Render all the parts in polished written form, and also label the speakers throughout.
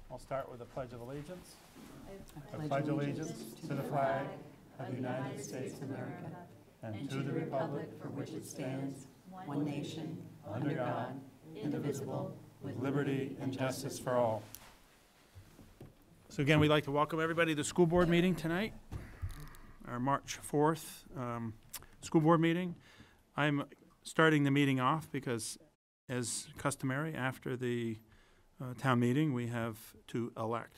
Speaker 1: I'll start with the Pledge of Allegiance. I pledge allegiance to the flag of the United States of America and to the republic for which it stands, one nation, under God, indivisible, with liberty and justice for all. So again, we'd like to welcome everybody to the school board meeting tonight, our March 4th school board meeting. I'm starting the meeting off because, as customary, after the town meeting, we have to elect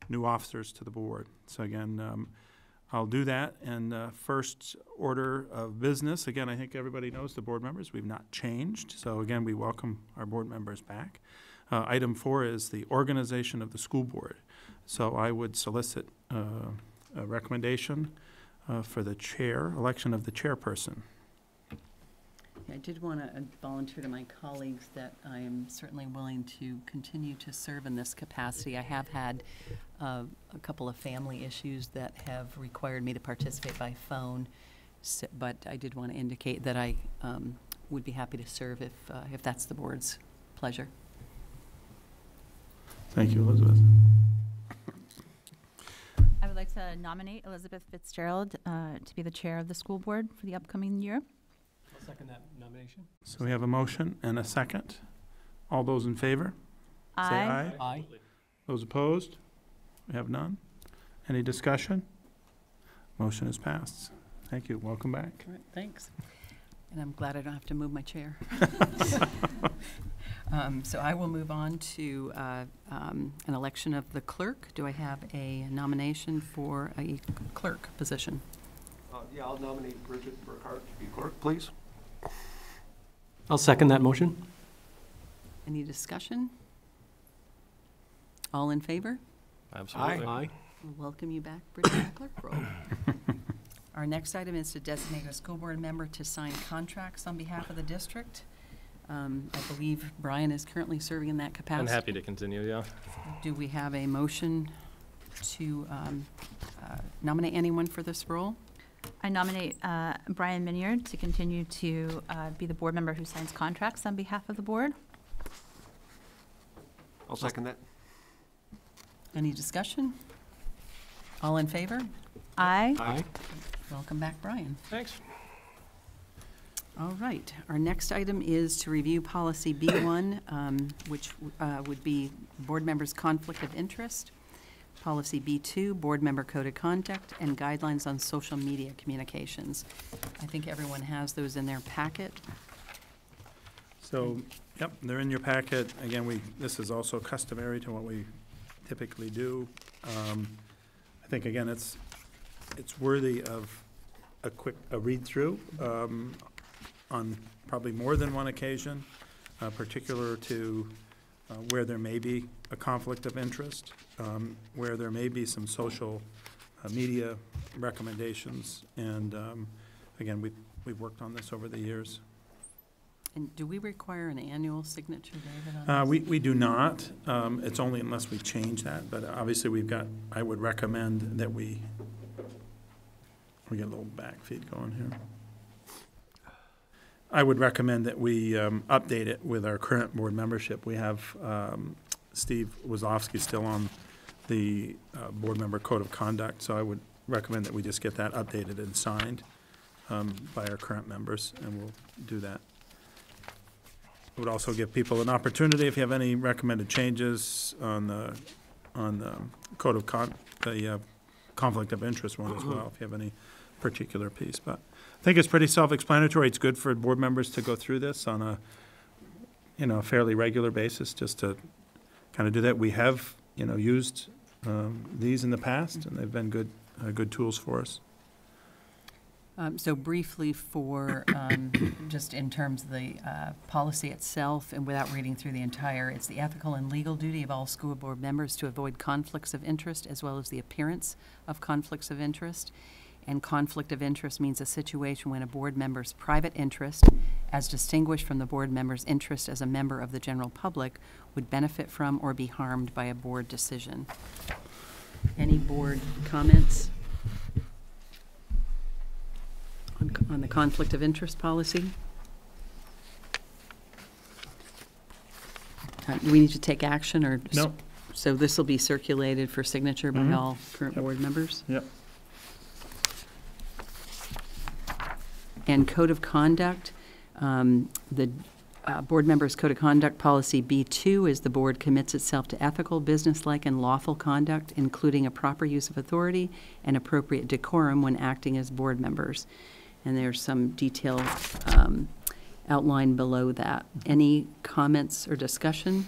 Speaker 1: new officers to the board. So again, I'll do that. And first order of business, again, I think everybody knows the board members. We've not changed. So again, we welcome our board members back. Item 4 is the organization of the school board. So I would solicit a recommendation for the chair, election of the chairperson.
Speaker 2: I did want to volunteer to my colleagues that I am certainly willing to continue to serve in this capacity. I have had a couple of family issues that have required me to participate by phone, so, but I did want to indicate that I would be happy to serve if that's the board's pleasure.
Speaker 1: Thank you, Elizabeth.
Speaker 3: I would like to nominate Elizabeth Fitzgerald to be the chair of the school board for the upcoming year.
Speaker 4: I'll second that nomination.
Speaker 1: So we have a motion and a second. All those in favor?
Speaker 3: Aye.
Speaker 1: Say aye.
Speaker 4: Aye.
Speaker 1: Those opposed? We have none. Any discussion? Motion is passed. Thank you. Welcome back.
Speaker 2: All right, thanks. And I'm glad I don't have to move my chair. So I will move on to an election of the clerk. Do I have a nomination for a clerk position?
Speaker 5: Yeah, I'll nominate Bridget Burkhart to be clerk, please.
Speaker 4: I'll second that motion.
Speaker 2: Any discussion? All in favor?
Speaker 5: Absolutely.
Speaker 4: Aye.
Speaker 2: We'll welcome you back, Bridget, to the clerk role. Our next item is to designate a school board member to sign contracts on behalf of the district. I believe Brian is currently serving in that capacity.
Speaker 6: I'm happy to continue, yeah.
Speaker 2: Do we have a motion to nominate anyone for this role?
Speaker 3: I nominate Brian Minyard to continue to be the board member who signs contracts on behalf of the board.
Speaker 5: I'll second that.
Speaker 2: Any discussion? All in favor?
Speaker 3: Aye.
Speaker 4: Aye.
Speaker 2: Welcome back, Brian.
Speaker 6: Thanks.
Speaker 2: All right. Our next item is to review policy B1, which would be board members' conflict of interest. Policy B2, board member code of conduct, and guidelines on social media communications. I think everyone has those in their packet.
Speaker 1: So, yep, they're in your packet. Again, this is also customary to what we typically do. I think, again, it's worthy of a read-through on probably more than one occasion, particular to where there may be a conflict of interest, where there may be some social media recommendations, and again, we've worked on this over the years.
Speaker 2: And do we require an annual signature, David, on this?
Speaker 1: We do not. It's only unless we change that, but obviously I would recommend that we get a little back feed going here. I would recommend that we update it with our current board membership. We have Steve Wazowski still on the board member code of conduct, so I would recommend that we just get that updated and signed by our current members, and we'll do that. It would also give people an opportunity, if you have any recommended changes on the code of conflict of interest one as well, if you have any particular piece. But I think it's pretty self-explanatory. It's good for board members to go through this on a fairly regular basis, just to kind of do that. We have used these in the past, and they've been good tools for us.
Speaker 2: So briefly for, just in terms of the policy itself, and without reading through the entire, it's the ethical and legal duty of all school board members to avoid conflicts of interest as well as the appearance of conflicts of interest. And conflict of interest means a situation when a board member's private interest, as distinguished from the board member's interest as a member of the general public, would benefit from or be harmed by a board decision. Any board comments on the conflict of interest policy? Do we need to take action, or?
Speaker 1: No.
Speaker 2: So this will be circulated for signature by
Speaker 1: Mhm.
Speaker 2: all current
Speaker 1: Yep.
Speaker 2: board members?
Speaker 1: Yep.
Speaker 2: And code of conduct, the board members' code of conduct policy B2 is the board commits itself to ethical, businesslike, and lawful conduct, including a proper use of authority and appropriate decorum when acting as board members. And there's some detail outlined below that. Any comments or discussion?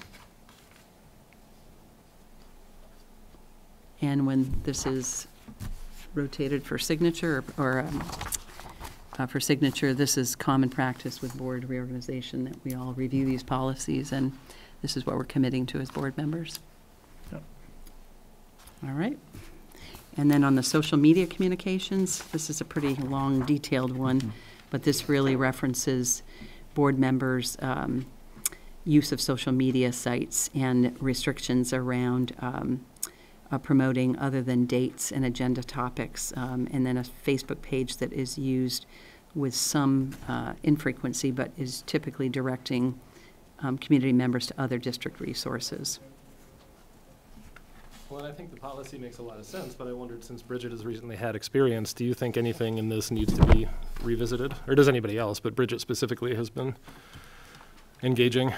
Speaker 2: And when this is rotated for signature, or for signature, this is common practice with board reorganization, that we all review these policies, and this is what we're committing to as board members.
Speaker 1: Yep.
Speaker 2: All right. And then on the social media communications, this is a pretty long, detailed one, but this really references board members' use of social media sites and restrictions around promoting other than dates and agenda topics, and then a Facebook page that is used with some infrequency, but is typically directing community members to other district resources.
Speaker 4: Well, I think the policy makes a lot of sense, but I wondered, since Bridget has recently had experience, do you think anything in this needs to be revisited? Or does anybody else, but Bridget specifically has been engaging?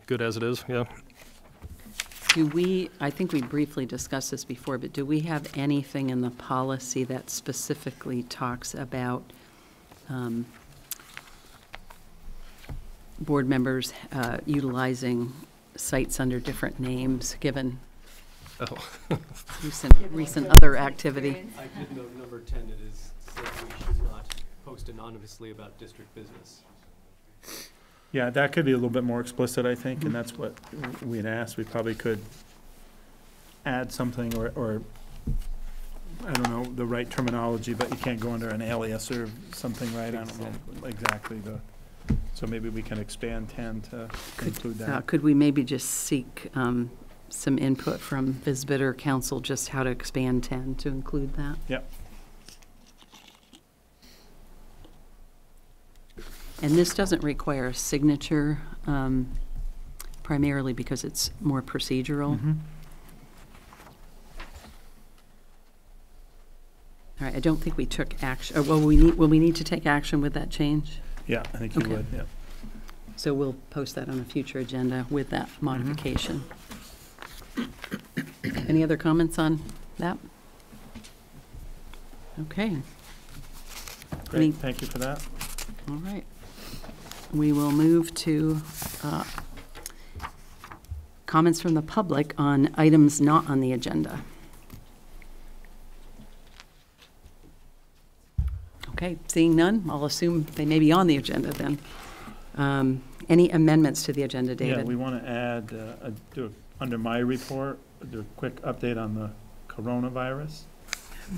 Speaker 4: Good as it is, yeah.
Speaker 2: Do we, I think we briefly discussed this before, but do we have anything in the policy that specifically talks about board members utilizing sites under different names, given
Speaker 4: Oh.
Speaker 2: recent other activity?
Speaker 6: I did note number 10, it is said we should not post anonymously about district business.
Speaker 1: Yeah, that could be a little bit more explicit, I think, and that's what we had asked. We probably could add something, or I don't know the right terminology, but you can't go under an alias or something, right? I don't know exactly so maybe we can expand 10 to include that.
Speaker 2: Could we maybe just seek some input from Visbit or council, just how to expand 10 to include that?
Speaker 1: Yep.
Speaker 2: And this doesn't require a signature, primarily because it's more procedural.
Speaker 1: Mhm.
Speaker 2: All right, I don't think we took action, or will we need to take action with that change?
Speaker 1: Yeah, I think you
Speaker 2: Okay.
Speaker 1: would, yeah.
Speaker 2: So we'll post that on a future agenda with that modification. Any other comments on that? Okay. Any-
Speaker 1: Great, thank you for that.
Speaker 2: All right. We will move to comments from the public on items not on the agenda. Okay, seeing none, I'll assume they may be on the agenda then. Any amendments to the agenda,
Speaker 1: Yeah,
Speaker 2: David?
Speaker 1: we want to add, under my report, do a quick update on the coronavirus.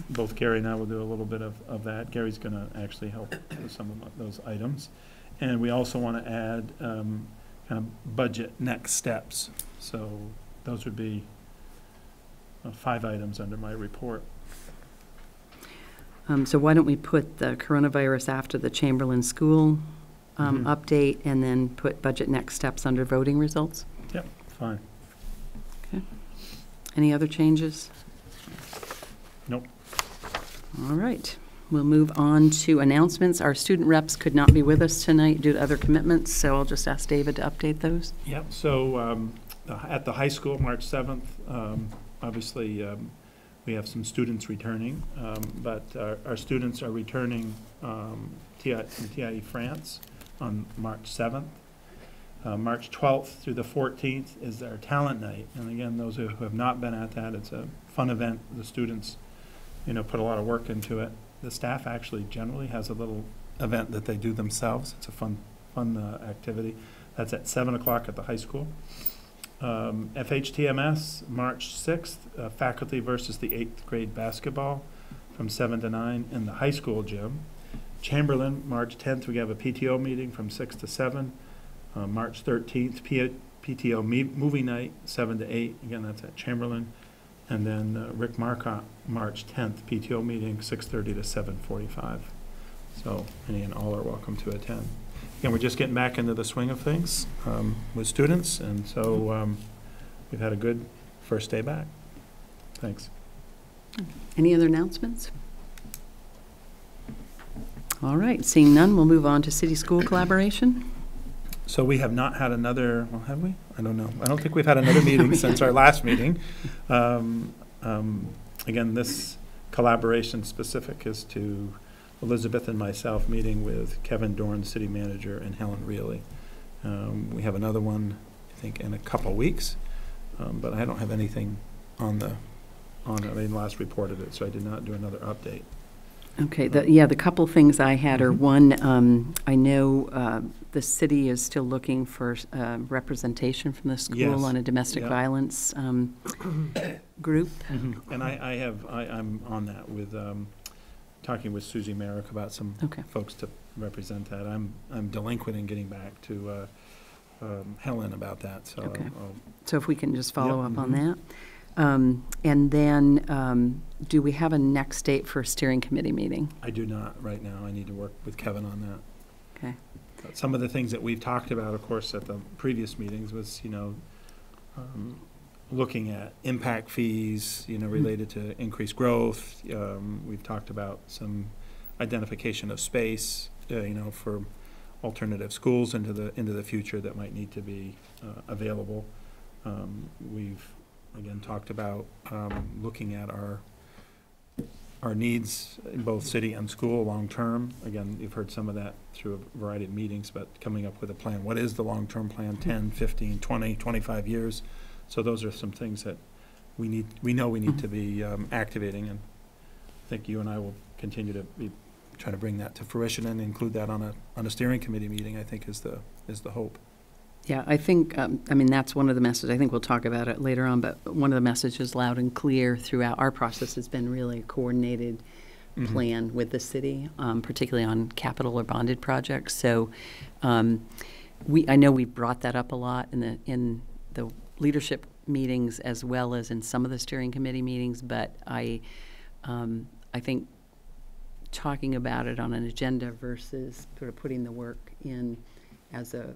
Speaker 1: Both Gary and I will do a little bit of that. Gary's going to actually help with some of those items. And we also want to add kind of budget next steps. So those would be 5 items under my report.
Speaker 2: So why don't we put the coronavirus after the Chamberlain School
Speaker 1: Mhm.
Speaker 2: update, and then put budget next steps under voting results?
Speaker 1: Yep, fine.
Speaker 2: Any other changes?
Speaker 1: Nope.
Speaker 2: All right, we'll move on to announcements. Our student reps could not be with us tonight due to other commitments, so I'll just ask David to update those.
Speaker 1: Yep, so at the high school, March 7th, obviously, we have some students returning, but our students are returning from TIE France on March 7th. March 12th through the 14th is our talent night, and again, those who have not been at that, it's a fun event. The students, put a lot of work into it. The staff actually generally has a little event that they do themselves. It's a fun activity. That's at 7 o'clock at the high school. FHTMS, March 6th, faculty versus the 8th grade basketball from 7 to 9 in the high school gym. Chamberlain, March 10th, we have a PTO meeting from 6 to 7. March 13th, PTO movie night, 7 to 8. Again, that's at Chamberlain. And then Rick Marcotte, March 10th, PTO meeting, 6:30 to 7:45. So any and all are welcome to attend. again, we're just getting back into the swing of things with students, and so we've had a good first day back. Thanks.
Speaker 2: Any other announcements? All right, seeing none, we'll move on to city-school collaboration.
Speaker 1: So we have not had another, well, have we? I don't know. I don't think we've had another meeting since our last meeting. Again, this collaboration specific is to Elizabeth and myself meeting with Kevin Dorn, city manager, and Helen Reilly. We have another one, I think, in a couple weeks, but I don't have anything on it. They last reported it, so I did not do another update.
Speaker 2: Okay, the couple things I had are, one, I know the city is still looking for representation from the school
Speaker 1: Yes.
Speaker 2: on a domestic
Speaker 1: Yep.
Speaker 2: violence group.
Speaker 1: And I'm on that with, talking with Susie Merrick about some
Speaker 2: Okay.
Speaker 1: folks to represent that. I'm delinquent in getting back to Helen about that, so
Speaker 2: Okay.
Speaker 1: I'll
Speaker 2: So if we can just follow
Speaker 1: Yep,
Speaker 2: up on that. And then, do we have a next date for a steering committee meeting?
Speaker 1: I do not right now. I need to work with Kevin on that.
Speaker 2: Okay.
Speaker 1: Some of the things that we've talked about, of course, at the previous meetings was, looking at impact fees, related to increased growth. We've talked about some identification of space, for alternative schools into the future that might need to be available. We've, again, talked about looking at our needs in both city and school long-term. Again, you've heard some of that through a variety of meetings, but coming up with a plan. What is the long-term plan, 10, 15, 20, 25 years? So those are some things that we know we need to be activating, and I think you and I will continue to be trying to bring that to fruition and include that on a steering committee meeting, I think is the hope.
Speaker 2: Yeah, I think, that's one of the messages. I think we'll talk about it later on, but one of the messages loud and clear throughout our process has been really a coordinated plan with the city, particularly on capital or bonded projects. So I know we brought that up a lot in the leadership meetings as well as in some of the steering committee meetings, but I think talking about it on an agenda versus sort of putting the work in as a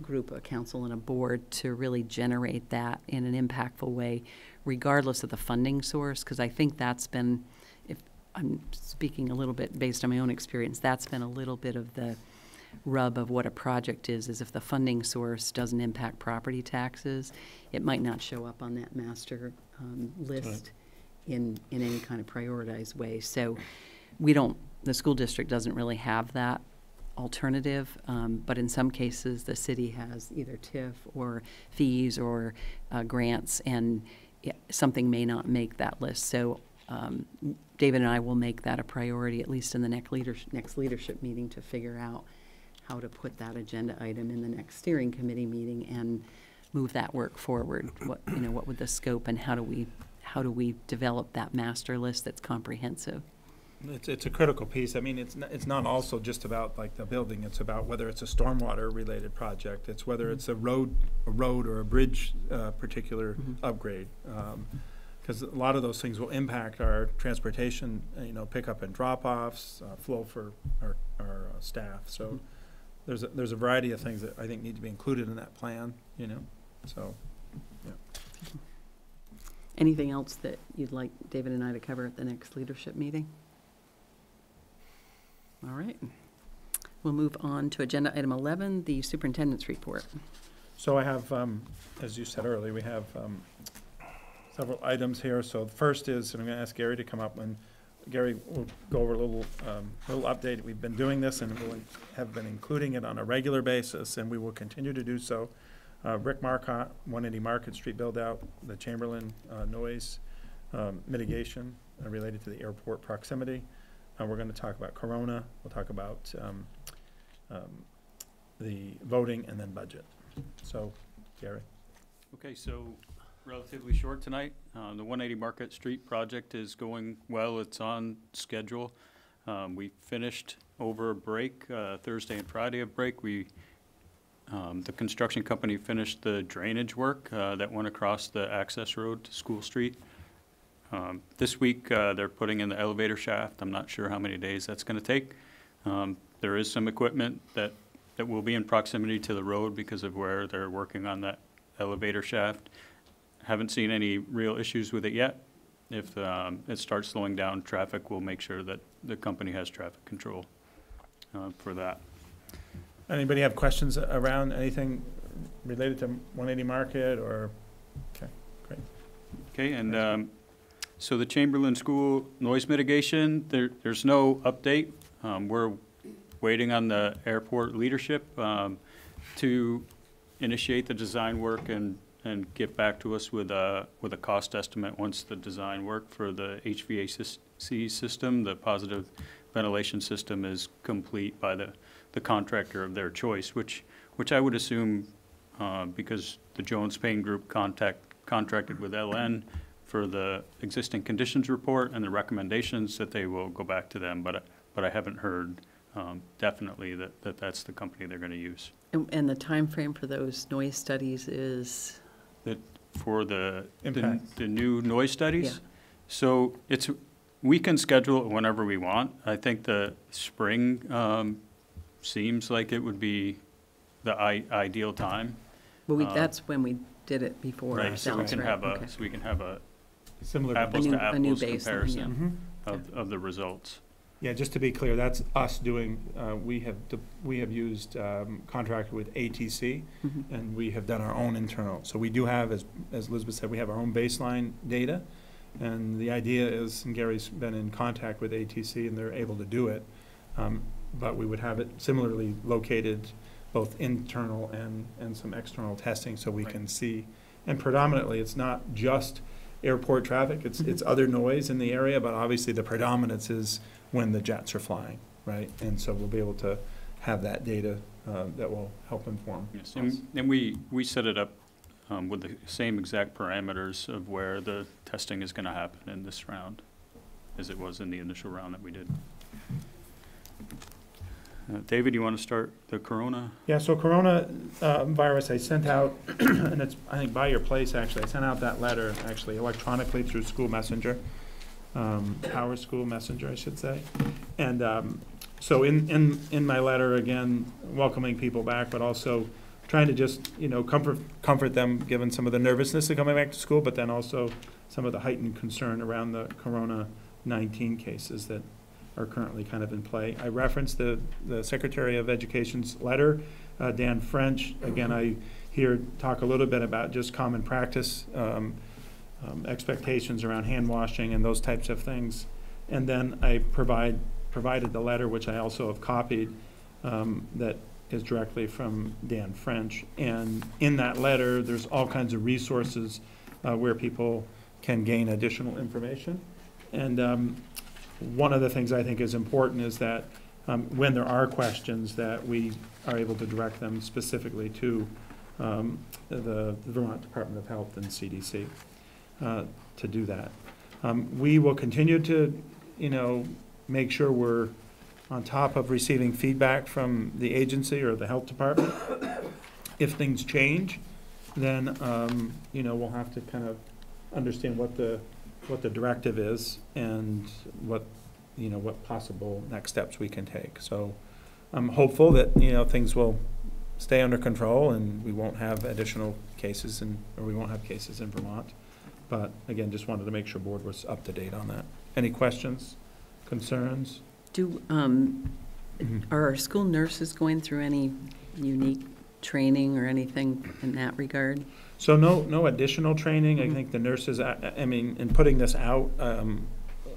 Speaker 2: group, a council, and a board to really generate that in an impactful way, regardless of the funding source, because I think that's been, if I'm speaking a little bit based on my own experience, that's been a little bit of the rub of what a project is if the funding source doesn't impact property taxes, it might not show up on that master list in any kind of prioritized way. So the school district doesn't really have that alternative, but in some cases the city has either TIF or fees or grants, and something may not make that list. So David and I will make that a priority, at least in the next leadership meeting, to figure out how to put that agenda item in the next steering committee meeting and move that work forward. What would the scope, and how do we develop that master list that's comprehensive?
Speaker 1: It's a critical piece. I mean, it's not also just about like the building. It's about whether it's a stormwater related project. It's whether it's a road or a bridge particular upgrade, because a lot of those things will impact our transportation, pickup and drop offs, flow for our staff. So there's a variety of things that I think need to be included in that plan. So yeah.
Speaker 2: Anything else that you'd like David and I to cover at the next leadership meeting? All right. We'll move on to agenda item 11, the superintendent's report.
Speaker 1: So I have, as you said earlier, we have several items here. So the first is, and I'm going to ask Gary to come up, and Gary will go over a little update. We've been doing this, and we'll have been including it on a regular basis, and we will continue to do so. Rick Marcotte, 180 Market Street build-out, the Chamberland noise mitigation related to the airport proximity. We're going to talk about Corona. We'll talk about the voting and then budget. So, Gary.
Speaker 7: Okay, so relatively short tonight. The 180 Market Street project is going well. It's on schedule. We finished over break, Thursday and Friday of break. The construction company finished the drainage work that went across the access road to School Street. This week, they're putting in the elevator shaft. I'm not sure how many days that's going to take. There is some equipment that that will be in proximity to the road because of where they're working on that elevator shaft. Haven't seen any real issues with it yet. If it starts slowing down traffic, we'll make sure that the company has traffic control for that.
Speaker 1: Anybody have questions around anything related to 180 Market or, okay, great.
Speaker 7: Okay, and so the Chamberlain School noise mitigation, there's no update. We're waiting on the airport leadership to initiate the design work and get back to us with a cost estimate once the design work for the HVAC system, the positive ventilation system, is complete by the contractor of their choice, which I would assume, because the Jones Payne Group contracted with LN for the existing conditions report and the recommendations, that they will go back to them, but I haven't heard definitely that that's the company they're going to use.
Speaker 2: And the time frame for those noise studies is?
Speaker 7: That for the new noise studies?
Speaker 2: Yeah.
Speaker 7: So we can schedule it whenever we want. I think the spring seems like it would be the ideal time.
Speaker 2: Well, that's when we did it before
Speaker 7: Right, so we
Speaker 2: ourselves,
Speaker 7: can
Speaker 2: right?
Speaker 7: have
Speaker 2: Okay.
Speaker 7: so we can have a
Speaker 1: Similar.
Speaker 7: apples to
Speaker 2: A new
Speaker 7: apples
Speaker 2: baseline,
Speaker 7: comparison
Speaker 2: yeah.
Speaker 7: of the results.
Speaker 1: Yeah, just to be clear, that's us doing, we have used, contracted with ATC,
Speaker 2: Mhm.
Speaker 1: and we have done our own internal. So we do have, as Elizabeth said, we have our own baseline data, and the idea is, and Gary's been in contact with ATC, and they're able to do it, but we would have it similarly located, both internal and some external testing, so we
Speaker 7: Right.
Speaker 1: can see. And predominantly, it's not just airport traffic, it's
Speaker 2: Mhm.
Speaker 1: other noise in the area, but obviously the predominance is when the jets are flying, right? And so we'll be able to have that data that will help inform.
Speaker 7: Yes, and we set it up with the same exact parameters of where the testing is going to happen in this round as it was in the initial round that we did. David, you want to start the corona?
Speaker 1: Yeah, so corona virus, I sent out, and it's, I think by your place, actually, I sent out that letter, actually, electronically through School Messenger, Power School Messenger, I should say. And so in my letter, again, welcoming people back, but also trying to just, comfort them, given some of the nervousness of coming back to school, but then also some of the heightened concern around the corona-19 cases that are currently kind of in play. I referenced the Secretary of Education's letter, Dan French. Again, I hear talk a little bit about just common practice, expectations around hand washing and those types of things. And then I provided the letter, which I also have copied, that is directly from Dan French. And in that letter, there's all kinds of resources where people can gain additional information. And one of the things I think is important is that when there are questions, that we are able to direct them specifically to the Vermont Department of Health and CDC to do that. We will continue to, make sure we're on top of receiving feedback from the agency or the health department. If things change, then, we'll have to kind of understand what the directive is and what possible next steps we can take. So I'm hopeful that, things will stay under control and we won't have additional cases or we won't have cases in Vermont. But again, just wanted to make sure board was up to date on that. Any questions, concerns?
Speaker 2: Are our school nurses going through any unique training or anything in that regard?
Speaker 1: So no additional training. I think the nurses, in putting this out,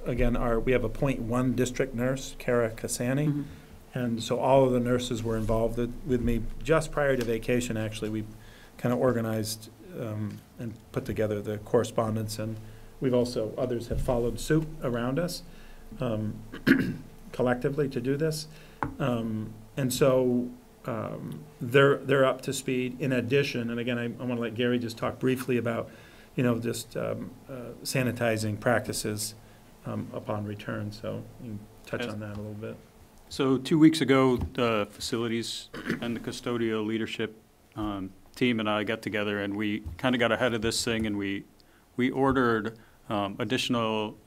Speaker 1: again, we have a .1 district nurse, Kara Kasani,
Speaker 2: Mm-hmm.
Speaker 1: and so all of the nurses were involved with me just prior to vacation. Actually, we kind of organized and put together the correspondence, and others have followed suit around us collectively to do this, and so. They're up to speed. In addition, and again, I want to let Gary just talk briefly about, just sanitizing practices upon return. So you can touch on that a little bit.
Speaker 7: So 2 weeks ago, the facilities and the custodial leadership team and I got together and we kind of got ahead of this thing and we ordered additional,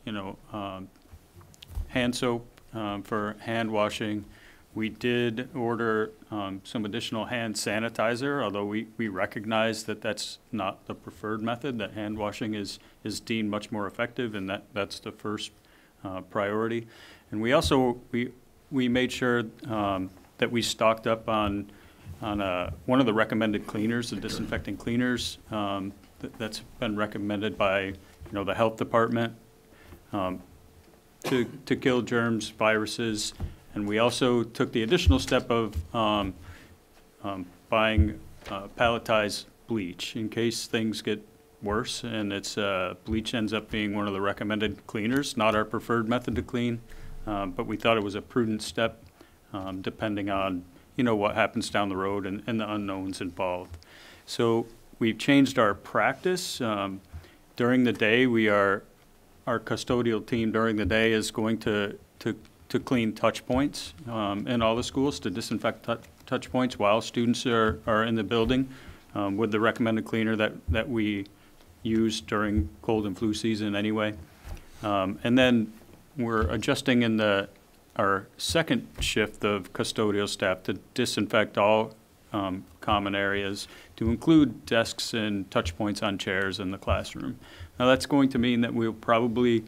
Speaker 7: hand soap for hand washing. We did order some additional hand sanitizer, although we recognize that that's not the preferred method, that hand washing is deemed much more effective, and that's the first priority. And we also, we made sure that we stocked up on one of the recommended cleaners, the disinfecting cleaners, that's been recommended by, the health department to kill germs, viruses. And we also took the additional step of buying palletized bleach in case things get worse, and bleach ends up being one of the recommended cleaners, not our preferred method to clean, but we thought it was a prudent step depending on what happens down the road and the unknowns involved. So we've changed our practice. During the day, our custodial team during the day is going to clean touch points in all the schools, to disinfect touch points while students are in the building with the recommended cleaner that we use during cold and flu season anyway. And then we're adjusting in our second shift of custodial staff to disinfect all common areas, to include desks and touch points on chairs in the classroom. Now that's going to mean that we'll probably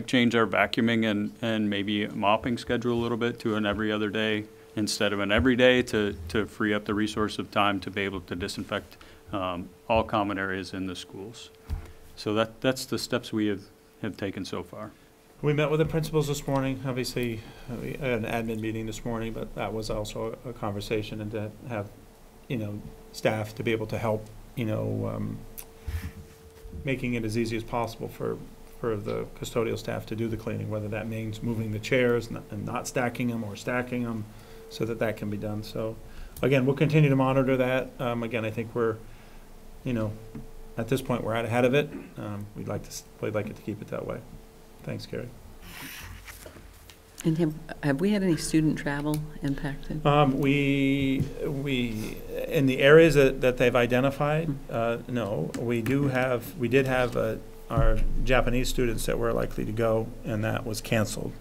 Speaker 7: change our vacuuming and maybe mopping schedule a little bit to an every other day instead of an every day to free up the resource of time to be able to disinfect all common areas in the schools. So that's the steps we have taken so far.
Speaker 1: We met with the principals this morning. Obviously, we had an admin meeting this morning, but that was also a conversation, and to have, staff to be able to help, making it as easy as possible for the custodial staff to do the cleaning, whether that means moving the chairs and not stacking them or stacking them, so that can be done. So, again, we'll continue to monitor that. Again, I think we're, at this point, we're out ahead of it. We'd like it to keep it that way. Thanks, Gary.
Speaker 2: And have we had any student travel impacted?
Speaker 1: We in the areas that they've identified, no. We did have our Japanese students that were likely to go, and that was canceled.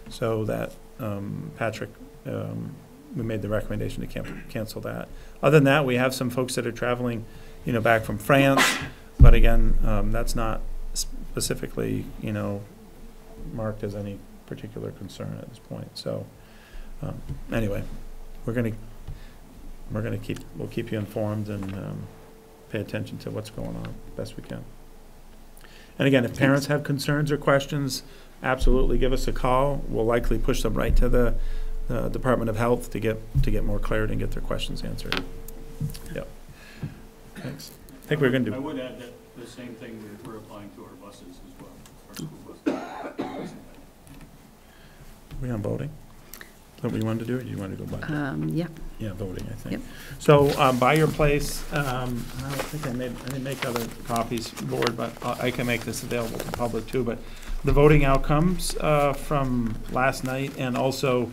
Speaker 1: So that Patrick, we made the recommendation to cancel that. Other than that, we have some folks that are traveling, back from France, but again, that's not specifically, marked as any particular concern at this point. So anyway, we'll keep you informed and pay attention to what's going on best we can. And again, if parents have concerns or questions, absolutely give us a call. We'll likely push them right to the Department of Health to get more clarity and get their questions answered. Yep. Thanks. I think we're going to do.
Speaker 7: I would add that the same thing we're applying to our buses as well, our school buses.
Speaker 1: Are we on voting? Is that what you wanted to do, or do you want to go by?
Speaker 2: Yeah.
Speaker 1: Yeah, voting, I think.
Speaker 2: Yep.
Speaker 1: So by your place, I think I didn't make other copies, board, but I can make this available to the public too. But the voting outcomes from last night, and also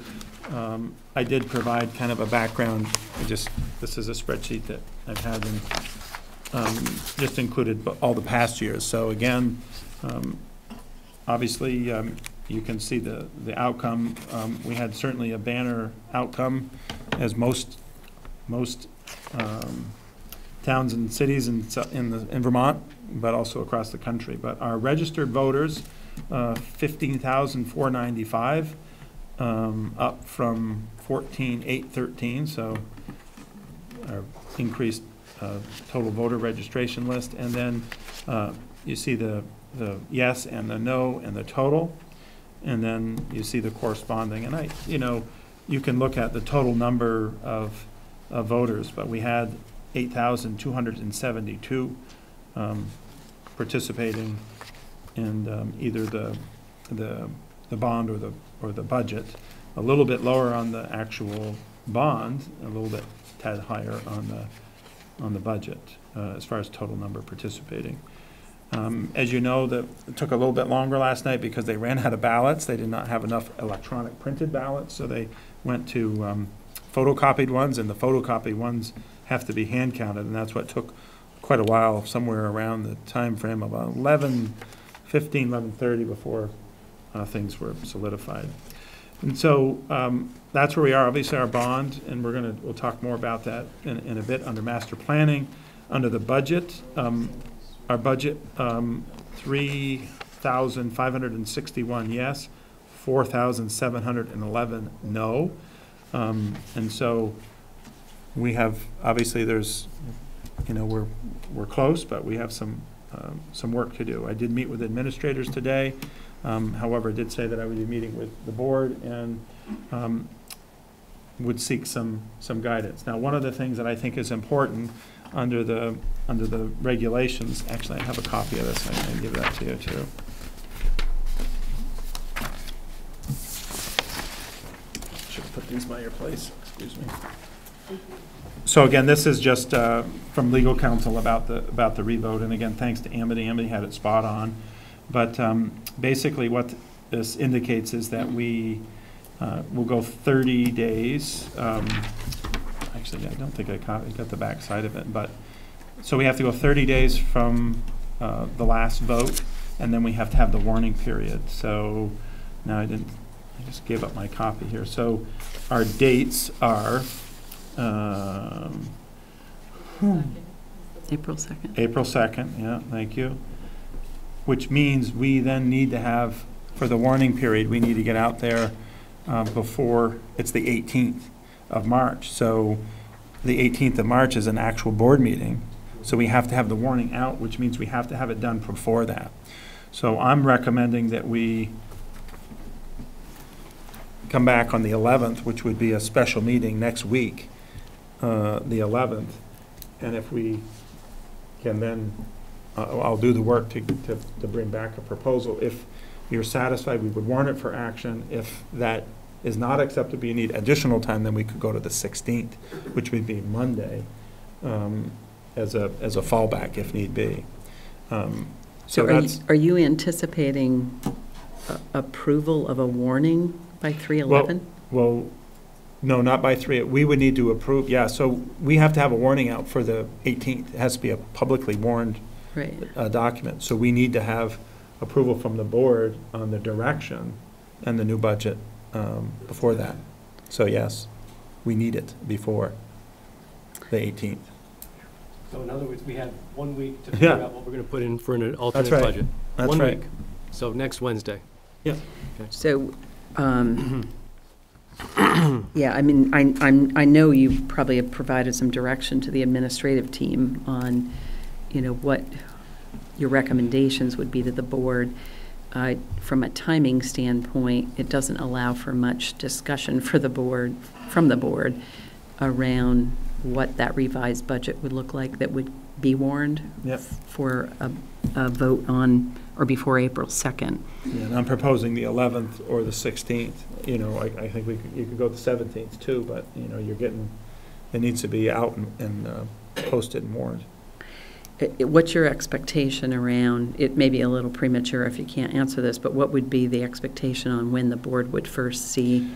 Speaker 1: I did provide kind of a background. This is a spreadsheet that I've had and just included all the past years. So again, obviously, you can see the outcome. We had certainly a banner outcome, as most towns and cities in Vermont, but also across the country. But our registered voters, 15,495, up from 14,813. So our increased total voter registration list. And then you see the yes and the no and the total. And then you see the corresponding, and you can look at the total number of voters, but we had 8,272 participating in either the bond or the budget. A little bit lower on the actual bond, a little bit tad higher on the budget as far as total number participating. As you know, it took a little bit longer last night because they ran out of ballots. They did not have enough electronic printed ballots, so they went to photocopied ones, and the photocopied ones have to be hand counted, and that's what took quite a while, somewhere around the time frame of 11:30 before things were solidified. And so that's where we are, obviously our bond, and we'll talk more about that in a bit under master planning. Under the budget, our budget, 3,561 yes, 4,711 no. And so we have, obviously there's, we're close, but we have some work to do. I did meet with administrators today. However, I did say that I would be meeting with the board and would seek some guidance. Now, one of the things that I think is important under the regulations, actually I have a copy of this, I can give that to you too. Should have put these by your place, excuse me. So again, this is just from legal counsel about the revote, and again, thanks to Amity. Amity had it spot on. But basically what this indicates is that we will go 30 days. Actually, I don't think I got the back side of it, but so we have to go 30 days from the last vote, and then we have to have the warning period. So now I just gave up my copy here. So our dates are
Speaker 2: April 2nd.
Speaker 1: April 2nd, yeah, thank you. Which means we then need to have, for the warning period, we need to get out there before, it's the 18th of March. So the 18th of March is an actual board meeting. So we have to have the warning out, which means we have to have it done before that. So I'm recommending that we come back on the 11th, which would be a special meeting next week, the 11th. And if we can then, I'll do the work to bring back a proposal. If you're satisfied, we would warn it for action. If that is not acceptable, you need additional time, then we could go to the 16th, which would be Monday, as a fallback if need be.
Speaker 2: So are you anticipating approval of a warning by 3/11?
Speaker 1: Well, no, not by 3. We would need to approve, yeah. So we have to have a warning out for the 18th. It has to be a publicly warned document. So we need to have approval from the board on the direction and the new budget before that. So yes, we need it before the 18th.
Speaker 6: So in other words, we have 1 week to figure out what we're going to put in for an alternate
Speaker 1: right.
Speaker 6: budget.
Speaker 1: That's
Speaker 6: 1
Speaker 1: right.
Speaker 6: week. So next Wednesday.
Speaker 1: Yeah.
Speaker 6: Okay.
Speaker 2: So, yeah, I mean, I know you probably have provided some direction to the administrative team on, what your recommendations would be to the board. From a timing standpoint, it doesn't allow for much discussion from the board around what that revised budget would look like that would be warned for a vote on or before April 2nd.
Speaker 1: Yeah, and I'm proposing the 11th or the 16th. I think you could go the 17th too, but you're getting, it needs to be out and posted and warned.
Speaker 2: What's your expectation around, it may be a little premature if you can't answer this, but what would be the expectation on when the board would first see?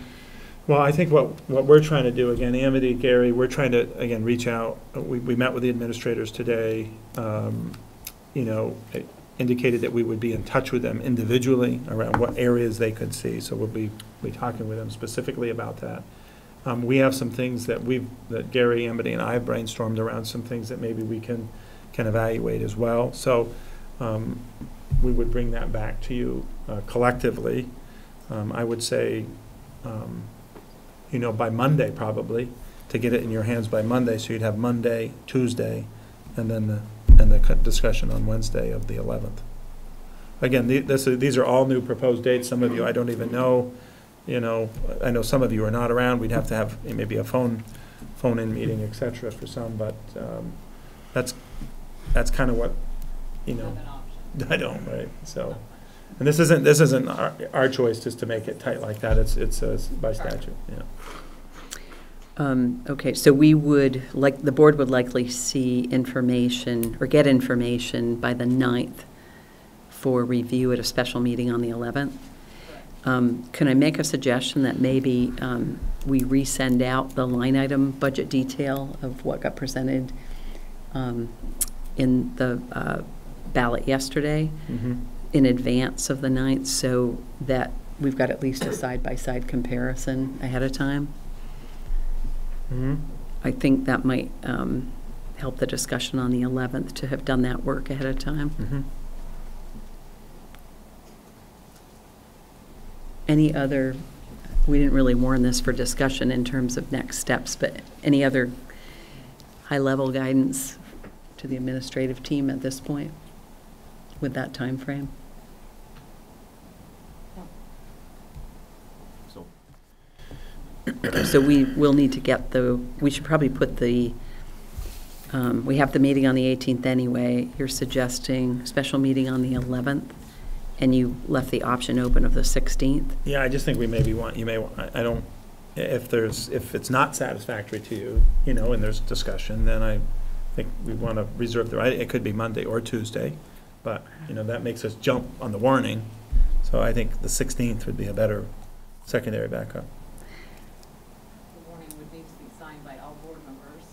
Speaker 1: Well, I think what we're trying to do, again, Amity, Gary, we're trying to, again, reach out. We met with the administrators today, indicated that we would be in touch with them individually around what areas they could see. So we'll be talking with them specifically about that. We have some things that Gary, Amity, and I have brainstormed around some things that maybe we can evaluate as well. So we would bring that back to you collectively. I would say, by Monday probably, to get it in your hands by Monday, so you'd have Monday, Tuesday, and then the discussion on Wednesday of the 11th. Again, these are all new proposed dates. Some of you I don't even know. I know some of you are not around. We'd have to have maybe a phone-in meeting, et cetera, for some. But that's kind of what I don't, right? So, and this isn't our choice just to make it tight like that. It's by statute. Yeah.
Speaker 2: Okay, so the board would likely see information or get information by the 9th for review at a special meeting on the 11th. Can I make a suggestion that maybe we resend out the line item budget detail of what got presented in the ballot yesterday in advance of the 9th, so that we've got at least a side-by-side comparison ahead of time.
Speaker 1: Mm-hmm.
Speaker 2: I think that might help the discussion on the 11th to have done that work ahead of time.
Speaker 1: Mm-hmm.
Speaker 2: Any other, we didn't really warn this for discussion in terms of next steps, but any other high-level guidance to the administrative team at this point with that time frame? So we will need to get we should probably put we have the meeting on the 18th anyway. You're suggesting special meeting on the 11th, and you left the option open of the 16th?
Speaker 1: Yeah, I just think you may want, I don't, if it's not satisfactory to you, and there's discussion, then I think we want to reserve the right. It could be Monday or Tuesday, but, that makes us jump on the warning. So I think the 16th would be a better secondary backup.
Speaker 8: The warning would need to be signed by all board members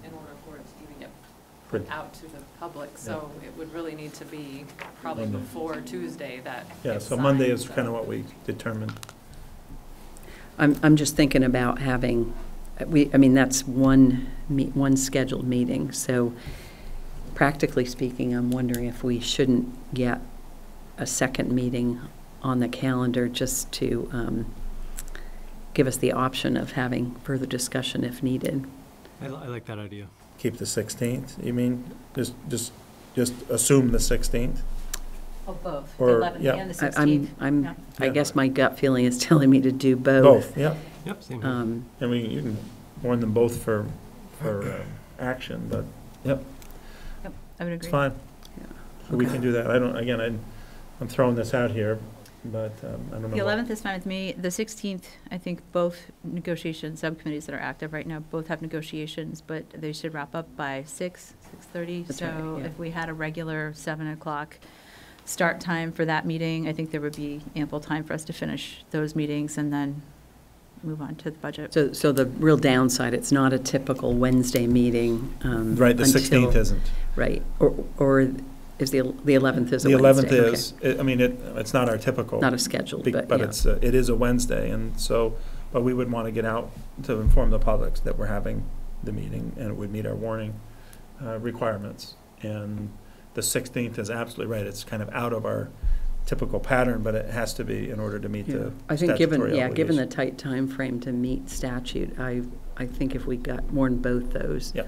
Speaker 8: in order for it to even get put out to the public. So it would really need to be probably
Speaker 1: Monday.
Speaker 8: before Tuesday that
Speaker 1: Yeah,
Speaker 8: it's
Speaker 1: so Monday
Speaker 8: signed,
Speaker 1: is
Speaker 8: so.
Speaker 1: kind of what we determined.
Speaker 2: I'm just thinking about having, that's one scheduled meeting, so practically speaking, I'm wondering if we shouldn't get a second meeting on the calendar just to give us the option of having further discussion if needed.
Speaker 4: I like that idea.
Speaker 1: Keep the 16th, you mean? Just assume the 16th?
Speaker 8: Oh, both, the
Speaker 1: Or-
Speaker 8: 11th
Speaker 1: yeah.
Speaker 8: and the 16th.
Speaker 2: I
Speaker 1: Yeah.
Speaker 2: guess my gut feeling is telling me to do both.
Speaker 1: Both, yeah.
Speaker 4: Yep, same here.
Speaker 1: And you can warn them both for action, but, yep,
Speaker 3: I would
Speaker 1: it's
Speaker 3: agree.
Speaker 1: fine. So we
Speaker 2: Okay.
Speaker 1: can do that. I'm throwing this out here, but I don't know.
Speaker 3: The
Speaker 1: what-
Speaker 3: 11th is fine with me. The 16th, I think both negotiation subcommittees that are active right now both have negotiations, but they should wrap up by 6:30.
Speaker 2: That's
Speaker 3: So
Speaker 2: right, yeah.
Speaker 3: if we had a regular 7 o'clock start time for that meeting, I think there would be ample time for us to finish those meetings and then move on to the budget.
Speaker 2: So the real downside, it's not a typical Wednesday meeting.
Speaker 1: Right, the 16th
Speaker 2: until-
Speaker 1: isn't.
Speaker 2: Right, or is the 11th is a
Speaker 1: The
Speaker 2: Wednesday?
Speaker 1: 11th
Speaker 2: Okay.
Speaker 1: is, it's not our typical.
Speaker 2: Not a scheduled, but
Speaker 1: But
Speaker 2: yeah.
Speaker 1: it is a Wednesday, and so, but we would want to get out to inform the public that we're having the meeting, and it would meet our warning requirements. And the 16th is absolutely right, it's kind of out of our typical pattern, but it has to be in order to meet
Speaker 2: Yeah.
Speaker 1: the
Speaker 2: I think given the
Speaker 1: obligation.
Speaker 2: tight time frame to meet statute, I think if we got more than both those, I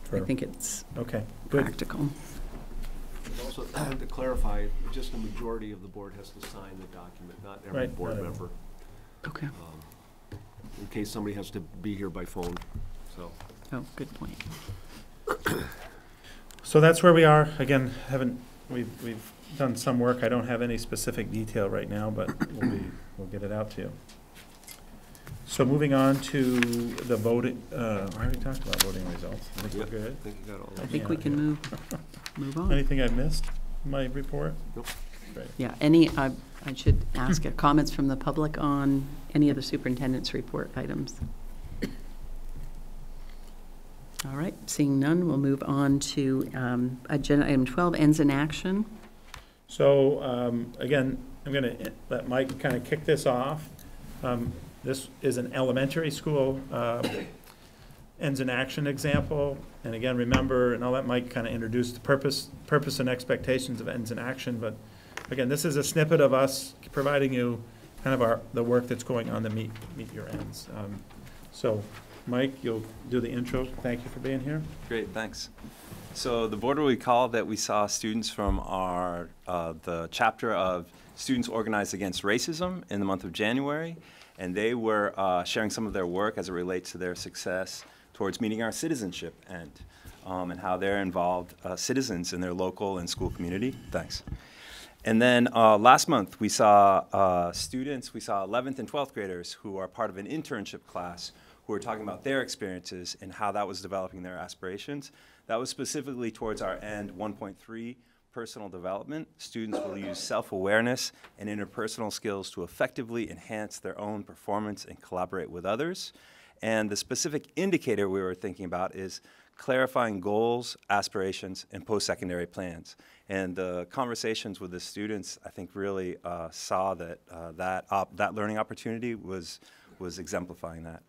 Speaker 1: For-
Speaker 2: think it's
Speaker 1: Okay, good.
Speaker 2: practical.
Speaker 5: Also, to clarify, just a majority of the board has to sign the document, not every
Speaker 1: Right,
Speaker 5: board
Speaker 1: not everyone.
Speaker 5: member.
Speaker 2: Okay.
Speaker 5: In case somebody has to be here by phone, so.
Speaker 2: Oh, good point.
Speaker 1: So that's where we are. Again, we've done some work. I don't have any specific detail right now, but we'll get it out to you. So moving on to the voting, I already talked about voting results. I think
Speaker 5: Yep.
Speaker 1: we're good.
Speaker 5: I think you got all
Speaker 2: I
Speaker 5: that.
Speaker 2: think we can move on.
Speaker 1: Anything I missed in my report?
Speaker 5: Nope.
Speaker 1: Great.
Speaker 2: Yeah, I should ask comments from the public on any of the superintendent's report items. All right, seeing none, we'll move on to agenda item 12, ends in action.
Speaker 1: So, again, I'm going to let Mike kind of kick this off. This is an elementary school ends in action example. And again, remember, and I'll let Mike kind of introduce the purpose and expectations of ends in action. But again, this is a snippet of us providing you kind of the work that's going on to meet your ends. So, Mike, you'll do the intro. Thank you for being here.
Speaker 9: Great, thanks. So the board will recall that we saw students from our the chapter of Students Organized Against Racism in the month of January, and they were sharing some of their work as it relates to their success towards meeting our citizenship end, and how they're involved citizens in their local and school community. Thanks. And then last month we saw students, we saw 11th and 12th graders who are part of an internship class who were talking about their experiences and how that was developing their aspirations. That was specifically towards our end 1.3, personal development. Students will use self-awareness and interpersonal skills to effectively enhance their own performance and collaborate with others. And the specific indicator we were thinking about is clarifying goals, aspirations, and post-secondary plans. And the conversations with the students, I think, really saw that that learning opportunity was exemplifying that.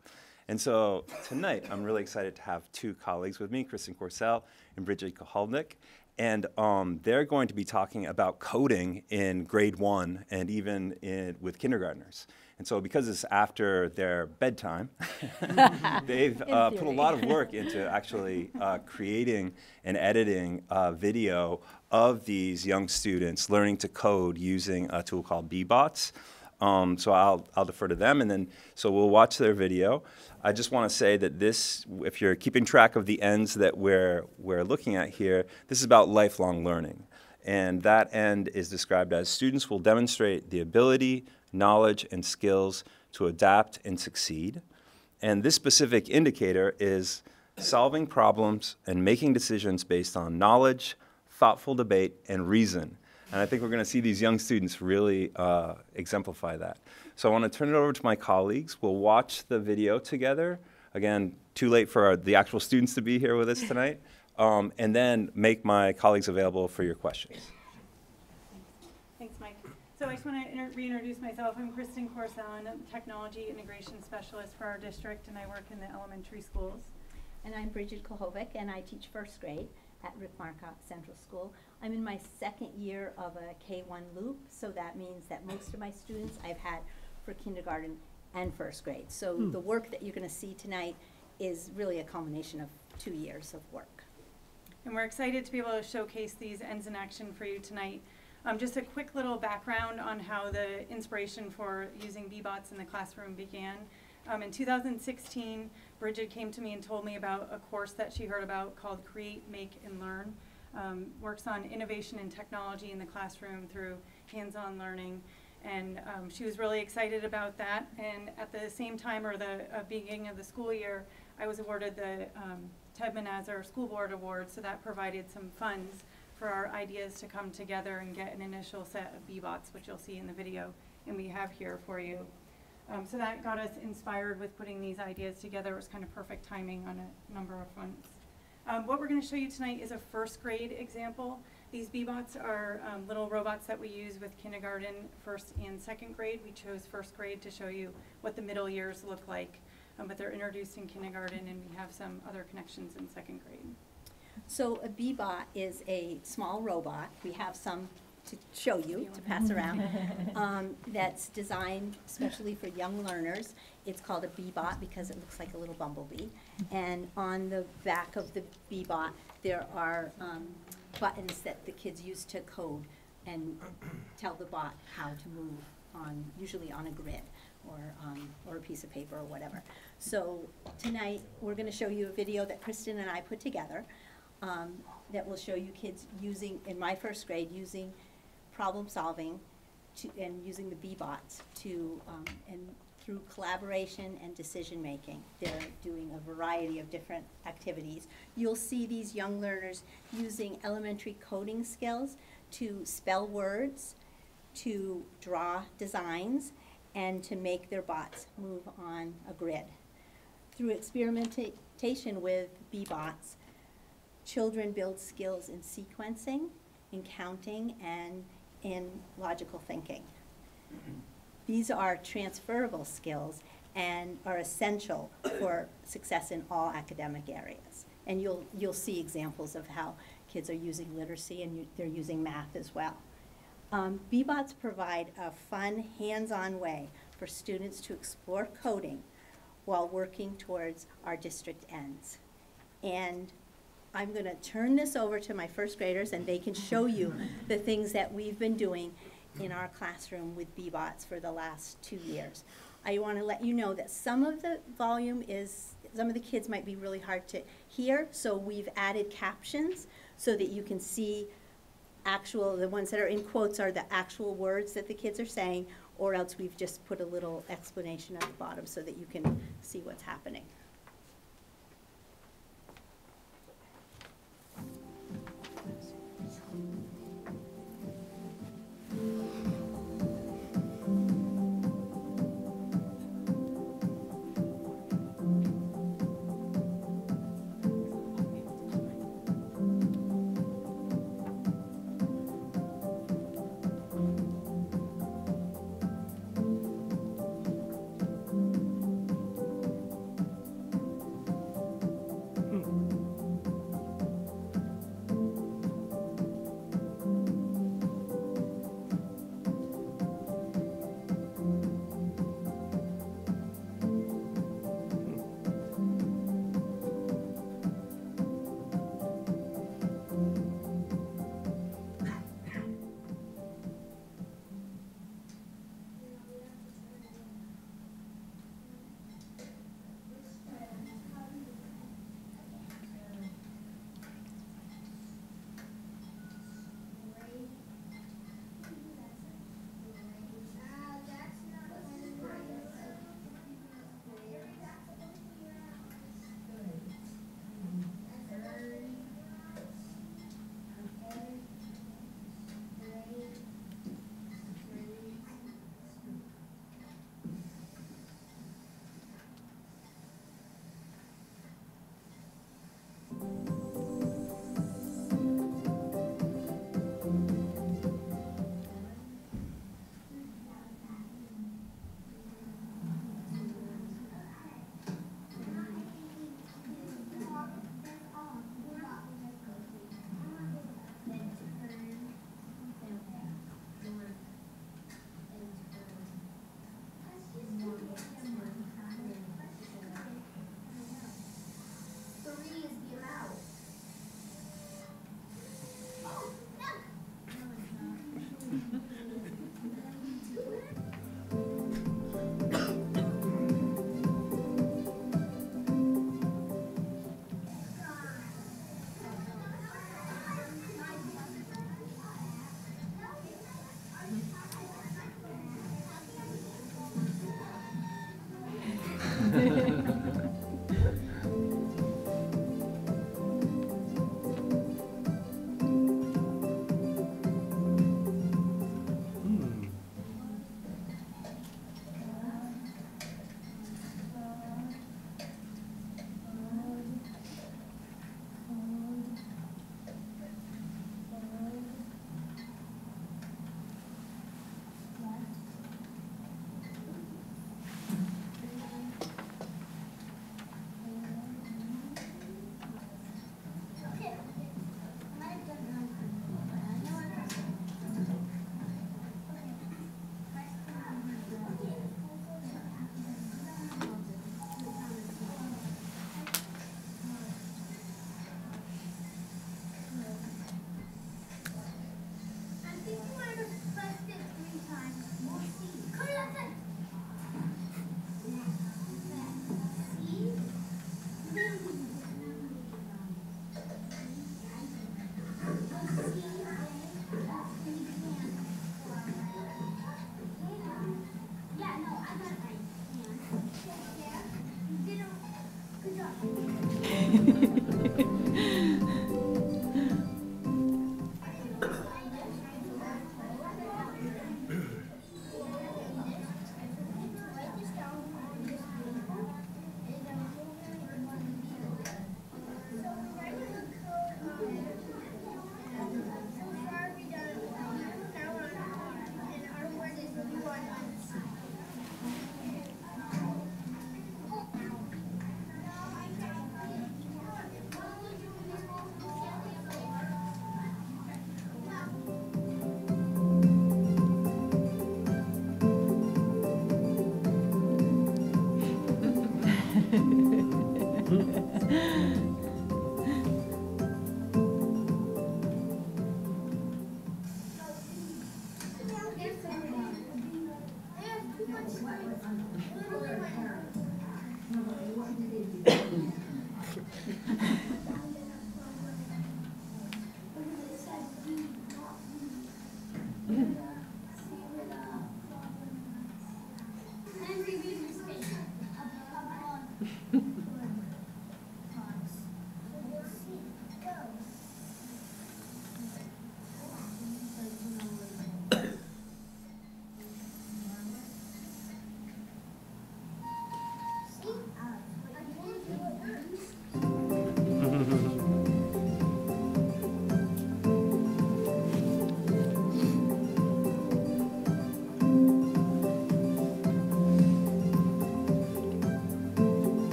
Speaker 9: And so tonight, I'm really excited to have two colleagues with me, Kristen Corsell and Bridget Kohalnik. And they're going to be talking about coding in grade 1 and even with kindergartners. And so because it's after their bedtime, they've put a lot of work into actually creating and editing video of these young students learning to code using a tool called Bbots. So I'll defer to them, and then so we'll watch their video. I just want to say that this, if you're keeping track of the ends that we're looking at here, this is about lifelong learning. And that end is described as students will demonstrate the ability, knowledge, and skills to adapt and succeed. And this specific indicator is solving problems and making decisions based on knowledge, thoughtful debate, and reason. And I think we're going to see these young students really exemplify that. So I want to turn it over to my colleagues. We'll watch the video together. Again, too late for the actual students to be here with us tonight. And then make my colleagues available for your questions.
Speaker 10: Thanks, Mike. So I just want to reintroduce myself. I'm Kristen Corsell. I'm a technology integration specialist for our district, and I work in the elementary schools.
Speaker 11: And I'm Bridget Kohalnik, and I teach first grade at Rick Marcotte Central School. I'm in my second year of a K-1 loop, so that means that most of my students I've had for kindergarten and first grade. So the work that you're going to see tonight is really a culmination of 2 years of work.
Speaker 10: And we're excited to be able to showcase these ends in action for you tonight. Just a quick little background on how the inspiration for using Bbots in the classroom began. In 2016, Bridget came to me and told me about a course that she heard about called Create, Make, and Learn. Works on innovation and technology in the classroom through hands-on learning. And she was really excited about that. And at the same time, or the beginning of the school year, I was awarded the Ted Manazar School Board Award, so that provided some funds for our ideas to come together and get an initial set of Bbots, which you'll see in the video, and we have here for you. So that got us inspired with putting these ideas together. It was kind of perfect timing on a number of fronts. What we're going to show you tonight is a first grade example. These Bbots are little robots that we use with kindergarten, first and second grade. We chose first grade to show you what the middle years look like, but they're introduced in kindergarten, and we have some other connections in second grade.
Speaker 11: So a Bbot is a small robot. We have some to show you, to pass around, that's designed especially for young learners. It's called a Bbot because it looks like a little bumblebee. And on the back of the Bbot, there are buttons that the kids use to code and tell the bot how to move on, usually on a grid or a piece of paper or whatever. So tonight, we're going to show you a video that Kristen and I put together that will show you kids using, in my first grade, using problem solving and using the Bbots to, and through collaboration and decision making. They're doing a variety of different activities. You'll see these young learners using elementary coding skills to spell words, to draw designs, and to make their bots move on a grid. Through experimentation with Bbots, children build skills in sequencing, in counting, and in logical thinking. These are transferable skills and are essential for success in all academic areas. And you'll see examples of how kids are using literacy, and they're using math as well. Bbots provide a fun, hands-on way for students to explore coding while working towards our district ends. And I'm going to turn this over to my first graders, and they can show you the things that we've been doing in our classroom with Bbots for the last 2 years. I want to let you know that some of the volume is, some of the kids might be really hard to hear, so we've added captions so that you can see actual, the ones that are in quotes are the actual words that the kids are saying, or else we've just put a little explanation at the bottom so that you can see what's happening.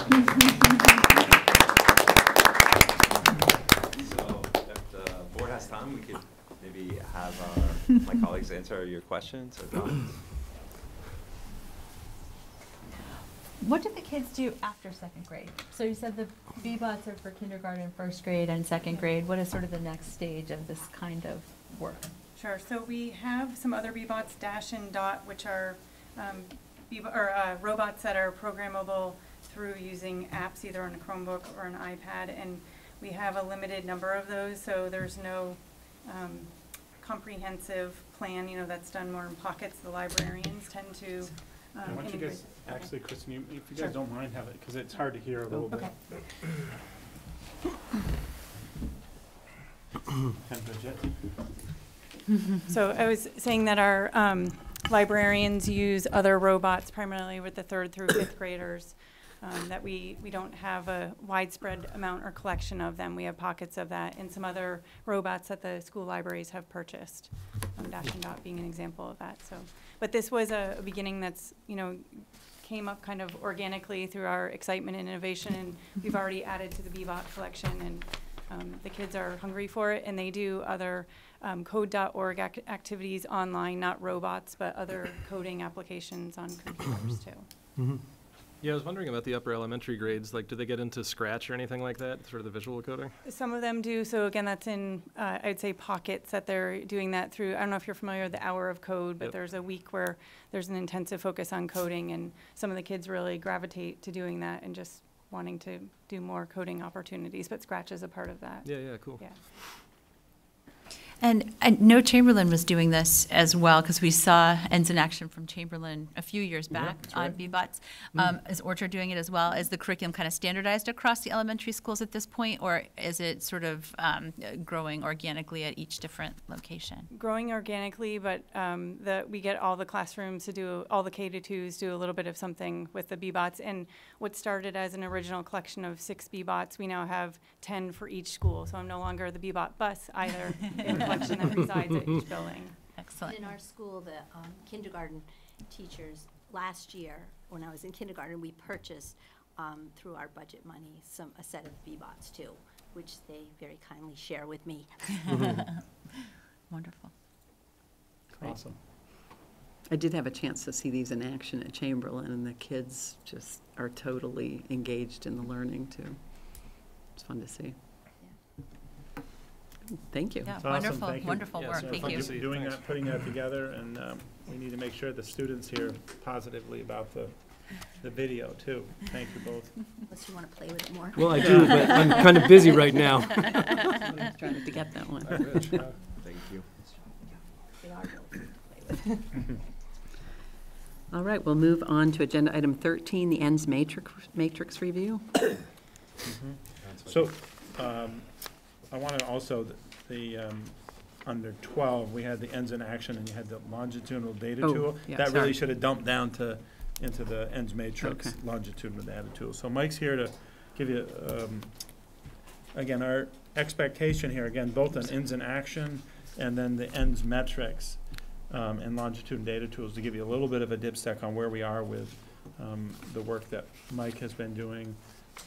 Speaker 9: So if the board has time, we could maybe have my colleagues answer your questions or comments.
Speaker 3: What do the kids do after second grade? So you said the B-bots are for kindergarten, first grade, and second grade. What is sort of the next stage of this kind of work?
Speaker 10: Sure, so we have some other B-bots, Dash and Dot, which are robots that are programmable through using apps either on a Chromebook or an iPad, and we have a limited number of those, so there's no comprehensive plan, you know, that's done more in pockets. The librarians tend to
Speaker 1: Why don't you guys, actually, Kristen, if you
Speaker 10: Sure.
Speaker 1: guys don't mind, have it, because it's hard to hear a little bit.
Speaker 10: Okay.
Speaker 1: And Bridget?
Speaker 10: So I was saying that our librarians use other robots primarily with the 3rd through 5th graders, that we don't have a widespread amount or collection of them. We have pockets of that and some other robots that the school libraries have purchased, Dash and Dot being an example of that. So, but this was a beginning that's, you know, came up kind of organically through our excitement and innovation, and we've already added to the B-bot collection, and the kids are hungry for it, and they do other code.org activities online, not robots, but other coding applications on computers too.
Speaker 4: Mm-hmm. Yeah, I was wondering about the upper elementary grades. Like, do they get into Scratch or anything like that, sort of the visual coding?
Speaker 10: Some of them do. So again, that's in, I'd say, pockets that they're doing that through. I don't know if you're familiar with the Hour of Code, but there's a week where there's an intensive focus on coding, and some of the kids really gravitate to doing that and just wanting to do more coding opportunities, but Scratch is a part of that.
Speaker 4: Yeah, cool.
Speaker 10: Yeah.
Speaker 3: And I know Chamberlain was doing this as well, because we saw Ends in Action from Chamberlain a few years back on B-bots. Is Orchard doing it as well? Is the curriculum kind of standardized across the elementary schools at this point, or is it sort of growing organically at each different location?
Speaker 10: Growing organically, but we get all the classrooms to do, all the K-2s do a little bit of something with the B-bots. And what started as an original collection of 6 B-bots, we now have 10 for each school. So I'm no longer the B-bot bus either. Collection that resides at each building.
Speaker 3: Excellent.
Speaker 11: In our school, the kindergarten teachers, last year, when I was in kindergarten, we purchased, through our budget money, a set of B-bots too, which they very kindly share with me.
Speaker 3: Wonderful.
Speaker 1: Awesome.
Speaker 2: I did have a chance to see these in action at Chamberlain, and the kids just are totally engaged in the learning too. It's fun to see. Thank you.
Speaker 3: Yeah,
Speaker 1: Awesome.
Speaker 3: wonderful,
Speaker 1: Thank you.
Speaker 3: wonderful
Speaker 4: Yeah,
Speaker 3: work.
Speaker 4: so
Speaker 3: Thank
Speaker 4: fun
Speaker 3: you.
Speaker 4: to see.
Speaker 1: Doing
Speaker 4: Thanks.
Speaker 1: that, putting that together, and we need to make sure the students hear positively about the video too. Thank you both.
Speaker 11: Unless you want to play with it more.
Speaker 6: Well, I do, but I'm kind of busy right now.
Speaker 2: I was trying to get that one.
Speaker 5: Thank you.
Speaker 11: They are really fun to play with.
Speaker 2: All right, we'll move on to agenda item 13, the ends matrix review.
Speaker 1: So, I want to also, under 12, we had the ends in action, and you had the longitudinal data
Speaker 2: Oh,
Speaker 1: tool.
Speaker 2: yeah,
Speaker 1: That
Speaker 2: sorry.
Speaker 1: really should have dumped down into the ends matrix,
Speaker 2: Okay.
Speaker 1: longitudinal data tool. So Mike's here to give you, again, our expectation here, again, both on ends in action and then the ends metrics and longitudinal data tools, to give you a little bit of a dipstick on where we are with the work that Mike has been doing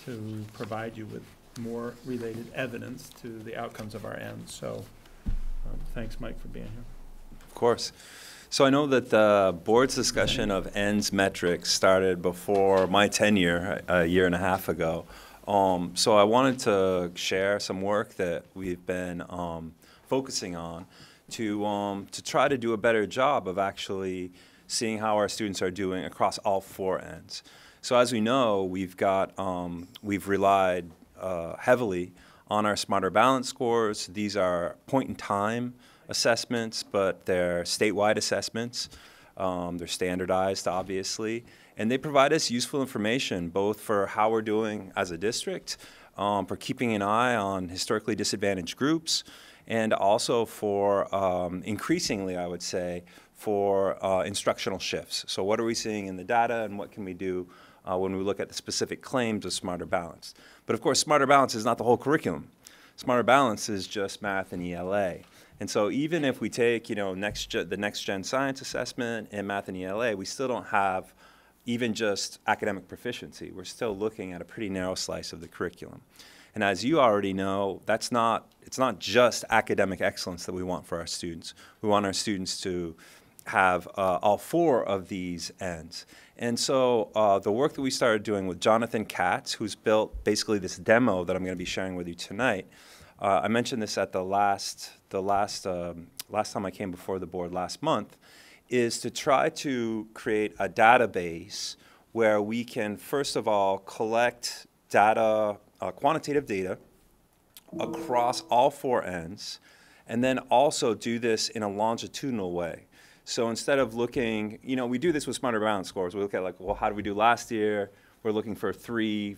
Speaker 1: to provide you with more related evidence to the outcomes of our ends. So thanks, Mike, for being here.
Speaker 9: Of course. So I know that the board's discussion of ends metrics started before my tenure a year and a half ago. So I wanted to share some work that we've been focusing on to try to do a better job of actually seeing how our students are doing across all 4 ends. So as we know, we've relied heavily on our Smarter Balance scores. These are point-in-time assessments, but they're statewide assessments. They're standardized, obviously, and they provide us useful information both for how we're doing as a district, for keeping an eye on historically disadvantaged groups, and also for increasingly, I would say, for instructional shifts. So what are we seeing in the data, and what can we do when we look at the specific claims of Smarter Balance? But of course, Smarter Balance is not the whole curriculum. Smarter Balance is just math and ELA. And so even if we take, the next gen science assessment and math and ELA, we still don't have even just academic proficiency. We're still looking at a pretty narrow slice of the curriculum. And as you already know, it's not just academic excellence that we want for our students. We want our students to have all 4 of these ends. And so the work that we started doing with Jonathan Katz, who's built basically this demo that I'm going to be sharing with you tonight. I mentioned this at the last time I came before the board last month, is to try to create a database where we can, first of all, collect data, quantitative data across all 4 ends, and then also do this in a longitudinal way. So instead of looking, we do this with Smarter Balance scores. We look at well, how did we do last year? We're looking for 3,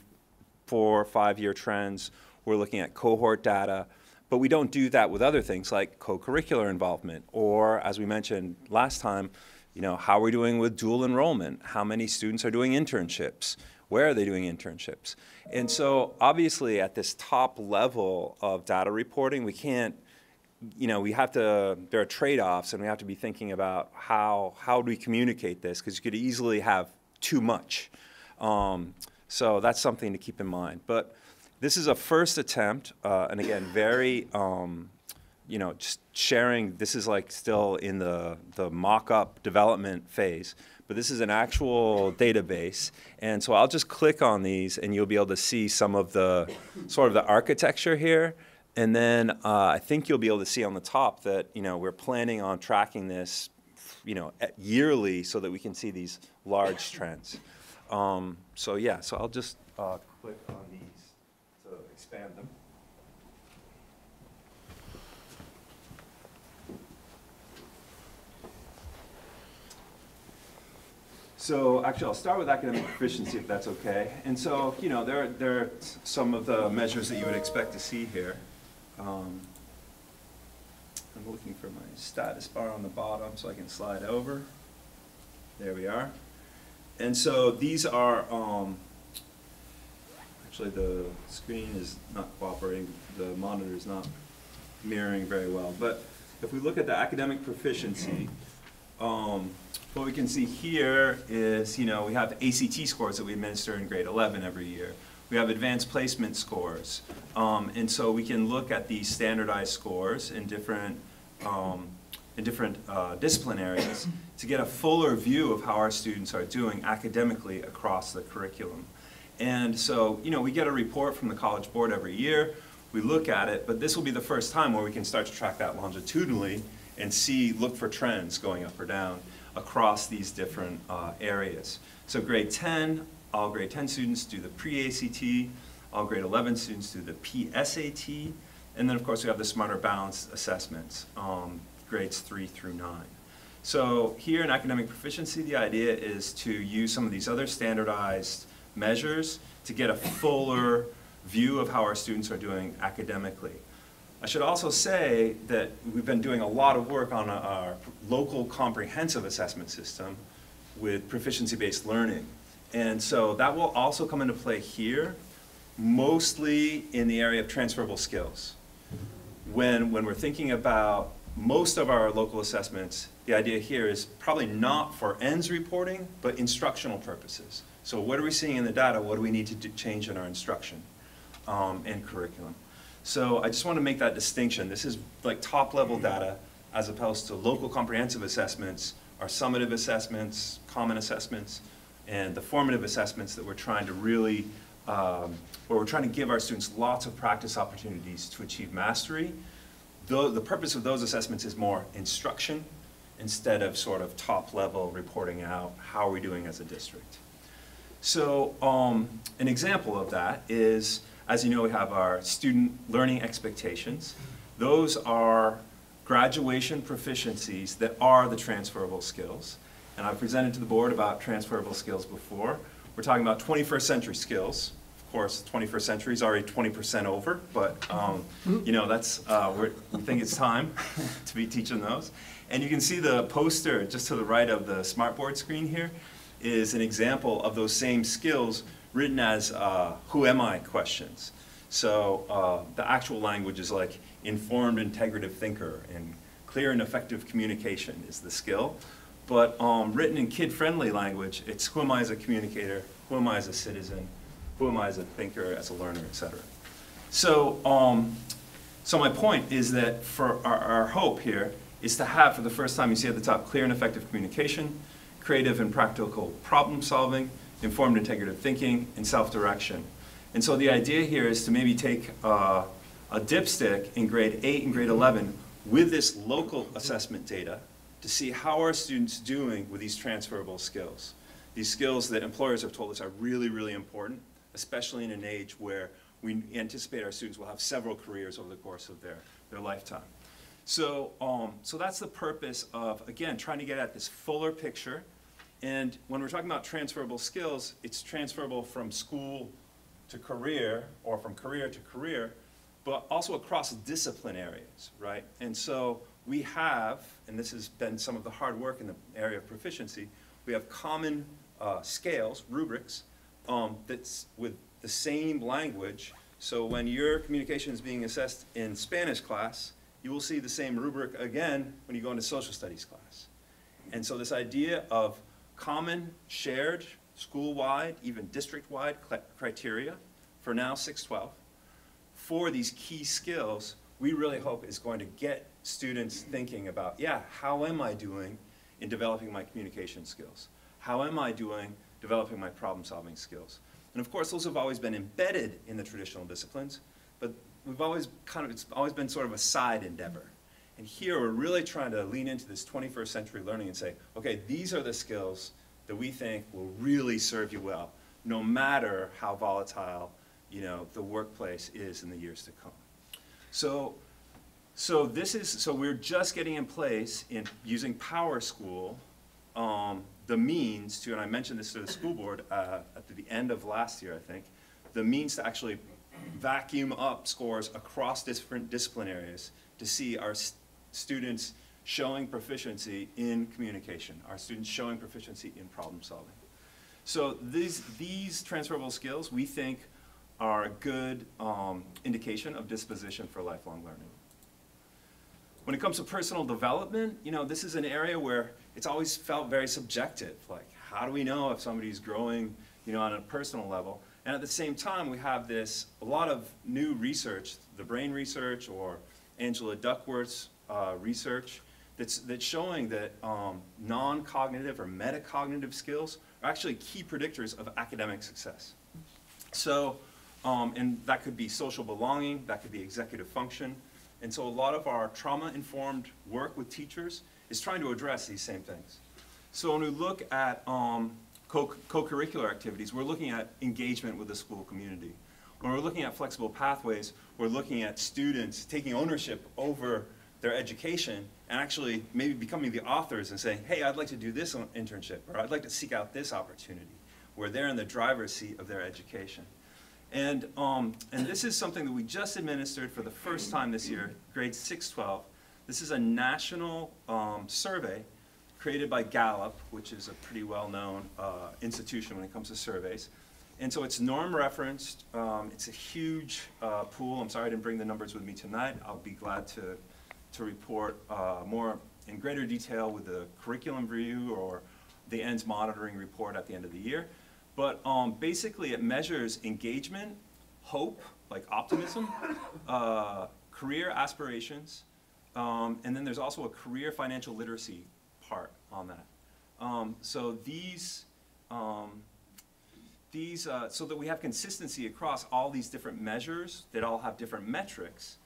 Speaker 9: 4, 5-year trends. We're looking at cohort data. But we don't do that with other things like co-curricular involvement, or as we mentioned last time, how are we doing with dual enrollment? How many students are doing internships? Where are they doing internships? And so obviously at this top level of data reporting, we can't, there are trade-offs, and we have to be thinking about how do we communicate this, because you could easily have too much. So that's something to keep in mind. But this is a first attempt, and again, very, just sharing, this is like still in the mock-up development phase, but this is an actual database. And so I'll just click on these, and you'll be able to see some of the, sort of the architecture here. And then I think you'll be able to see on the top that, we're planning on tracking this, yearly so that we can see these large trends. So yeah, so I'll just click on these to expand them. So actually, I'll start with academic proficiency, if that's okay. And so, there are some of the measures that you would expect to see here. I'm looking for my status bar on the bottom so I can slide over. There we are. And so these are, actually the screen is not cooperating, the monitor is not mirroring very well. But if we look at the academic proficiency, what we can see here is, we have ACT scores that we administer in grade 11 every year. We have advanced placement scores. And so we can look at these standardized scores in different discipline areas to get a fuller view of how our students are doing academically across the curriculum. And so, we get a report from the College Board every year. We look at it, but this will be the first time where we can start to track that longitudinally and look for trends going up or down across these different areas. So grade 10, all grade 10 students do the pre-ACT, all grade 11 students do the PSAT, and then of course we have the Smarter Balanced assessments, grades 3 through 9. So here in academic proficiency, the idea is to use some of these other standardized measures to get a fuller view of how our students are doing academically. I should also say that we've been doing a lot of work on our local comprehensive assessment system with proficiency-based learning. And so that will also come into play here, mostly in the area of transferable skills. When we're thinking about most of our local assessments, the idea here is probably not for ends reporting, but instructional purposes. So what are we seeing in the data? What do we need to change in our instruction and curriculum? So I just want to make that distinction. This is like top-level data as opposed to local comprehensive assessments, our summative assessments, common assessments, and the formative assessments that we're trying to really, where we're trying to give our students lots of practice opportunities to achieve mastery. The purpose of those assessments is more instruction instead of sort of top-level reporting out how are we doing as a district. So an example of that is, as you know, we have our student learning expectations. Those are graduation proficiencies that are the transferable skills. And I've presented to the board about transferable skills before. We're talking about 21st century skills. Of course, 21st century is already 20% over, but that's, we think it's time to be teaching those. And you can see the poster just to the right of the smartboard screen here is an example of those same skills written as who am I questions. So the actual language is like informed integrative thinker, and clear and effective communication is the skill. but written in kid-friendly language, it's who am I as a communicator, who am I as a citizen, who am I as a thinker, as a learner, et cetera. So, so my point is that for our hope here is to have, for the first time, you see at the top, clear and effective communication, creative and practical problem solving, informed integrative thinking, and self-direction. And so the idea here is to maybe take a dipstick in grade 8 and grade 11 with this local assessment data to see how are students doing with these transferable skills. These skills that employers have told us are really, really important, especially in an age where we anticipate our students will have several careers over the course of their lifetime. So, so that's the purpose of, again, trying to get at this fuller picture. And when we're talking about transferable skills, it's transferable from school to career, or from career to career, but also across discipline areas, right? And so we have, and this has been some of the hard work in the area of proficiency, we have common scales, rubrics, that's with the same language. So when your communication is being assessed in Spanish class, you will see the same rubric again when you go into social studies class. And so this idea of common, shared, school-wide, even district-wide criteria for now 612 for these key skills, we really hope is going to get students thinking about, yeah, how am I doing in developing my communication skills? How am I doing developing my problem-solving skills? And of course, those have always been embedded in the traditional disciplines, but we've always it's always been sort of a side endeavor. And here we're really trying to lean into this 21st century learning and say, okay, these are the skills that we think will really serve you well, no matter how volatile, you know, the workplace is in the years to come. So we're just getting in place in using Power School, the means to, and I mentioned this to the school board at the end of last year, I think, the means to actually vacuum up scores across different discipline areas to see our students showing proficiency in communication, our students showing proficiency in problem solving. So these transferable skills, we think, are a good indication of disposition for lifelong learning. When it comes to personal development, you know, this is an area where it's always felt very subjective. Like, how do we know if somebody's growing, you know, on a personal level? And at the same time, we have a lot of new research, the brain research or Angela Duckworth's research, that's showing that non-cognitive or metacognitive skills are actually key predictors of academic success. So, and that could be social belonging, that could be executive function. And so a lot of our trauma-informed work with teachers is trying to address these same things. So when we look at co-curricular activities, we're looking at engagement with the school community. When we're looking at flexible pathways, we're looking at students taking ownership over their education and actually maybe becoming the authors and saying, hey, I'd like to do this internship, or I'd like to seek out this opportunity, where they're in the driver's seat of their education. And this is something that we just administered for the first time this year, grades 6-12. This is a national survey created by Gallup, which is a pretty well-known institution when it comes to surveys. And so it's norm referenced. It's a huge pool. I'm sorry I didn't bring the numbers with me tonight. I'll be glad to report more in greater detail with the curriculum review or the ends monitoring report at the end of the year. But basically it measures engagement, hope, like optimism, career aspirations, and then there's also a career financial literacy part on that. So so that we have consistency across all these different measures that all have different metrics,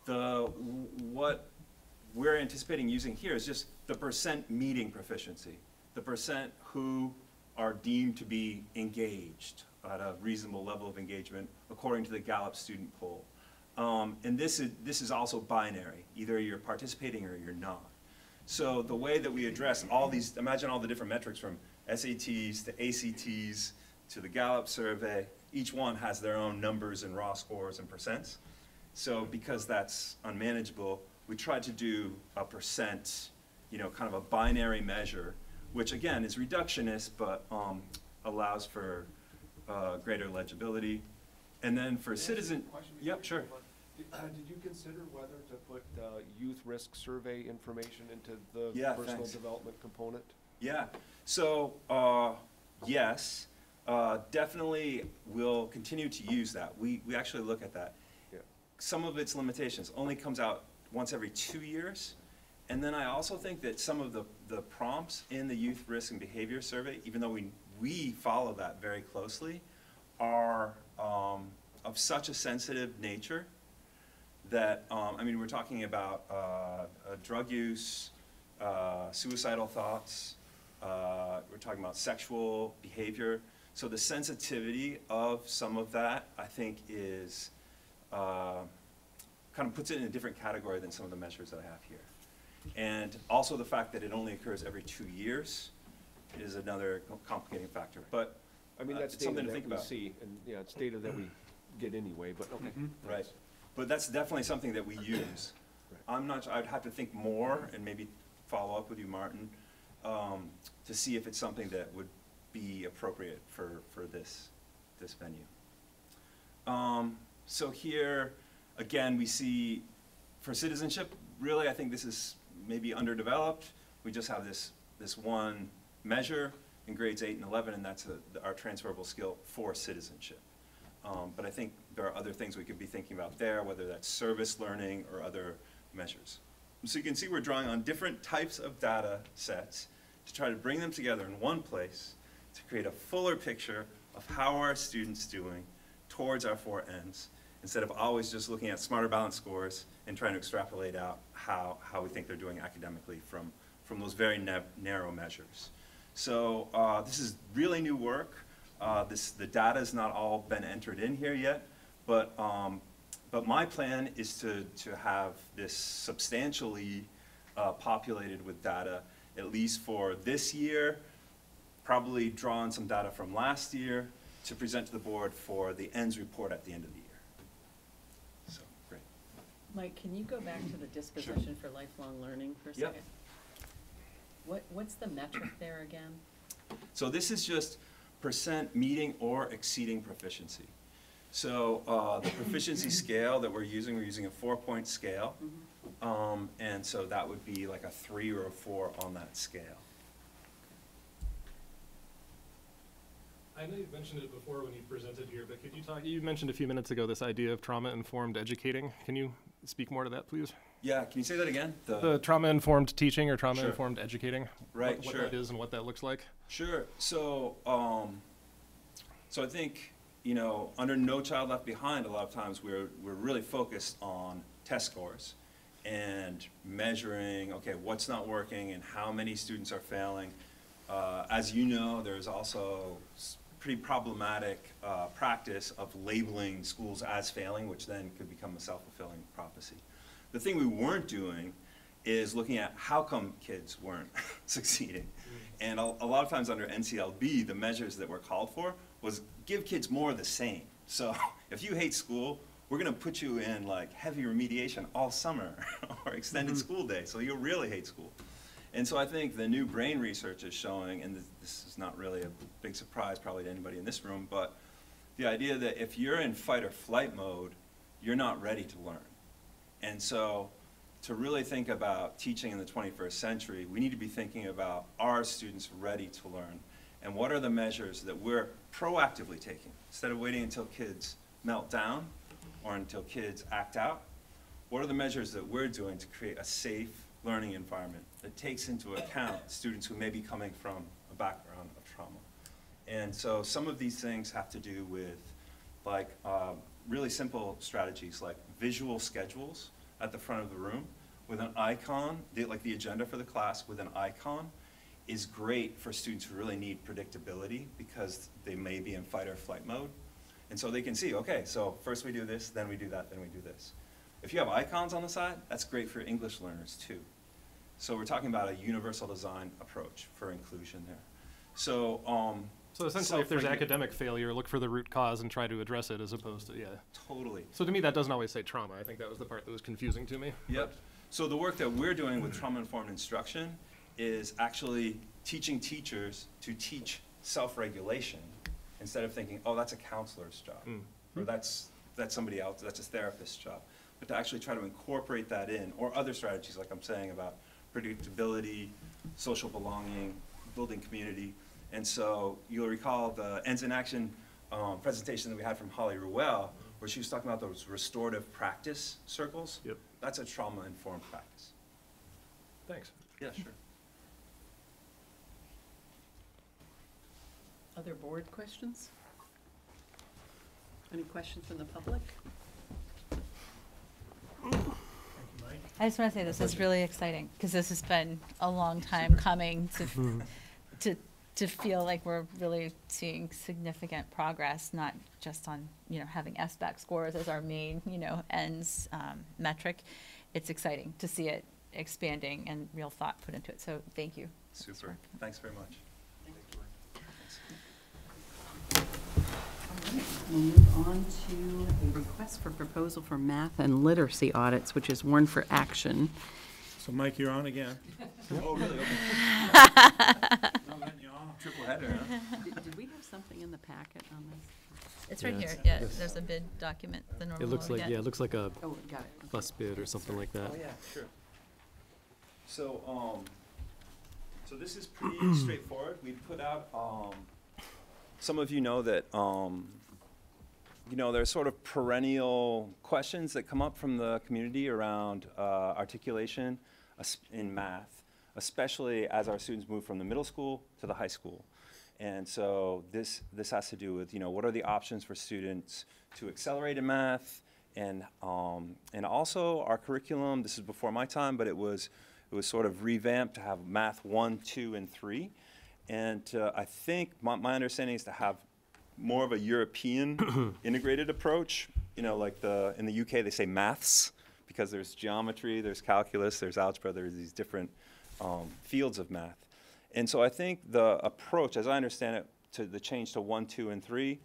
Speaker 9: what we're anticipating using here is just the percent meeting proficiency, the percent who are deemed to be engaged at a reasonable level of engagement according to the Gallup student poll. And this is also binary. Either you're participating or you're not. So the way that we address all these, imagine all the different metrics from SATs to ACTs to the Gallup survey, each one has their own numbers and raw scores and percents. So because that's unmanageable, we tried to do a percent, you know, kind of a binary measure, which again is reductionist, but allows for greater legibility. And then for citizen, yep, sure.
Speaker 5: Did you consider whether to put youth risk survey information into the
Speaker 9: Yeah,
Speaker 5: personal
Speaker 9: thanks.
Speaker 5: development component?
Speaker 9: Yeah, so, yes, definitely we'll continue to use that. We actually look at that.
Speaker 5: Yeah.
Speaker 9: Some of its limitations only comes out once every 2 years. And then I also think that some of the prompts in the youth risk and behavior survey, even though we follow that very closely, are of such a sensitive nature that, I mean, we're talking about drug use, suicidal thoughts, we're talking about sexual behavior. So the sensitivity of some of that, I think, is kind of puts it in a different category than some of the measures that I have here. And also the fact that it only occurs every 2 years is another complicating factor. But
Speaker 5: I mean, that's
Speaker 9: it's something
Speaker 5: data
Speaker 9: to think
Speaker 5: that we
Speaker 9: about.
Speaker 5: see, and, yeah, it's data that we get anyway, but okay.
Speaker 9: Right.
Speaker 5: thanks.
Speaker 9: But that's definitely something that we use.
Speaker 5: Right.
Speaker 9: I'm not, I'd have to think more and maybe follow up with you, Martin, to see if it's something that would be appropriate for this venue. So here, again, we see for citizenship, really, I think this is maybe underdeveloped. We just have this one measure in grades 8 and 11, and that's our transferable skill for citizenship. But I think there are other things we could be thinking about there, whether that's service learning or other measures. So you can see we're drawing on different types of data sets to try to bring them together in one place to create a fuller picture of how our students doing towards our 4 Ns, instead of always just looking at smarter balance scores and trying to extrapolate out how we think they're doing academically from those very narrow measures. So this is really new work. The data's not all been entered in here yet, but my plan is to have this substantially populated with data, at least for this year, probably draw on some data from last year to present to the board for the ends report at the end of the year. So, great.
Speaker 12: Mike, can you go back to the disposition for lifelong learning for a
Speaker 9: Yep.
Speaker 12: second? What's the metric there again?
Speaker 9: So this is just percent meeting or exceeding proficiency. So the proficiency scale that we're using a 4-point scale. And so that would be like a 3 or a 4 on that scale.
Speaker 4: I know you've mentioned it before when you presented here, but could you talk, you mentioned a few minutes ago this idea of trauma-informed educating. Can you speak more to that, please?
Speaker 9: Yeah, can you say that again?
Speaker 4: The trauma-informed teaching or trauma-informed educating?
Speaker 9: Right,
Speaker 4: what
Speaker 9: sure.
Speaker 4: that is and what that looks like?
Speaker 9: Sure. So, so I think, you know, under No Child Left Behind, a lot of times we're really focused on test scores and measuring, okay, what's not working and how many students are failing. As you know, there's also pretty problematic practice of labeling schools as failing, which then could become a self-fulfilling prophecy. The thing we weren't doing is looking at how come kids weren't succeeding. And a lot of times under NCLB, the measures that were called for was give kids more of the same. So if you hate school, we're gonna put you in like heavy remediation all summer or extended school day, so you'll really hate school. And so I think the new brain research is showing, and this is not really a big surprise probably to anybody in this room, but the idea that if you're in fight or flight mode, you're not ready to learn. And so to really think about teaching in the 21st century, we need to be thinking about, are students ready to learn? And what are the measures that we're proactively taking? Instead of waiting until kids melt down or until kids act out, what are the measures that we're doing to create a safe learning environment that takes into account students who may be coming from a background of trauma? And so some of these things have to do with like really simple strategies like visual schedules at the front of the room with an icon, like the agenda for the class with an icon is great for students who really need predictability because they may be in fight or flight mode. And so they can see, okay, so first we do this, then we do that, then we do this. If you have icons on the side, that's great for English learners too. So we're talking about a universal design approach for inclusion there. So,
Speaker 4: so essentially, if there's academic failure, look for the root cause and try to address it as opposed to, yeah.
Speaker 9: Totally.
Speaker 4: So to me, that doesn't always say trauma. I think that was the part that was confusing to me.
Speaker 9: Yep. So the work that we're doing with trauma-informed instruction is actually teaching teachers to teach self-regulation instead of thinking, oh, that's a counselor's job, or that's somebody else, that's a therapist's job. but to actually try to incorporate that in, or other strategies like I'm saying about predictability, social belonging, building community. And so you'll recall the Ends in Action presentation that we had from Holly Ruel, where she was talking about those restorative practice circles.
Speaker 4: Yep.
Speaker 9: That's a trauma-informed practice.
Speaker 4: Thanks.
Speaker 9: Yeah, sure.
Speaker 12: Other board questions? Any questions from the public?
Speaker 3: I just want to say this is really exciting, because this has been a long time coming to feel like we're really seeing significant progress, not just on, having SBAC scores as our main, ends metric. It's exciting to see it expanding and real thought put into it. So thank you.
Speaker 9: Super. Thanks very much.
Speaker 2: We'll move on to a request for proposal for math and literacy audits, which is warned for action.
Speaker 1: So Mike, you're on again.
Speaker 9: Oh, really? Okay. Triple header, huh?
Speaker 2: Did we have something in the packet on this?
Speaker 3: It's right
Speaker 4: Yeah.
Speaker 3: here. Yeah, there's a bid document, the normal
Speaker 4: It looks
Speaker 3: one we
Speaker 4: like,
Speaker 3: get.
Speaker 4: it looks like a
Speaker 2: Oh, got it.
Speaker 4: bus bid or something like that.
Speaker 9: Oh, yeah, sure. So, so this is pretty straightforward. We put out, some of you know that, there's sort of perennial questions that come up from the community around articulation in math, especially as our students move from the middle school to the high school. And so this has to do with, what are the options for students to accelerate in math, and also our curriculum. This is before my time, but it was sort of revamped to have math 1, 2, and 3. And I think my understanding is to have more of a European integrated approach. Like in the UK they say maths, because there's geometry, there's calculus, there's algebra, there's these different fields of math. And so I think the approach, as I understand it, to the change to 1, 2, and 3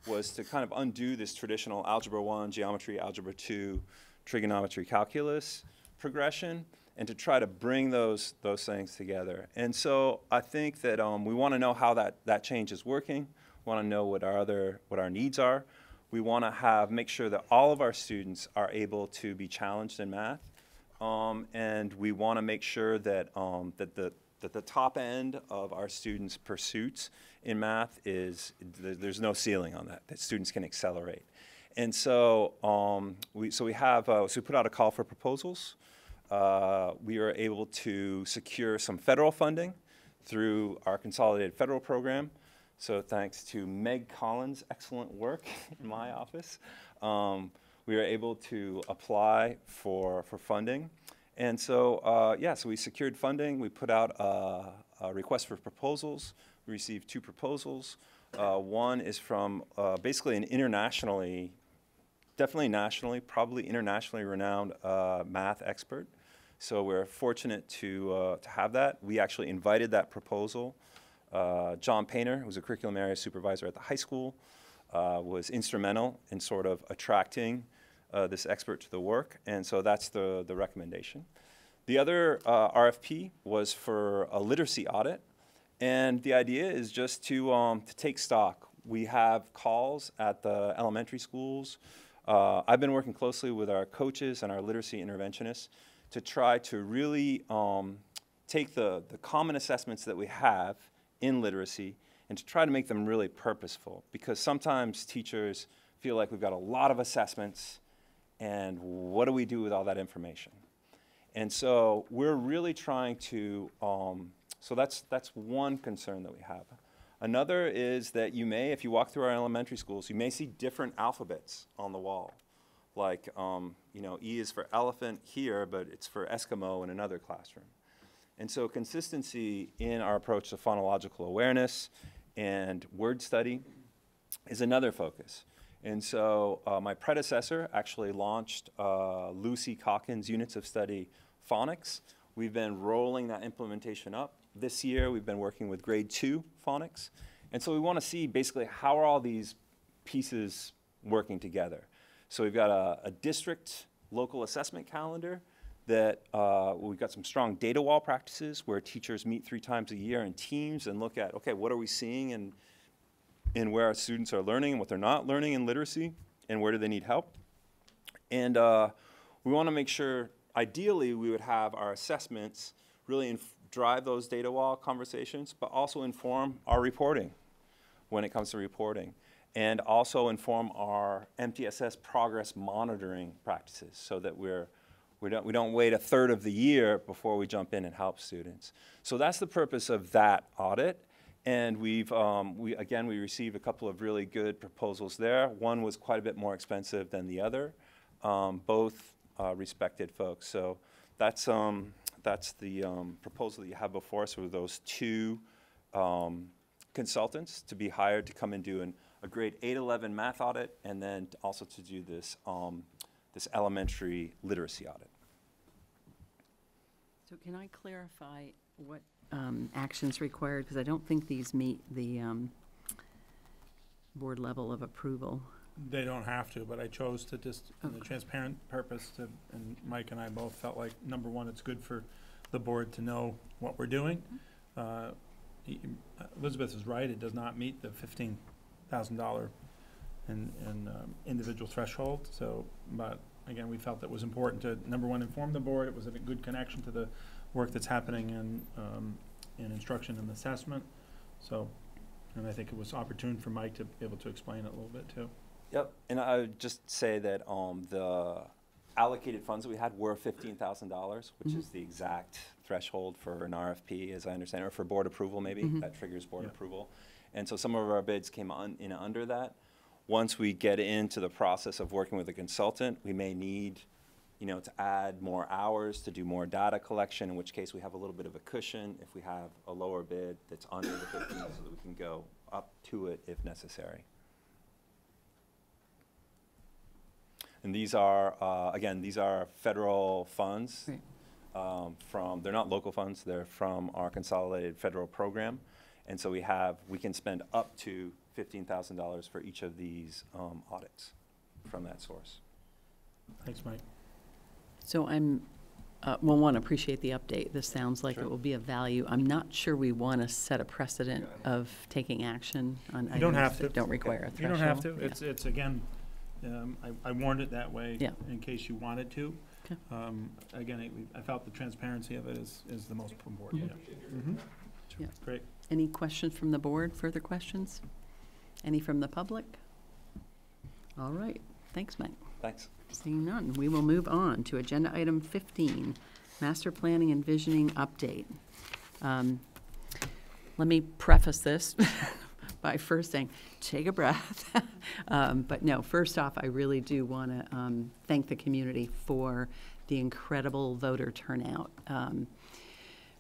Speaker 9: was to kind of undo this traditional algebra 1, geometry, algebra 2, trigonometry, calculus progression, and to try to bring those things together. And so I think that we want to know how that change is working. We want to know what our needs are. We want to make sure that all of our students are able to be challenged in math, and we want to make sure that that the top end of our students' pursuits in math there's no ceiling on that students can accelerate. And so we put out a call for proposals. We were able to secure some federal funding through our consolidated federal program. So thanks to Meg Collins' excellent work in my office, we were able to apply for funding. And so, so we secured funding. We put out a request for proposals. We received 2 proposals. One is from basically an definitely nationally, probably internationally renowned math expert. So we're fortunate to have that. We actually invited that proposal. John Painter, who's a curriculum area supervisor at the high school, was instrumental in sort of attracting this expert to the work, and so that's the recommendation. The other RFP was for a literacy audit, and the idea is just to take stock. We have calls at the elementary schools. I've been working closely with our coaches and our literacy interventionists to try to really take the common assessments that we have in literacy and to try to make them really purposeful, because sometimes teachers feel like we've got a lot of assessments, and what do we do with all that information? And so we're really trying to, so that's one concern that we have. Another is that if you walk through our elementary schools, you may see different alphabets on the wall. Like, E is for elephant here, but it's for Eskimo in another classroom. And so consistency in our approach to phonological awareness and word study is another focus. And so my predecessor actually launched Lucy Calkins' Units of Study Phonics. We've been rolling that implementation up. This year we've been working with grade 2 phonics. And so we want to see basically how are all these pieces working together. So we've got a district local assessment calendar that we've got some strong data wall practices where teachers meet 3 times a year in teams and look at, okay, what are we seeing in where our students are learning and what they're not learning in literacy, and where do they need help. And we want to make sure, ideally, we would have our assessments really drive those data wall conversations, but also inform our reporting when it comes to reporting, and also inform our MTSS progress monitoring practices so that we don't wait a third of the year before we jump in and help students. So that's the purpose of that audit. And we received a couple of really good proposals there. One was quite a bit more expensive than the other, both respected folks. So that's the proposal that you have before us with those two consultants to be hired to come and do a grade 8-11 math audit, and then also to do this, this elementary literacy audit.
Speaker 2: So can I clarify what actions required? Because I don't think these meet the board level of approval.
Speaker 1: They don't have to, but I chose to just, in the transparent purpose, and Mike and I both felt like, number one, it's good for the board to know what we're doing. Elizabeth is right, it does not meet the $15,000 individual threshold. So, but again, we felt it was important to, number one, inform the board. It was a good connection to the work that's happening in instruction and assessment. So, and I think it was opportune for Mike to be able to explain it a little bit too.
Speaker 9: Yep, and I would just say that the allocated funds that we had were $15,000, which is the exact threshold for an RFP, as I understand, or for board approval maybe, that triggers board approval. And so some of our bids came in under that. Once we get into the process of working with a consultant, we may need, to add more hours to do more data collection, in which case we have a little bit of a cushion if we have a lower bid that's under the 15, so that we can go up to it if necessary. And these are, again, these are federal funds. Right. They're not local funds, they're from our consolidated federal program. And so we can spend up to $15,000 for each of these audits from that source.
Speaker 1: Thanks, Mike.
Speaker 2: So well, one, appreciate the update. This sounds like it will be of value. I'm not sure we want to set a precedent of taking action on items that don't require a threshold.
Speaker 1: You don't have to. It's again, I warned it that way in case you wanted to.
Speaker 2: Okay.
Speaker 1: Again, I felt the transparency of it is the most important.
Speaker 2: Yeah.
Speaker 1: Great.
Speaker 2: Any questions from the board? Further questions? Any from the public? All right. Thanks, Mike.
Speaker 9: Thanks.
Speaker 2: Seeing none, we will move on to agenda item 15, Master Planning and Visioning Update. Let me preface this by first saying, take a breath. But no, first off, I really do want to thank the community for the incredible voter turnout.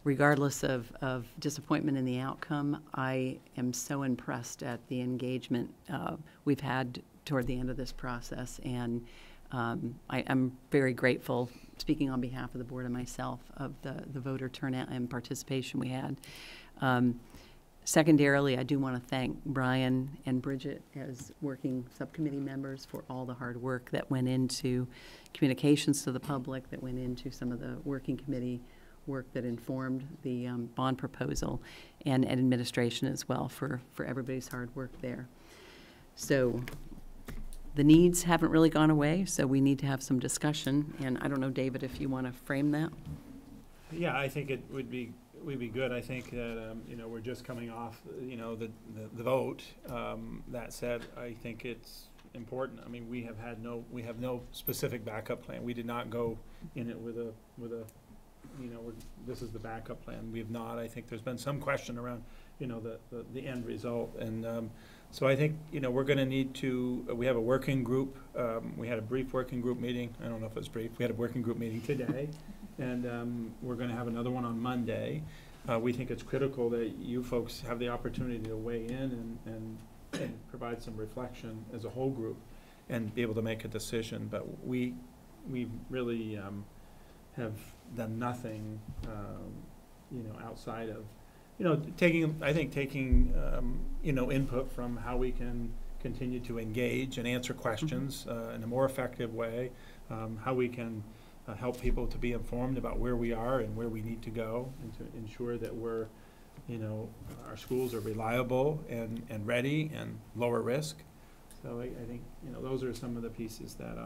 Speaker 2: Regardless of disappointment in the outcome, I am so impressed at the engagement we've had toward the end of this process, and I'm very grateful, speaking on behalf of the board and myself, of the voter turnout and participation we had. Secondarily, I do want to thank Brian and Bridget as working subcommittee members for all the hard work that went into communications to the public, that went into some of the working committee work that informed the bond proposal, and administration as well for everybody's hard work there. So the needs haven't really gone away, so we need to have some discussion. And I don't know, David, if you want to frame that.
Speaker 1: Yeah, I think it would be good. I think that we're just coming off the vote. That said, I think it's important. I mean, we have no specific backup plan. We did not go in it with a this is the backup plan. We have not. I think there's been some question around the end result, and so I think we're going to need to. We have a working group. We had a brief working group meeting. I don't know if it was brief. We had a working group meeting today, and we're going to have another one on Monday. We think it's critical that you folks have the opportunity to weigh in and provide some reflection as a whole group, and be able to make a decision. But we really have done nothing, outside of, taking input from how we can continue to engage and answer questions in a more effective way, how we can help people to be informed about where we are and where we need to go, and to ensure that we're, our schools are reliable and ready and lower risk. So I think, those are some of the pieces that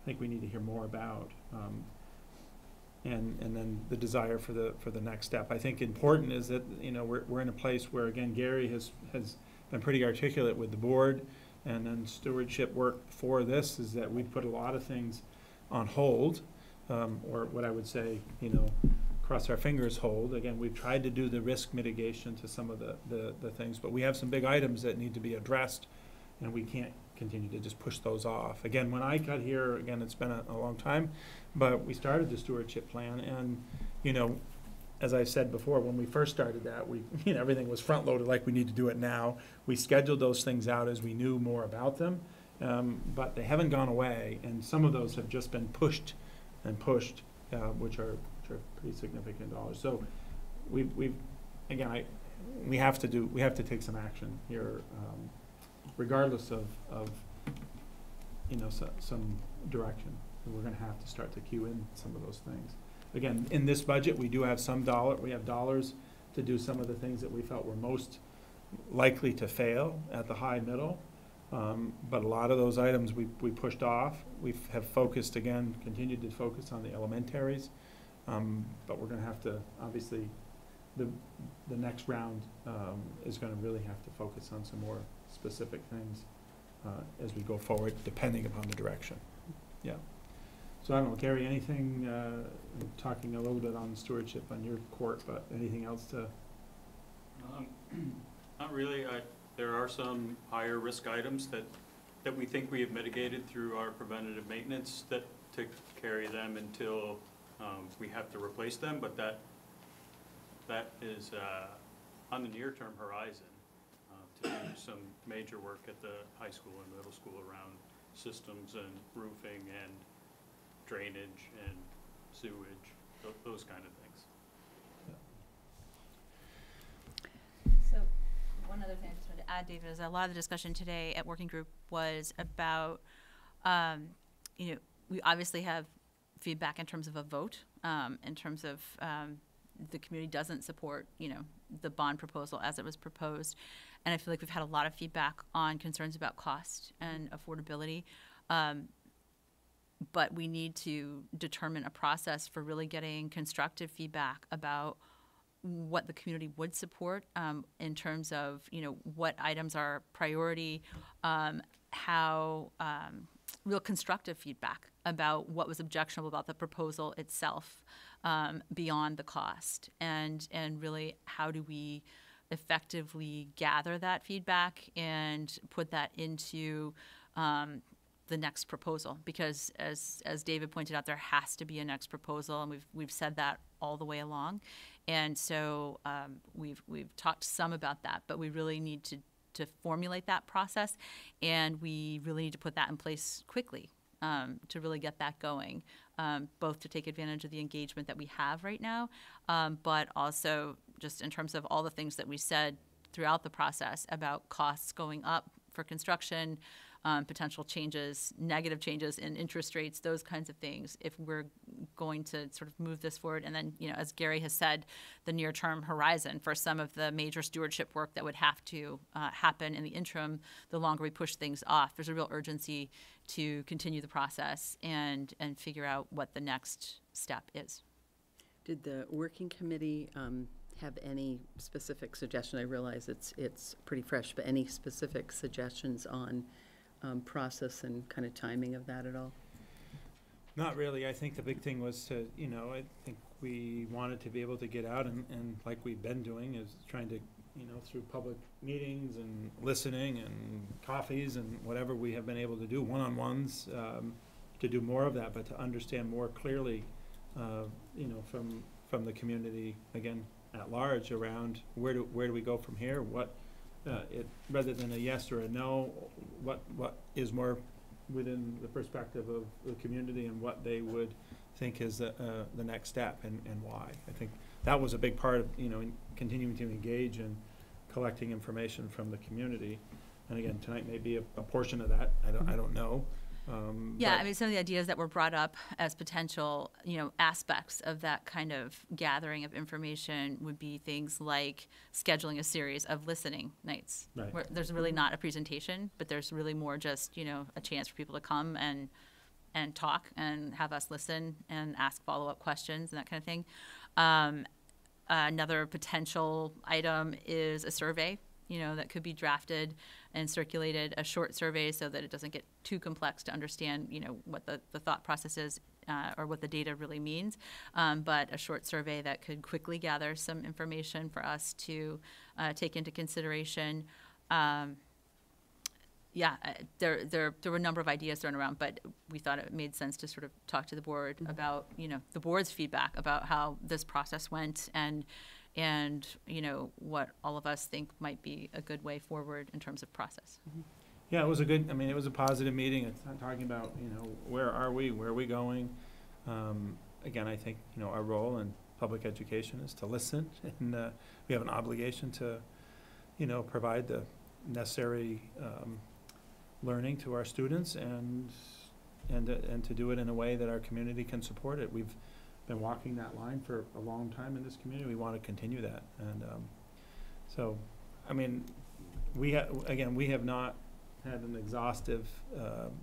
Speaker 1: I think we need to hear more about. And then the desire for the next step. I think important is that, you know, we're in a place where, again, Gary has been pretty articulate with the board, and then stewardship work for this is that we've put a lot of things on hold, or what I would say, you know, cross our fingers hold. Again, we've tried to do the risk mitigation to some of the things, but we have some big items that need to be addressed, and we can't continue to just push those off. Again, when I got here, again, it's been a long time, but we started the stewardship plan, and, you know, as I said before, when we first started that, you know, everything was front-loaded like we need to do it now. We scheduled those things out as we knew more about them, but they haven't gone away, and some of those have just been pushed and pushed, which are pretty significant dollars. So we have to take some action here, regardless of you know, some direction. We're going to have to start to cue in some of those things. Again, in this budget, we do have we have dollars to do some of the things that we felt were most likely to fail at the high middle. But a lot of those items we pushed off. We have focused, again, continued to focus on the elementaries. But we're going to have to, obviously, the next round is going to really have to focus on some more specific things as we go forward, depending upon the direction. Yeah. So I don't know, Gary, anything, talking a little bit on stewardship on your court, but anything else to?
Speaker 7: Not really. There are some higher risk items that we think we have mitigated through our preventative maintenance that to carry them until we have to replace them, but that is on the near-term horizon to do some major work at the high school and middle school around systems and roofing and drainage and sewage, those kind of things.
Speaker 3: So one other thing I just wanted to add, David, is a lot of the discussion today at working group was about, you know, we obviously have feedback in terms of a vote, in terms of the community doesn't support, you know, the bond proposal as it was proposed. And I feel like we've had a lot of feedback on concerns about cost and affordability. But we need to determine a process for really getting constructive feedback about what the community would support in terms of, you know, what items are priority, how real constructive feedback about what was objectionable about the proposal itself beyond the cost, and really how do we effectively gather that feedback and put that into the next proposal, because as David pointed out, there has to be a next proposal, and we've said that all the way along, and so we've talked some about that, but we really need to formulate that process, and we really need to put that in place quickly to really get that going, both to take advantage of the engagement that we have right now, but also just in terms of all the things that we said throughout the process about costs going up for construction, potential changes, negative changes in interest rates, those kinds of things, if we're going to sort of move this forward. And then, you know, as Gary has said, the near-term horizon for some of the major stewardship work that would have to happen in the interim, the longer we push things off, there's a real urgency to continue the process and figure out what the next step is.
Speaker 12: Did the working committee have any specific suggestion? I realize it's pretty fresh, but any specific suggestions on process and kind of timing of that at all?
Speaker 1: Not really. I think the big thing was to, you know, I think we wanted to be able to get out and like we've been doing, is trying to, you know, through public meetings and listening and coffees and whatever we have been able to do, one-on-ones, to do more of that, but to understand more clearly, you know, from the community, again, at large, around where do we go from here? What rather than a yes or a no, what is more within the perspective of the community and what they would think is the next step and why. I think that was a big part of, you know, in continuing to engage and collecting information from the community. And again, tonight may be a portion of that. I don't know.
Speaker 3: Yeah, I mean, some of the ideas that were brought up as potential, you know, aspects of that kind of gathering of information would be things like scheduling a series of listening nights,
Speaker 1: right,
Speaker 3: where there's really not a presentation, but there's really more just, you know, a chance for people to come and and talk and have us listen and ask follow-up questions and that kind of thing. Another potential item is a survey, that could be drafted and circulated, a short survey so that it doesn't get too complex to understand, what the thought process is or what the data really means. But a short survey that could quickly gather some information for us to take into consideration. There were a number of ideas thrown around, but we thought it made sense to sort of talk to the board about, the board's feedback about how this process went and what all of us think might be a good way forward in terms of process.
Speaker 1: Yeah, it was it was a positive meeting. It's not talking about, where are we going? Again, I think, our role in public education is to listen, and we have an obligation to, provide the necessary learning to our students and to do it in a way that our community can support it. We've been walking that line for a long time in this community. We want to continue that. And so, we have not had an exhaustive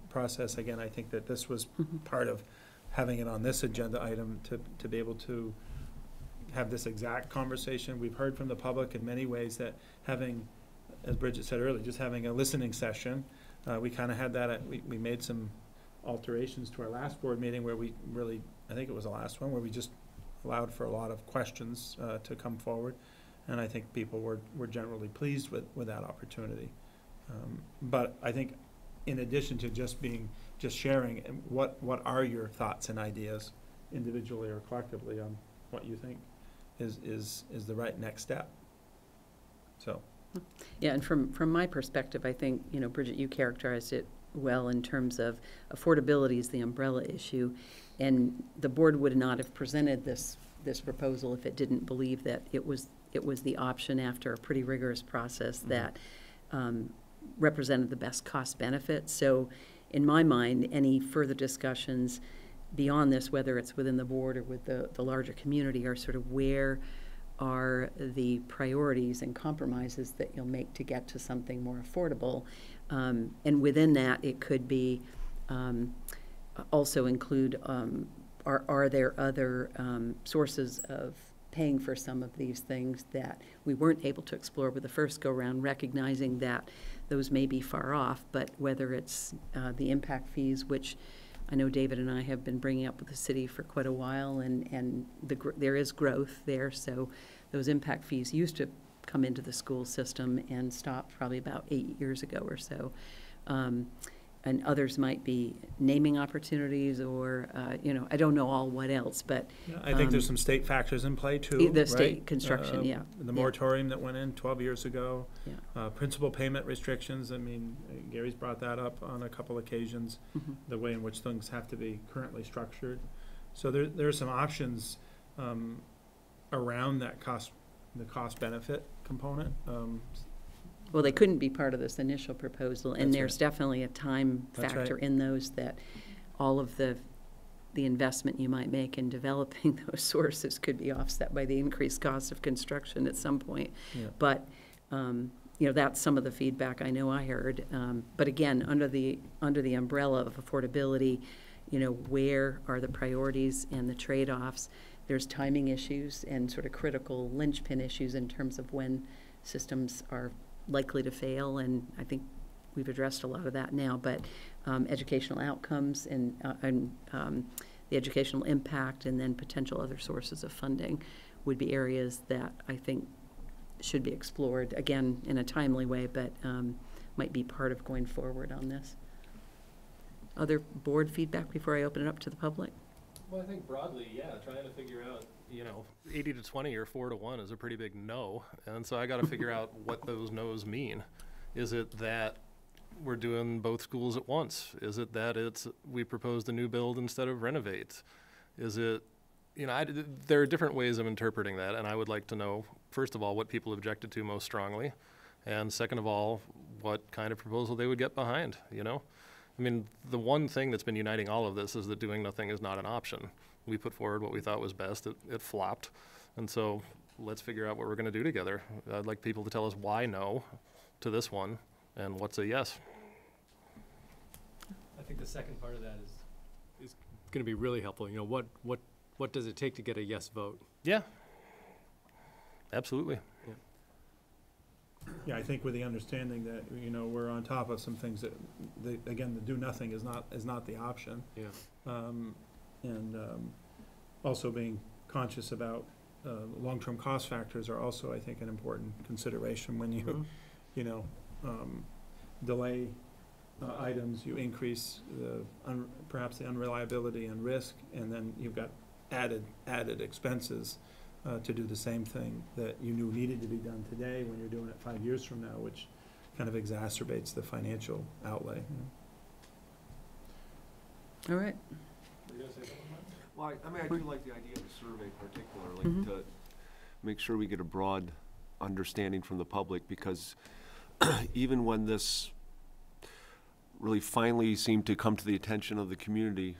Speaker 1: process. Again, I think that this was part of having it on this agenda item to be able to have this exact conversation. We've heard from the public in many ways that having, as Bridget said earlier, just having a listening session. We kind of had that. We made some alterations to our last board meeting where we really, I think it was the last one, where we just allowed for a lot of questions to come forward. And I think people were generally pleased with that opportunity. But I think in addition to just sharing, what are your thoughts and ideas individually or collectively on what you think is the right next step? So.
Speaker 12: Yeah, and from my perspective, I think, Bridget, you characterized it well in terms of affordability is the umbrella issue, and the board would not have presented this proposal if it didn't believe that it was the option after a pretty rigorous process that represented the best cost benefit. So in my mind, any further discussions beyond this, whether it's within the board or with the larger community, are sort of where are the priorities and compromises that you'll make to get to something more affordable. And within that, it could be also include, are there other sources of paying for some of these things that we weren't able to explore with the first go-round, recognizing that those may be far off, but whether it's the impact fees, which I know David and I have been bringing up with the city for quite a while, and there is growth there, so those impact fees used to come into the school system and stopped probably about 8 years ago or so. And others might be naming opportunities or, I don't know all what else, but.
Speaker 1: Yeah, I think there's some state factors in play too,
Speaker 12: the state construction, yeah.
Speaker 1: The moratorium that went in 12 years ago.
Speaker 12: Yeah.
Speaker 1: Principal payment restrictions, Gary's brought that up on a couple occasions, the way in which things have to be currently structured. So there are some options around that the cost benefit component.
Speaker 12: Well, they couldn't be part of this initial proposal, and there's
Speaker 1: right.
Speaker 12: definitely a time factor in those, that all of the investment you might make in developing those sources could be offset by the increased cost of construction at some point.
Speaker 1: Yeah.
Speaker 12: But that's some of the feedback I know I heard. But again, under the umbrella of affordability, where are the priorities and the trade-offs? There's timing issues and sort of critical linchpin issues in terms of when systems are likely to fail, and I think we've addressed a lot of that now, but educational outcomes and the educational impact, and then potential other sources of funding would be areas that I think should be explored, again, in a timely way, but might be part of going forward on this. Other board feedback before I open it up to the public?
Speaker 4: Well, I think broadly, trying to figure out, 80 to 20 or 4 to 1 is a pretty big no. And so I got to figure out what those no's mean. Is it that we're doing both schools at once? Is it that we proposed a new build instead of renovate? Is it, there are different ways of interpreting that. And I would like to know, first of all, what people objected to most strongly. And second of all, what kind of proposal they would get behind, the one thing that's been uniting all of this is that doing nothing is not an option. We put forward what we thought was best. It flopped. And so let's figure out what we're going to do together. I'd like people to tell us why no to this one and what's a yes.
Speaker 6: I think the second part of that is is gonna be really helpful. You know, what does it take to get a yes vote?
Speaker 4: Yeah. Absolutely.
Speaker 1: Yeah, I think with the understanding that, you know, we're on top of some things that, again, the do nothing is not the option.
Speaker 6: Yeah.
Speaker 1: Also being conscious about long-term cost factors are also, I think, an important consideration when you, you know, delay items, you increase perhaps the unreliability and risk, and then you've got added expenses to do the same thing that you knew needed to be done today when you're doing it 5 years from now, which kind of exacerbates the financial outlay.
Speaker 12: All right.
Speaker 5: Well, I mean, I do like the idea of a survey particularly, to make sure we get a broad understanding from the public, because even when this really finally seemed to come to the attention of the community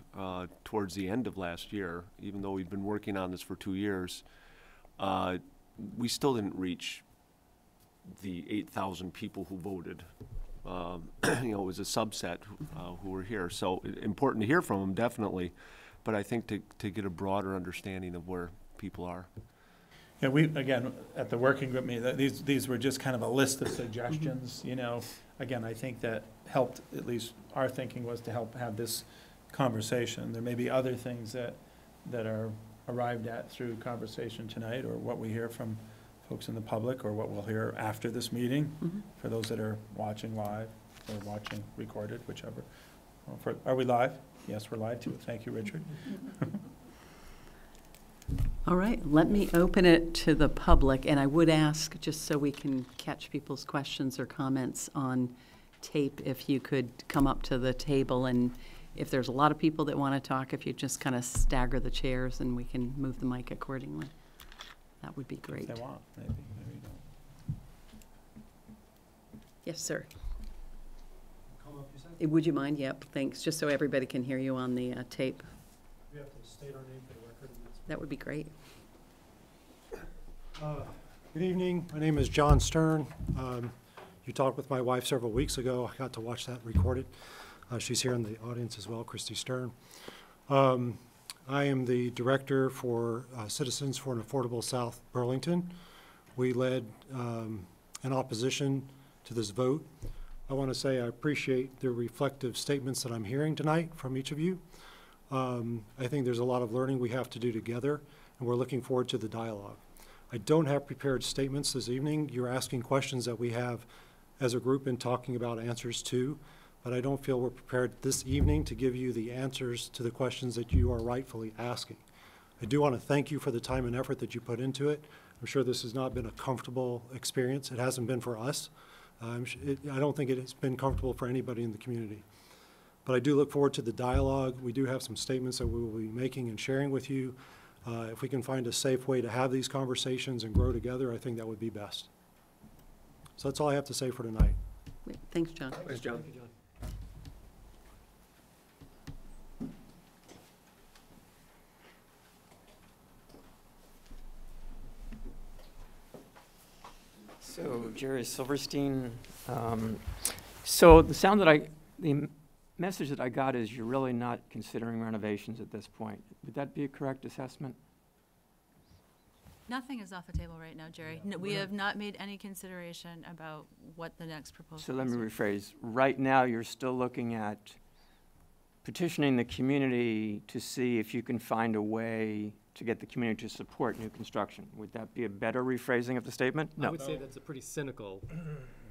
Speaker 5: towards the end of last year, even though we've been working on this for 2 years, we still didn't reach the 8,000 people who voted. You know, it was a subset who were here. So important to hear from them, definitely. But I think to get a broader understanding of where people are.
Speaker 1: Yeah, we, again, at the working group meeting, these were just kind of a list of suggestions, you know. Again, I think that helped, at least our thinking was to help have this conversation. There may be other things that are arrived at through conversation tonight, or what we hear from folks in the public, or what we'll hear after this meeting, for those that are watching live or watching recorded, whichever. Are we live? Yes, we're live too. Thank you, Richard.
Speaker 12: All right, let me open it to the public, and I would ask, just so we can catch people's questions or comments on tape, if you could come up to the table, and if there's a lot of people that want to talk, if you just kind of stagger the chairs and we can move the mic accordingly. That would be great.
Speaker 1: If they want, maybe you don't.
Speaker 12: Yes, sir.
Speaker 13: Come up, you said?
Speaker 12: Would you mind? Yep, thanks, just so everybody can hear you on the tape.
Speaker 13: We have to state our name for the record.
Speaker 12: That would be great.
Speaker 13: Good evening. My name is John Stern. You talked with my wife several weeks ago. I got to watch that recorded. She's here in the audience as well, Christy Stern. I am the director for Citizens for an Affordable South Burlington. We led an opposition to this vote. I want to say I appreciate the reflective statements that I'm hearing tonight from each of you. I think there's a lot of learning we have to do together, and we're looking forward to the dialogue. I don't have prepared statements this evening. You're asking questions that we have as a group and talking about answers to, but I don't feel we're prepared this evening to give you the answers to the questions that you are rightfully asking. I do want to thank you for the time and effort that you put into it. I'm sure this has not been a comfortable experience. It hasn't been for us. I don't think it has been comfortable for anybody in the community. But I do look forward to the dialogue. We do have some statements that we will be making and sharing with you. If we can find a safe way to have these conversations and grow together, I think that would be best. So that's all I have to say for tonight.
Speaker 12: Thanks, John.
Speaker 5: Thanks, John.
Speaker 6: Thank you, John.
Speaker 14: So, Jerry Silverstein. So the message that I got is you're really not considering renovations at this point. Would that be a correct assessment?
Speaker 3: Nothing is off the table right now, Jerry. No, we have not made any consideration about what the next proposal is.
Speaker 14: So let me rephrase. Right now, you're still looking at petitioning the community to see if you can find a way to get the community to support new construction. Would that be a better rephrasing of the statement?
Speaker 6: I would say that's a pretty cynical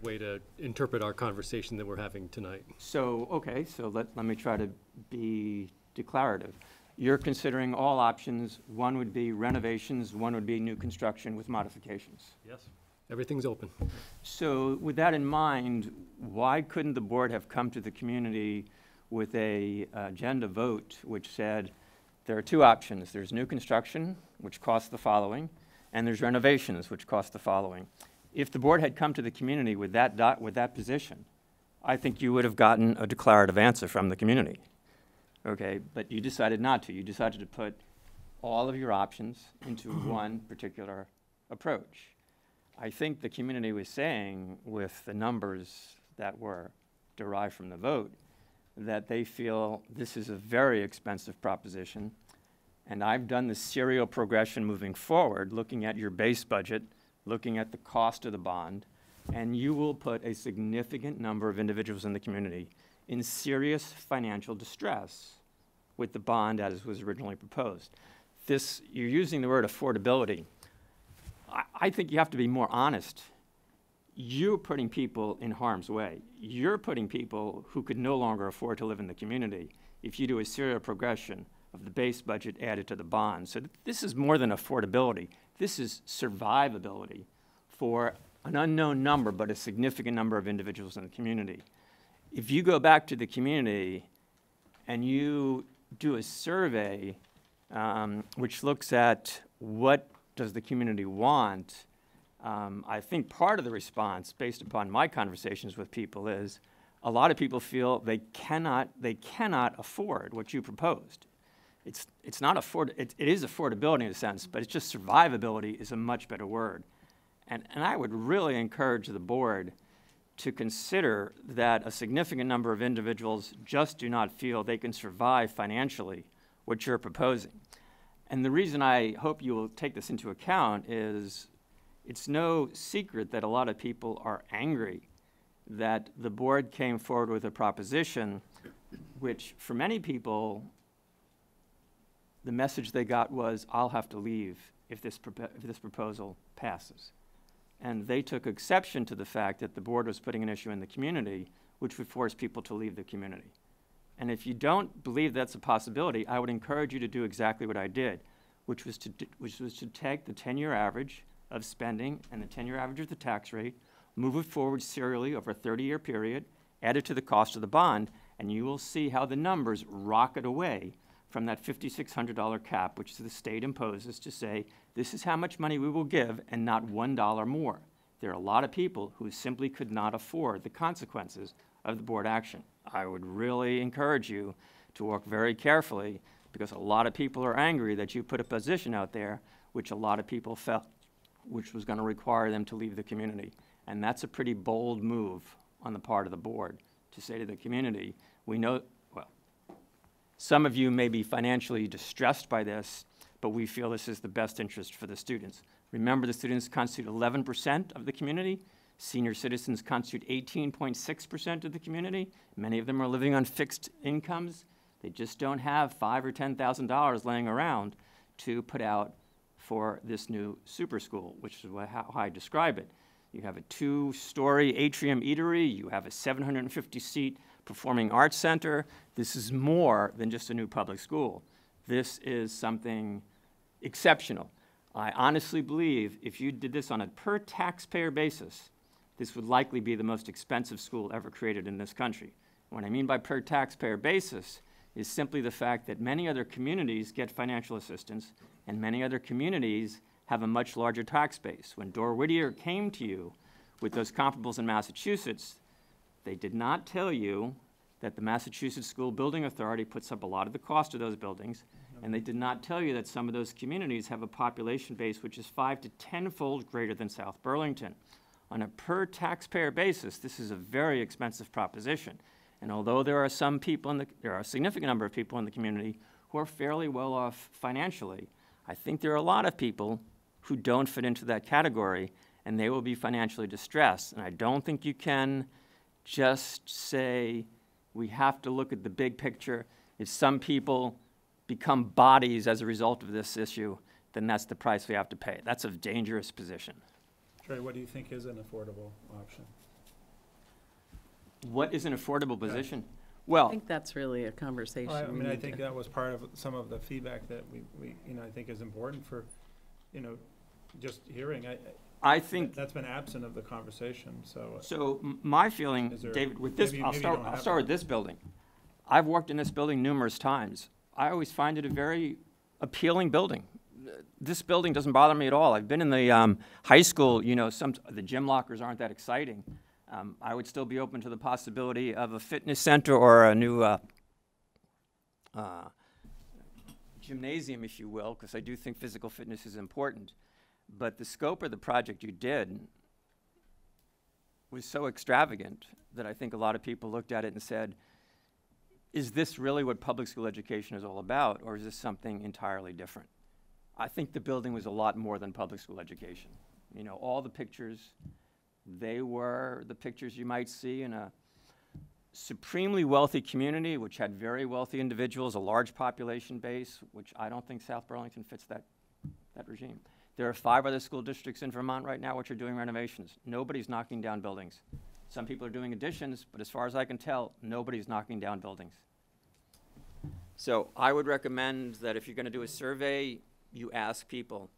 Speaker 6: way to interpret our conversation that we're having tonight.
Speaker 14: So, okay, so let me try to be declarative. You're considering all options. One would be renovations, one would be new construction with modifications.
Speaker 6: Yes. Everything's open.
Speaker 14: So with that in mind, why couldn't the board have come to the community with a agenda vote which said there are two options. There's new construction, which costs the following, and there's renovations, which cost the following. If the board had come to the community with that position, I think you would have gotten a declarative answer from the community. Okay, but you decided not to. You decided to put all of your options into one particular approach. I think the community was saying, with the numbers that were derived from the vote, that they feel this is a very expensive proposition. And I've done the serial progression moving forward, looking at your base budget, looking at the cost of the bond, and you will put a significant number of individuals in the community in serious financial distress with the bond as was originally proposed. You're using the word affordability. I think you have to be more honest. You're putting people in harm's way. You're putting people who could no longer afford to live in the community if you do a serial progression of the base budget added to the bond. So this is more than affordability. This is survivability for an unknown number, but a significant number of individuals in the community. If you go back to the community and you do a survey which looks at what does the community want, I think part of the response, based upon my conversations with people, is a lot of people feel they cannot afford what you proposed. It's not it is affordability in a sense, but it's just survivability is a much better word. And I would really encourage the board to consider that a significant number of individuals just do not feel they can survive financially what you're proposing. And the reason I hope you will take this into account is it's no secret that a lot of people are angry that the board came forward with a proposition which, for many people, the message they got was, I'll have to leave if this proposal passes. And they took exception to the fact that the board was putting an issue in the community which would force people to leave the community. And if you don't believe that's a possibility, I would encourage you to do exactly what I did, which was to take the 10-year average of spending and the 10-year average of the tax rate, move it forward serially over a 30-year period, add it to the cost of the bond, and you will see how the numbers rocket away from that $5,600 cap, which the state imposes to say, this is how much money we will give and not $1 more. There are a lot of people who simply could not afford the consequences of the board action. I would really encourage you to work very carefully because a lot of people are angry that you put a position out there which a lot of people felt which was going to require them to leave the community. And that's a pretty bold move on the part of the board to say to the community, we know, well, some of you may be financially distressed by this, but we feel this is the best interest for the students. Remember, the students constitute 11% of the community. Senior citizens constitute 18.6% of the community. Many of them are living on fixed incomes. They just don't have $5,000 or $10,000 laying around to put out for this new super school, which is how I describe it. You have a 2-story atrium eatery. You have a 750-seat performing arts center. This is more than just a new public school. This is something exceptional. I honestly believe if you did this on a per taxpayer basis, this would likely be the most expensive school ever created in this country. What I mean by per taxpayer basis is simply the fact that many other communities get financial assistance and many other communities have a much larger tax base. When Dora Whittier came to you with those comparables in Massachusetts, they did not tell you that the Massachusetts School Building Authority puts up a lot of the cost of those buildings, and they did not tell you that some of those communities have a population base which is 5 to 10-fold greater than South Burlington. On a per taxpayer basis, this is a very expensive proposition. And although there are some people there are a significant number of people in the community who are fairly well off financially, I think there are a lot of people who don't fit into that category, and they will be financially distressed. And I don't think you can just say, we have to look at the big picture. If some people become bodies as a result of this issue, then that's the price we have to pay. That's a dangerous position.
Speaker 1: Trey, what do you think is an affordable option?
Speaker 14: What is an affordable position?
Speaker 12: I
Speaker 14: Well,
Speaker 12: think that's really a conversation.
Speaker 1: Well, I
Speaker 12: we
Speaker 1: mean, I
Speaker 12: need
Speaker 1: think
Speaker 12: to-
Speaker 1: that was part of some of the feedback that we I think is important for, just hearing.
Speaker 14: I think
Speaker 1: that's been absent of the conversation, so.
Speaker 14: My feeling,
Speaker 1: Is there-
Speaker 14: David, with this,
Speaker 1: maybe
Speaker 14: I'll
Speaker 1: you don't
Speaker 14: start
Speaker 1: have
Speaker 14: with this building. I've worked in this building numerous times. I always find it a very appealing building. This building doesn't bother me at all. I've been in the high school, the gym lockers aren't that exciting. I would still be open to the possibility of a fitness center or a new gymnasium, if you will, because I do think physical fitness is important. But the scope of the project you did was so extravagant that I think a lot of people looked at it and said, is this really what public school education is all about, or is this something entirely different? I think the building was a lot more than public school education. You know, all the pictures, they were the pictures you might see in a supremely wealthy community, which had very wealthy individuals, a large population base, which I don't think South Burlington fits that regime. There are 5 other school districts in Vermont right now which are doing renovations. Nobody's knocking down buildings. Some people are doing additions, but as far as I can tell, nobody's knocking down buildings. So I would recommend that if you're going to do a survey, you ask people,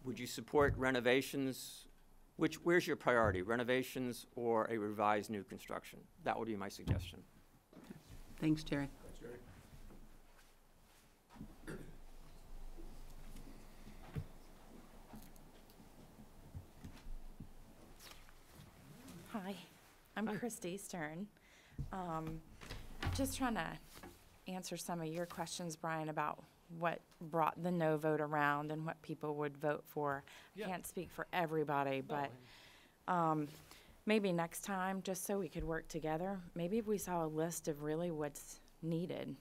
Speaker 14: would you support renovations? Where's your priority, renovations or a revised new construction? That would be my suggestion.
Speaker 12: Thanks, Jerry.
Speaker 15: Hi, I'm Christy Stern. Just trying to answer some of your questions, Brian, about what brought the no vote around and what people would vote for. I can't speak for everybody, but maybe next time, just so we could work together, maybe if we saw a list of really what's needed.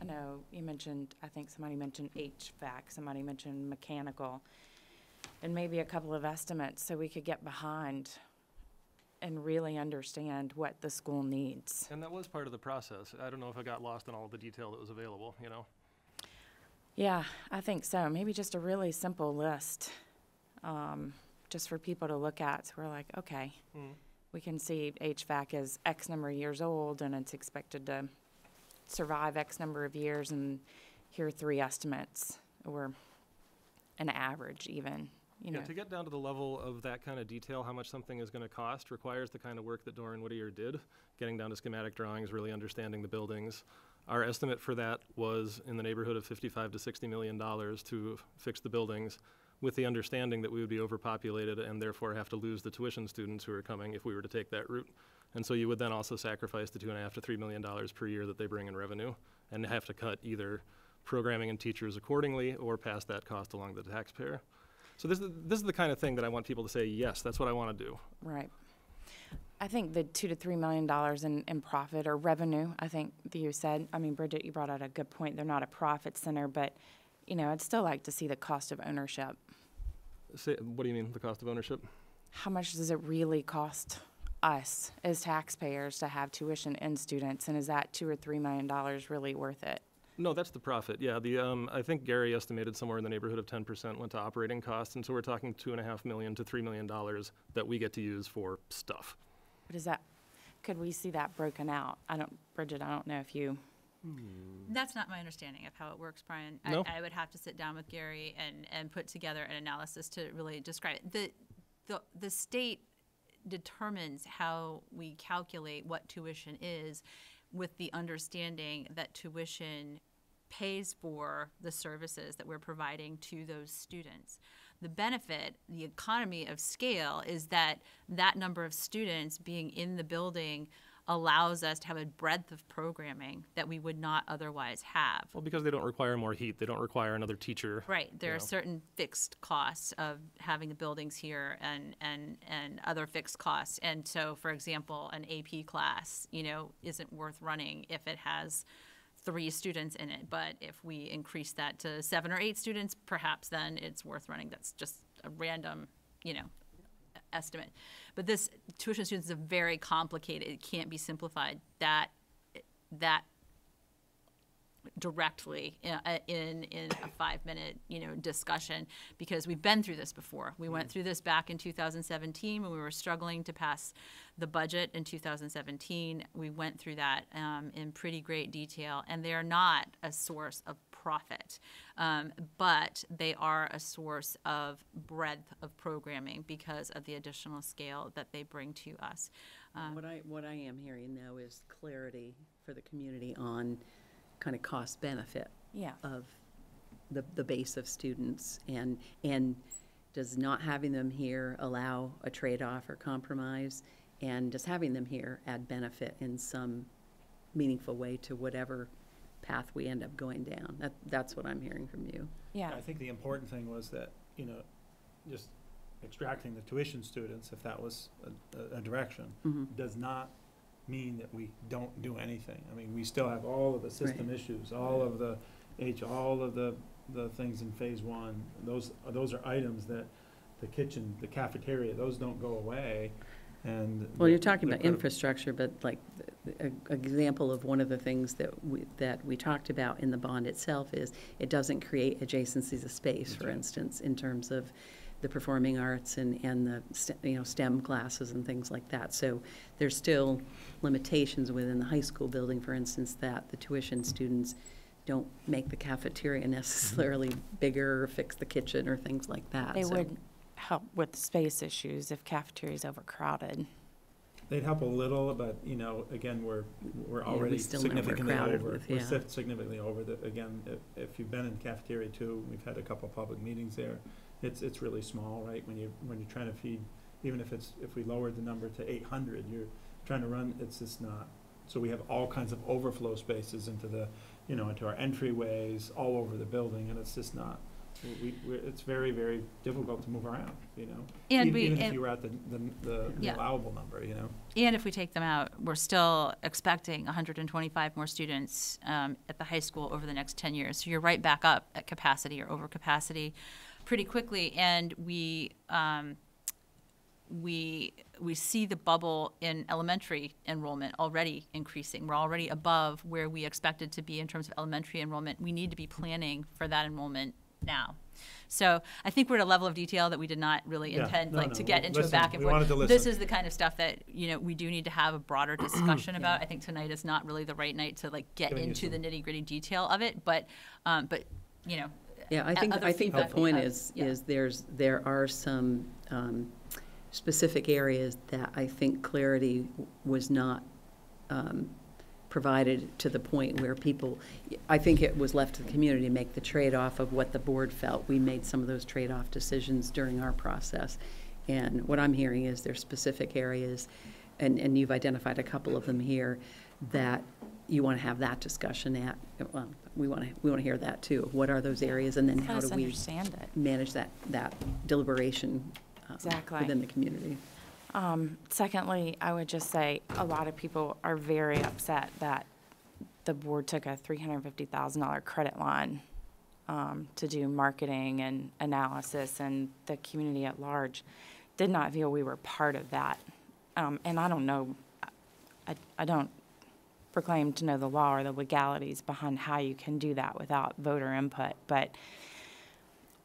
Speaker 15: I know you mentioned, I think somebody mentioned HVAC, somebody mentioned mechanical, and maybe a couple of estimates so we could get behind and really understand what the school needs.
Speaker 4: And that was part of the process. I don't know if I got lost in all of the detail that was available, you know?
Speaker 15: Yeah, I think so. Maybe just a really simple list, just for people to look at. So we're like, okay, we can see HVAC is X number of years old and it's expected to survive X number of years, and here are 3 estimates, or an average even. You know.
Speaker 4: To get down to the level of that kind of detail, how much something is going to cost requires the kind of work that Dora and Whittier did, getting down to schematic drawings, really understanding the buildings. Our estimate for that was in the neighborhood of $55 to $60 million to fix the buildings, with the understanding that we would be overpopulated and therefore have to lose the tuition students who are coming if we were to take that route. And so you would then also sacrifice the $2.5 to $3 million per year that they bring in revenue and have to cut either programming and teachers accordingly or pass that cost along to the taxpayer. So this is the kind of thing that I want people to say, yes, that's what I want to do.
Speaker 15: Right. I think the $2 to $3 million in profit or revenue, I think that you said, I mean, Bridget, you brought out a good point. They're not a profit center, but, you know, I'd still like to see the cost of ownership.
Speaker 4: What do you mean, the cost of ownership?
Speaker 15: How much does it really cost us as taxpayers to have tuition in students, and is that $2 or $3 million really worth it?
Speaker 4: No, that's the profit. Yeah, I think Gary estimated somewhere in the neighborhood of 10% went to operating costs, and so we're talking $2.5 million to $3 million that we get to use for stuff.
Speaker 15: What is that? Could we see that broken out? Bridget, I don't know if you.
Speaker 3: That's not my understanding of how it works, Brian.
Speaker 4: No?
Speaker 3: I would have to sit down with Gary and put together an analysis to really describe it. The state determines how we calculate what tuition is, with the understanding that tuition pays for the services that we're providing to those students. The benefit, the economy of scale, is that that number of students being in the building allows us to have a breadth of programming that we would not otherwise have.
Speaker 4: Well, because they don't require more heat, they don't require another teacher.
Speaker 3: Right. There are certain fixed costs of having the buildings here and other fixed costs. And so, for example, an AP class, isn't worth running if it has 3 students in it. But if we increase that to 7 or 8 students, perhaps then it's worth running. That's just a random, estimate. But this tuition students is very complicated. It can't be simplified that directly in a 5-minute discussion, because we've been through this before. We went through this back in 2017 when we were struggling to pass the budget in 2017. We went through that in pretty great detail, and they are not a source of profit, but they are a source of breadth of programming because of the additional scale that they bring to us.
Speaker 12: What I am hearing now is clarity for the community on kind of cost benefit of the base of students, and does not having them here allow a trade-off or compromise, and does having them here add benefit in some meaningful way to whatever path we end up going down. That's what I'm hearing from you.
Speaker 15: Yeah.
Speaker 1: I think the important thing was that, just extracting the tuition students, if that was a direction, does not mean that we don't do anything. I mean, we still have all of the system issues, all of the things in phase one. Those are items that the kitchen, the cafeteria, those don't go away. And
Speaker 12: well, you're talking about infrastructure, but like an example of one of the things that we talked about in the bond itself is it doesn't create adjacencies of space, for instance, in terms of the performing arts and the STEM classes and things like that. So there's still limitations within the high school building, for instance, that the tuition students don't make the cafeteria necessarily bigger or fix the kitchen or things like that.
Speaker 15: They would help with space issues if cafeteria is overcrowded.
Speaker 1: They'd help a little, but again, we're already significantly over. We're significantly over. Again, if you've been in cafeteria too, we've had a couple of public meetings there. It's really small, right? When you're trying to feed, even if we lowered the number to 800, you're trying to run. It's just not. So we have all kinds of overflow spaces into the, into our entryways all over the building, and it's just not. It's very, very difficult to move around,
Speaker 3: And
Speaker 1: even if you were at the allowable number,
Speaker 3: And if we take them out, we're still expecting 125 more students at the high school over the next 10 years. So you're right back up at capacity or over capacity pretty quickly. And we see the bubble in elementary enrollment already increasing. We're already above where we expected to be in terms of elementary enrollment. We need to be planning for that enrollment now. So I think we're at a level of detail that we did not really intend to get into a back and forth. This is the kind of stuff that we do need to have a broader discussion about. I think tonight is not really the right night to get into the nitty-gritty detail of it, but
Speaker 12: yeah, I think the point is there are some specific areas that I think clarity was not provided to the point where I think it was left to the community to make the trade-off of what the board felt. We made some of those trade-off decisions during our process. And what I'm hearing is there's specific areas, and you've identified a couple of them here, that you want to have that discussion at. Well, we want to hear that too. What are those areas, and then how do we manage that deliberation within the community?
Speaker 15: Secondly, I would just say a lot of people are very upset that the board took a $350,000 credit line to do marketing and analysis, and the community at large did not feel we were part of that. And I don't know, I don't proclaim to know the law or the legalities behind how you can do that without voter input, but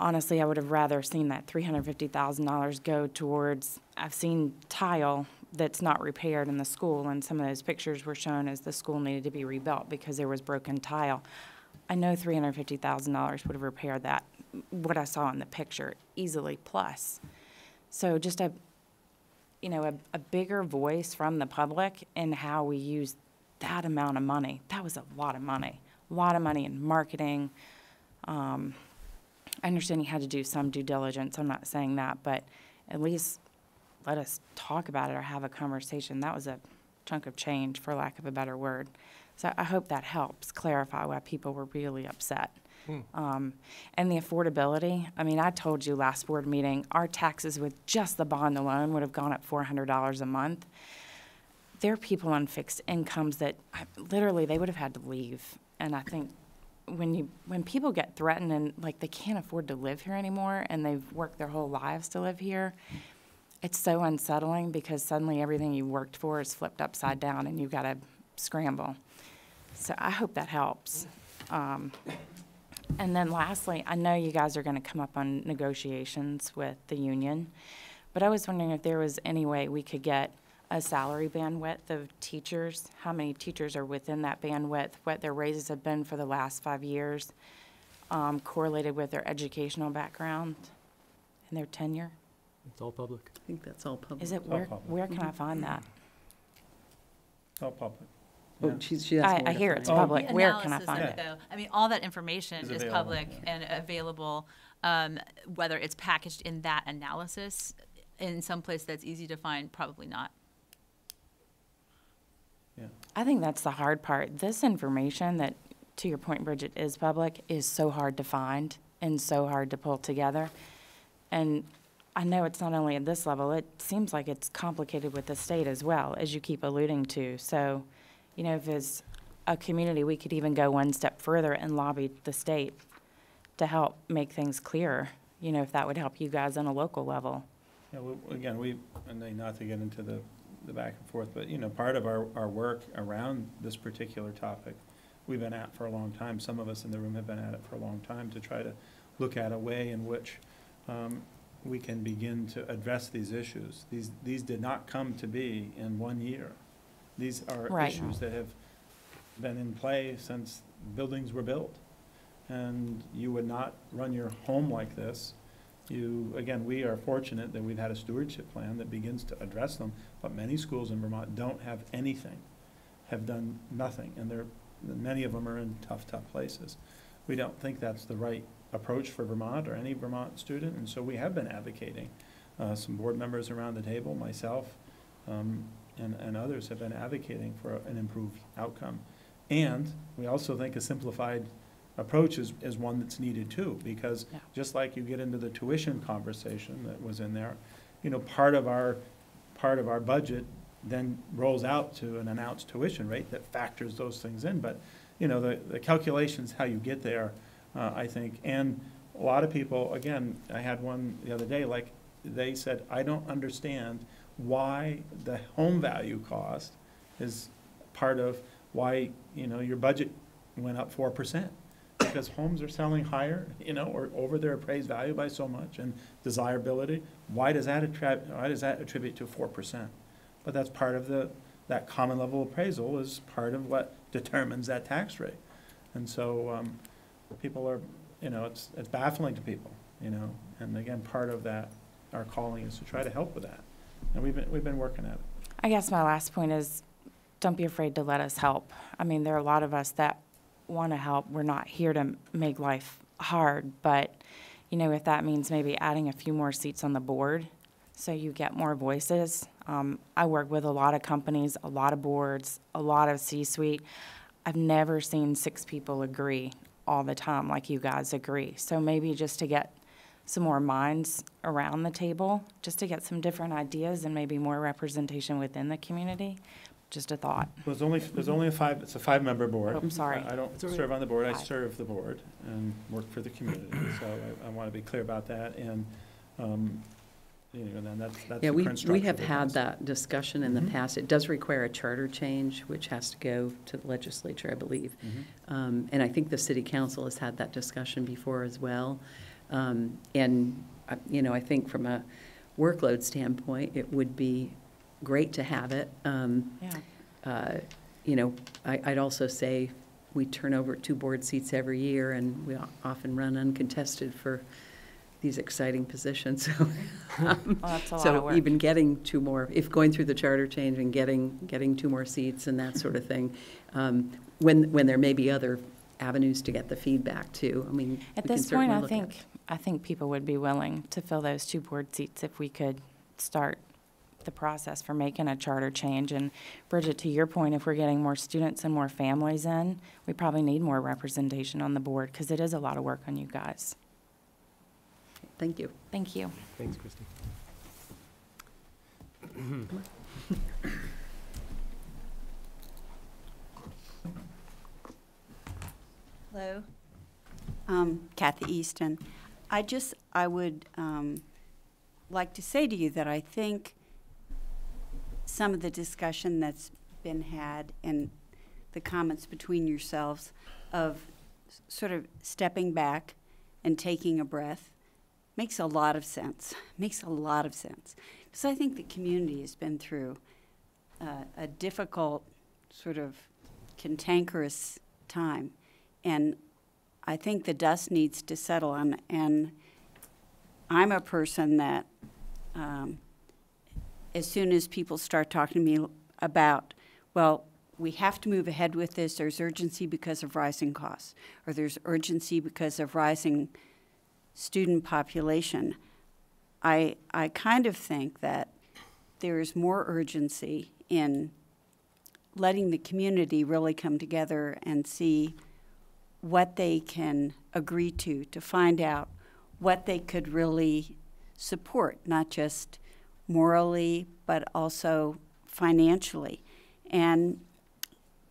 Speaker 15: honestly, I would have rather seen that $350,000 go towards, I've seen tile that's not repaired in the school, and some of those pictures were shown as the school needed to be rebuilt because there was broken tile. I know $350,000 would have repaired that, what I saw in the picture, easily plus. So just a bigger voice from the public in how we use that amount of money. That was a lot of money in marketing. I understand you had to do some due diligence. I'm not saying that, but at least let us talk about it or have a conversation. That was a chunk of change, for lack of a better word. So I hope that helps clarify why people were really upset. And the affordability, I mean, I told you last board meeting, our taxes with just the bond alone would have gone up $400 a month. There are people on fixed incomes that literally they would have had to leave. And I think when people get threatened and they can't afford to live here anymore and they've worked their whole lives to live here, it's so unsettling because suddenly everything you worked for is flipped upside down and you've got to scramble. So I hope that helps. And then lastly, I know you guys are going to come up on negotiations with the union, but I was wondering if there was any way we could get a salary bandwidth of teachers, how many teachers are within that bandwidth, what their raises have been for the last 5 years, correlated with their educational background and their tenure.
Speaker 6: It's all public.
Speaker 12: I think that's all public.
Speaker 15: Is it, where can I find that?
Speaker 1: It's all public.
Speaker 12: Oh,
Speaker 15: I hear it's public. Where can I find it?
Speaker 3: Though. I mean, all that information is public and available, whether it's packaged in that analysis in some place that's easy to find, probably not.
Speaker 15: I think that's the hard part. This information that, to your point, Bridget, is public is so hard to find and so hard to pull together. And I know it's not only at this level, it seems like it's complicated with the state as well, as you keep alluding to. So, you know, if as a community, we could even go one step further and lobby the state to help make things clearer, you know, if that would help you guys on a local level.
Speaker 1: Yeah, well, again, and not to get into the back and forth, but, you know, part of our work around this particular topic, we've been at for a long time. Some of us in the room have been at it for a long time to try to look at a way in which we can begin to address these issues. These did not come to be in 1 year. These are
Speaker 15: Right.
Speaker 1: issues that have been in play since buildings were built. And you would not run your home like this. Again, we are fortunate that we've had a stewardship plan that begins to address them, but many schools in Vermont don't have anything, have done nothing, and many of them are in tough places. We don't think that's the right approach for Vermont or any Vermont student, and so we have been advocating. Some board members around the table, myself, and others have been advocating for an improved outcome. And we also think a simplified approach is one that's needed too, because just like you get into the tuition conversation that was in there, you know, part of our budget then rolls out to an announced tuition rate that factors those things in. But, you know, the calculations, how you get there, I think, and a lot of people, again, I had one the other day, like, they said, I don't understand why the home value cost is part of why, you know, your budget went up 4%. Because homes are selling higher, you know, or over their appraised value by so much, and desirability. Why does that attribute to 4%? But that's part of that common level appraisal is part of what determines that tax rate. And so people are, you know, it's baffling to people, you know. And again, part of that, our calling is to try to help with that. And we've been working at it.
Speaker 15: I guess my last point is, don't be afraid to let us help. I mean, there are a lot of us that want to help. We're not here to make life hard, but, you know, if that means maybe adding a few more seats on the board so you get more voices. I work with a lot of companies, a lot of boards, a lot of C-suite. I've never seen 6 people agree all the time like you guys agree. So maybe just to get some more minds around the table, just to get some different ideas and maybe more representation within the community. Just a thought.
Speaker 1: Well, there's only it's a 5-member board.
Speaker 15: Oh, I'm sorry.
Speaker 1: I don't serve on the board, I serve the board and work for the community. So I want to be clear about that, and, you know, then that's the current structure.
Speaker 12: We have had that discussion in the past. It does require a charter change, which has to go to the legislature, I believe. And I think the city council has had that discussion before as well. And, you know, I think from a workload standpoint, it would be great to have it. You know, I'd also say we turn over 2 board seats every year, and we often run uncontested for these exciting positions. So,
Speaker 15: that's a lot of work.
Speaker 12: Even getting 2 more, if going through the charter change and getting 2 more seats and that sort of thing, when there may be other avenues to get the feedback too. I mean,
Speaker 15: at this point, I think people would be willing to fill those 2 board seats if we could start the process for making a charter change. And Bridget, to your point, if we're getting more students and more families in, we probably need more representation on the board, because it is a lot of work on you guys.
Speaker 12: Thank you.
Speaker 15: Thank you.
Speaker 6: Thanks, Christy.
Speaker 16: Hello, Kathy Easton. I would like to say to you that I think some of the discussion that's been had and the comments between yourselves of sort of stepping back and taking a breath makes a lot of sense. Makes a lot of sense. Because I think the community has been through a difficult, sort of cantankerous time. And I think the dust needs to settle. And I'm a person that as soon as people start talking to me about, well, we have to move ahead with this, there's urgency because of rising costs, or there's urgency because of rising student population, I kind of think that there is more urgency in letting the community really come together and see what they can agree to find out what they could really support, not just morally, but also financially. And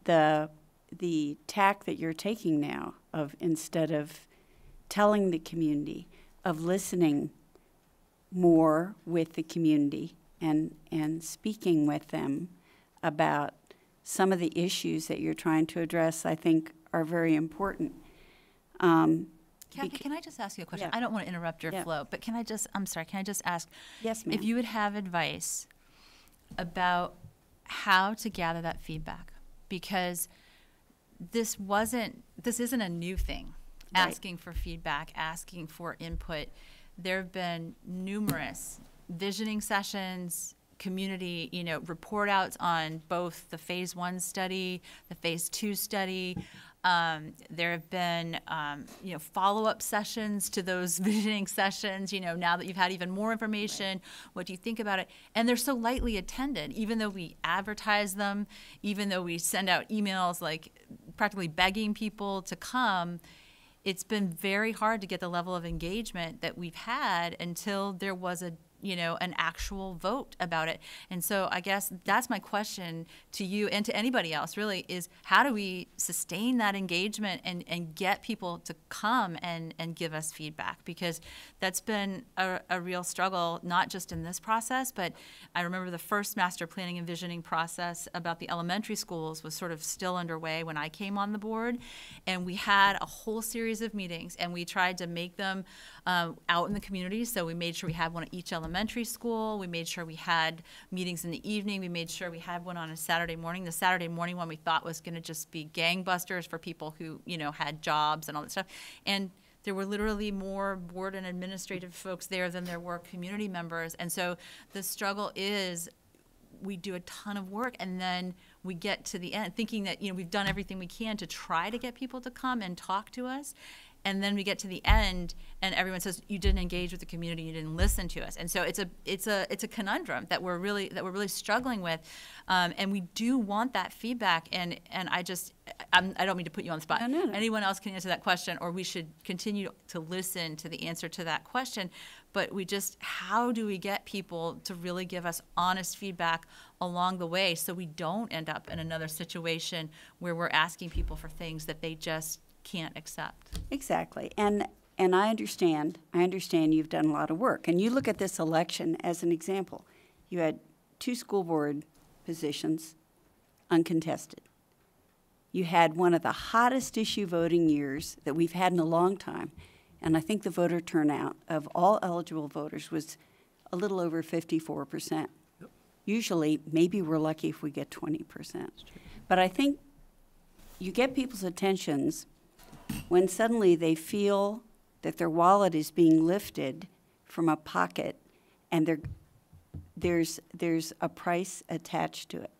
Speaker 16: the tack that you're taking now of, instead of telling the community, of listening more with the community and speaking with them about some of the issues that you're trying to address, I think are very important.
Speaker 3: Kathy, can I just ask you a question?
Speaker 16: Yeah.
Speaker 3: I don't want to interrupt your flow, but can I just ask
Speaker 16: Yes, ma'am.
Speaker 3: if you would have advice about how to gather that feedback? Because this isn't a new thing,
Speaker 16: Right.
Speaker 3: asking for feedback, asking for input. There have been numerous visioning sessions, community, report outs on both the phase 1 study, the phase 2 study. There have been, follow-up sessions to those visioning sessions, now that you've had even more information, what do you think about it? And they're so lightly attended, even though we advertise them, even though we send out emails like practically begging people to come. It's been very hard to get the level of engagement that we've had until there was an actual vote about it. And so I guess that's my question to you and to anybody else really, is how do we sustain that engagement and get people to come and give us feedback? Because that's been a real struggle, not just in this process, but I remember the first master planning and visioning process about the elementary schools was sort of still underway when I came on the board. And we had a whole series of meetings, and we tried to make them out in the community. So we made sure we had one at each elementary school. We made sure we had meetings in the evening. We made sure we had one on a Saturday morning. The Saturday morning one we thought was going to just be gangbusters for people who, had jobs and all that stuff. And there were literally more board and administrative folks there than there were community members. And so the struggle is we do a ton of work, and then we get to the end thinking that, we've done everything we can to try to get people to come and talk to us. And then we get to the end, and everyone says, "You didn't engage with the community. You didn't listen to us." And so it's a conundrum that we're really struggling with, and we do want that feedback. And I don't mean to put you on the spot.
Speaker 16: No.
Speaker 3: Anyone else can answer that question, or we should continue to listen to the answer to that question. But how do we get people to really give us honest feedback along the way, so we don't end up in another situation where we're asking people for things that they just can't accept?
Speaker 16: Exactly. And I understand you've done a lot of work. And you look at this election as an example. You had 2 school board positions uncontested. You had one of the hottest issue voting years that we've had in a long time. And I think the voter turnout of all eligible voters was a little over 54%. Yep. Usually, maybe we're lucky if we get 20%. But I think you get people's attentions when suddenly they feel that their wallet is being lifted from a pocket, and there's a price attached to it.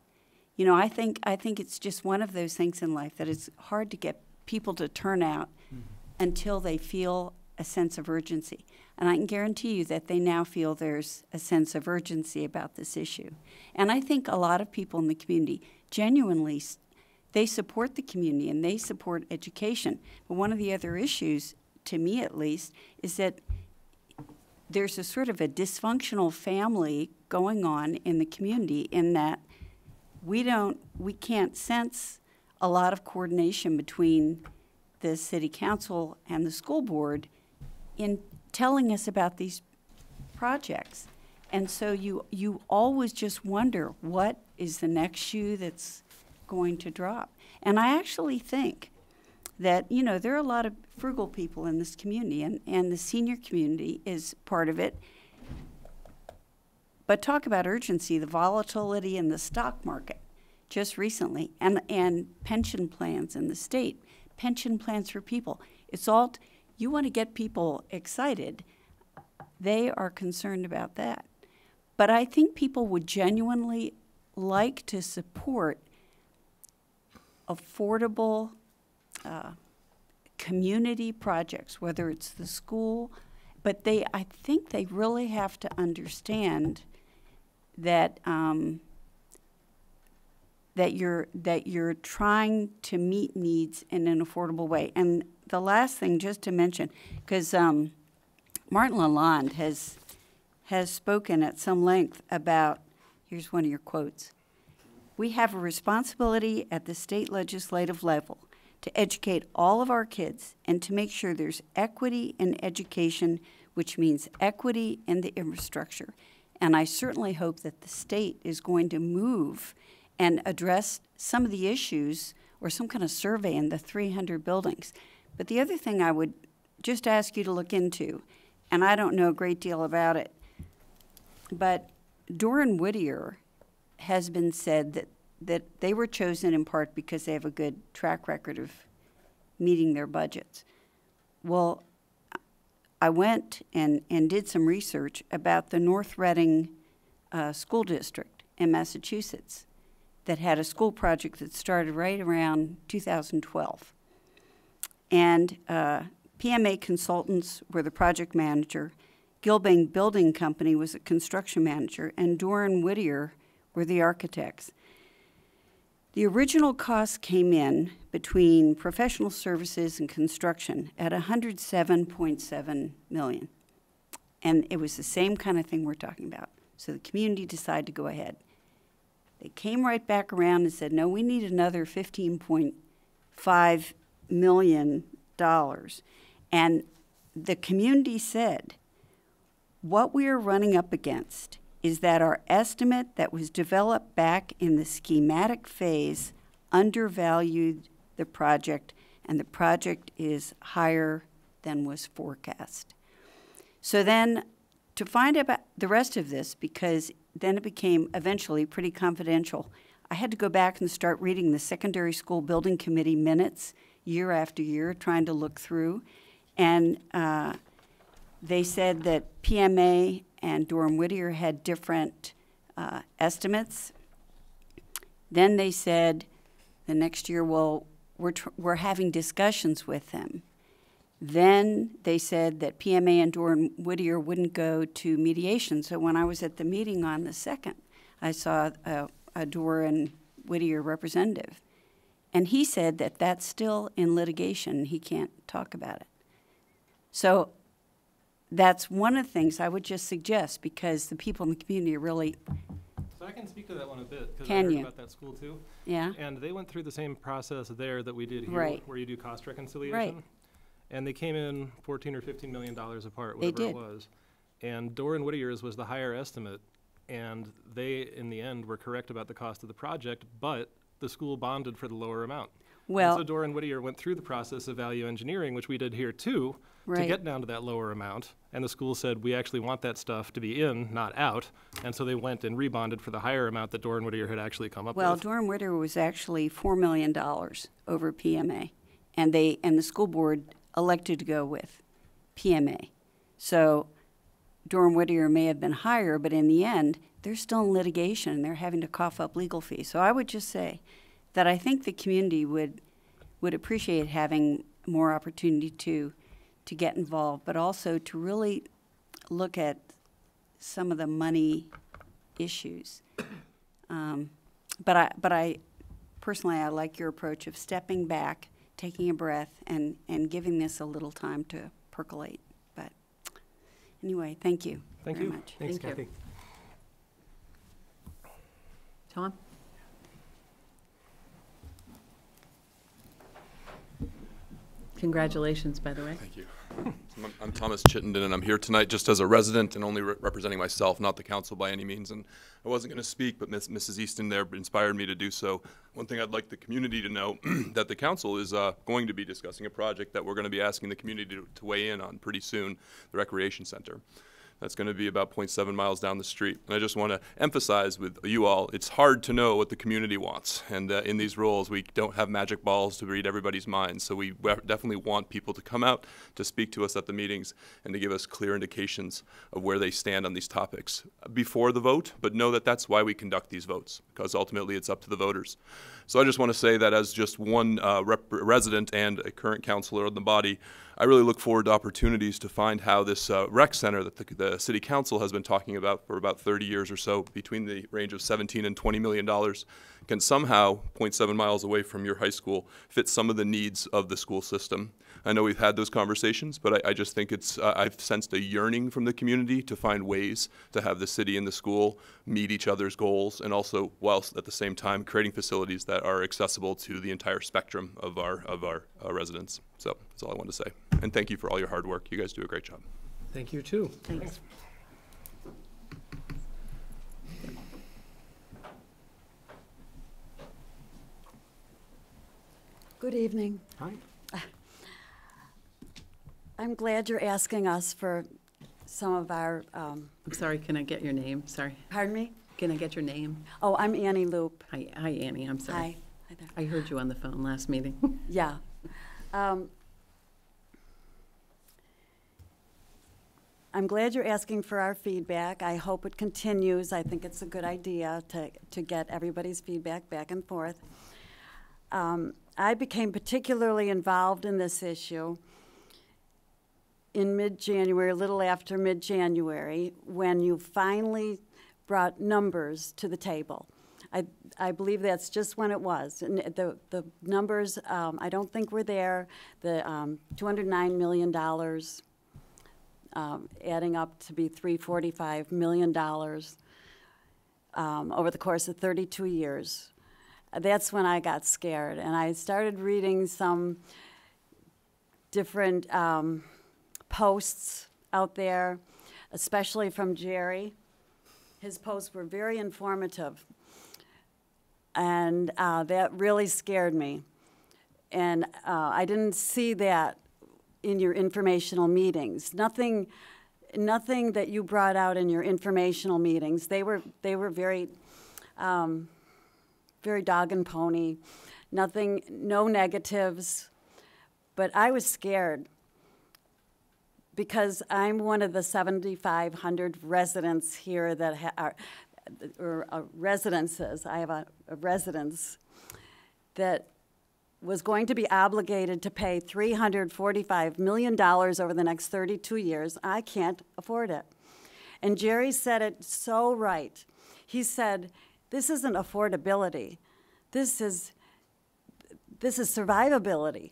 Speaker 16: I think it's just one of those things in life that it's hard to get people to turn out until they feel a sense of urgency. And I can guarantee you that they now feel there's a sense of urgency about this issue. And I think a lot of people in the community genuinely, they support the community and they support education. But one of the other issues, to me at least, is that there's a sort of a dysfunctional family going on in the community, in that we can't sense a lot of coordination between the city council and the school board in telling us about these projects. And so you always just wonder, what is the next shoe that's going to drop? And I actually think that, there are a lot of frugal people in this community, and the senior community is part of it. But talk about urgency, the volatility in the stock market just recently, and pension plans in the state, pension plans for people. It's all, you want to get people excited. They are concerned about that. But I think people would genuinely like to support affordable community projects, whether it's the school, but I think they really have to understand that that you're trying to meet needs in an affordable way. And the last thing, just to mention, because Martin Lalonde has has spoken at some length about, here's one of your quotes, "We have a responsibility at the state legislative level to educate all of our kids and to make sure there's equity in education, which means equity in the infrastructure." And I certainly hope that the state is going to move and address some of the issues or some kind of survey in the 300 buildings. But the other thing I would just ask you to look into, and I don't know a great deal about it, but Doran Whittier has been said that they were chosen in part because they have a good track record of meeting their budgets. Well, I went and did some research about the North Reading School District in Massachusetts that had a school project that started right around 2012. And PMA Consultants were the project manager, Gilbane Building Company was a construction manager, and Doran Whittier were the architects. The original cost came in between professional services and construction at $107.7 million. And it was the same kind of thing we're talking about. So the community decided to go ahead. They came right back around and said, no, we need another $15.5 million. And the community said, what we are running up against is that our estimate that was developed back in the schematic phase undervalued the project, and the project is higher than was forecast. So then, to find out the rest of this, because then it became eventually pretty confidential, I had to go back and start reading the Secondary School Building Committee minutes year after year, trying to look through, and they said that PMA and Doran Whittier had different estimates. Then they said the next year, well, we're having discussions with them. Then they said that PMA and Doran Whittier wouldn't go to mediation. So when I was at the meeting on the 2nd, I saw a Doran Whittier representative. And he said that that's still in litigation. He can't talk about it. So that's one of the things I would just suggest, because the people in the community are really.
Speaker 4: So I can speak to that one a bit, because I
Speaker 16: Can
Speaker 4: heard
Speaker 16: you?
Speaker 4: about that school too.
Speaker 16: Yeah.
Speaker 4: And they went through the same process there that we did here,
Speaker 16: Right.
Speaker 4: where you do cost reconciliation.
Speaker 16: Right.
Speaker 4: And they came in $14 or $15 million apart,
Speaker 16: They
Speaker 4: whatever
Speaker 16: did.
Speaker 4: it was. And Doran Whittier's was the higher estimate, and they, in the end, were correct about the cost of the project, but the school bonded for the lower amount.
Speaker 16: Well.
Speaker 4: And so Doran Whittier went through the process of value engineering, which we did here too, to
Speaker 16: Right.
Speaker 4: get down to that lower amount. And the school said, we actually want that stuff to be in, not out. And so they went and rebonded for the higher amount that Doran Whittier had actually come up
Speaker 16: Well,
Speaker 4: with.
Speaker 16: Doran Whittier was actually $4 million over PMA, and the school board elected to go with PMA. So Doran Whittier may have been higher, but in the end, they're still in litigation, and they're having to cough up legal fees. So I would just say that I think the community would appreciate having more opportunity to get involved, but also to really look at some of the money issues. But I personally, I like your approach of stepping back, taking a breath, and giving this a little time to percolate. But anyway, thank you
Speaker 4: Thank
Speaker 16: very
Speaker 4: you.
Speaker 16: much.
Speaker 6: Thanks,
Speaker 12: Thank you.
Speaker 6: Kathy.
Speaker 12: Tom? Congratulations, by the way.
Speaker 17: Thank you. I'm Thomas Chittenden, and I'm here tonight just as a resident and only representing myself, not the council by any means. And I wasn't going to speak, but Mrs. Easton there inspired me to do so. One thing I'd like the community to know, that the council is going to be discussing a project that we're going to be asking the community to weigh in on pretty soon, the recreation center. That's going to be about 0.7 miles down the street. And I just want to emphasize with you all, it's hard to know what the community wants. And in these roles, we don't have magic balls to read everybody's minds. So we definitely want people to come out to speak to us at the meetings and to give us clear indications of where they stand on these topics before the vote. But know that that's why we conduct these votes, because ultimately it's up to the voters. So I just want to say that as just one resident and a current counselor of the body, I really look forward to opportunities to find how this rec center that the city council has been talking about for about 30 years or so, between the range of $17 and $20 million, can somehow, 0.7 miles away from your high school, fit some of the needs of the school system. I know we've had those conversations, but I just think it's, I've sensed a yearning from the community to find ways to have the city and the school meet each other's goals, and also whilst at the same time creating facilities that are accessible to the entire spectrum of our residents. So that's all I wanted to say. And thank you for all your hard work. You guys do a great job.
Speaker 6: Thank you too.
Speaker 12: Thanks.
Speaker 18: Good evening.
Speaker 6: Hi.
Speaker 18: I'm glad you're asking us for some of our,
Speaker 12: I'm sorry, can I get your name? Sorry.
Speaker 18: pardon me?
Speaker 12: Can I get your name?
Speaker 18: Oh, I'm Annie Loop.
Speaker 12: Hi, Annie, I'm sorry.
Speaker 18: Hi. Hi there.
Speaker 12: I heard you on the phone last meeting.
Speaker 18: Yeah. I'm glad you're asking for our feedback. I hope it continues. I think it's a good idea to get everybody's feedback back and forth. I became particularly involved in this issue in mid-January, a little after mid-January, when you finally brought numbers to the table. I believe that's just when it was. And the numbers, I don't think were there. The $209 million, adding up to be $345 million over the course of 32 years. That's when I got scared, and I started reading some different posts out there, especially from Jerry. His posts were very informative, and that really scared me. And I didn't see that in your informational meetings. Nothing that you brought out in your informational meetings. They were very very dog and pony, nothing, no negatives. But I was scared because I'm one of the 7,500 residents here that are residences. I have a residence that was going to be obligated to pay $345 million over the next 32 years. I can't afford it. And Jerry said it so right. He said, this isn't affordability. This is survivability.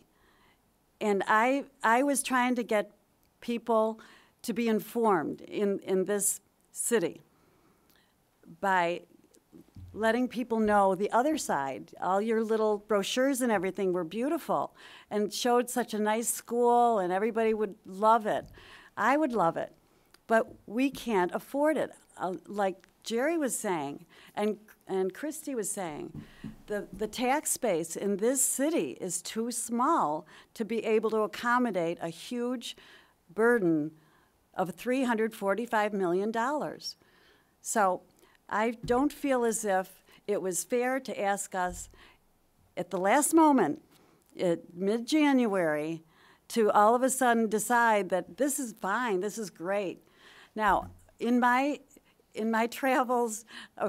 Speaker 18: And I was trying to get people to be informed in this city by letting people know the other side. All your little brochures and everything were beautiful and showed such a nice school, and everybody would love it. I would love it, but we can't afford it. Like Jerry was saying, and Christy was saying, the tax base in this city is too small to be able to accommodate a huge burden of $345 million. So I don't feel as if it was fair to ask us at the last moment, at mid-January, to all of a sudden decide that this is fine, this is great. Now, in my travels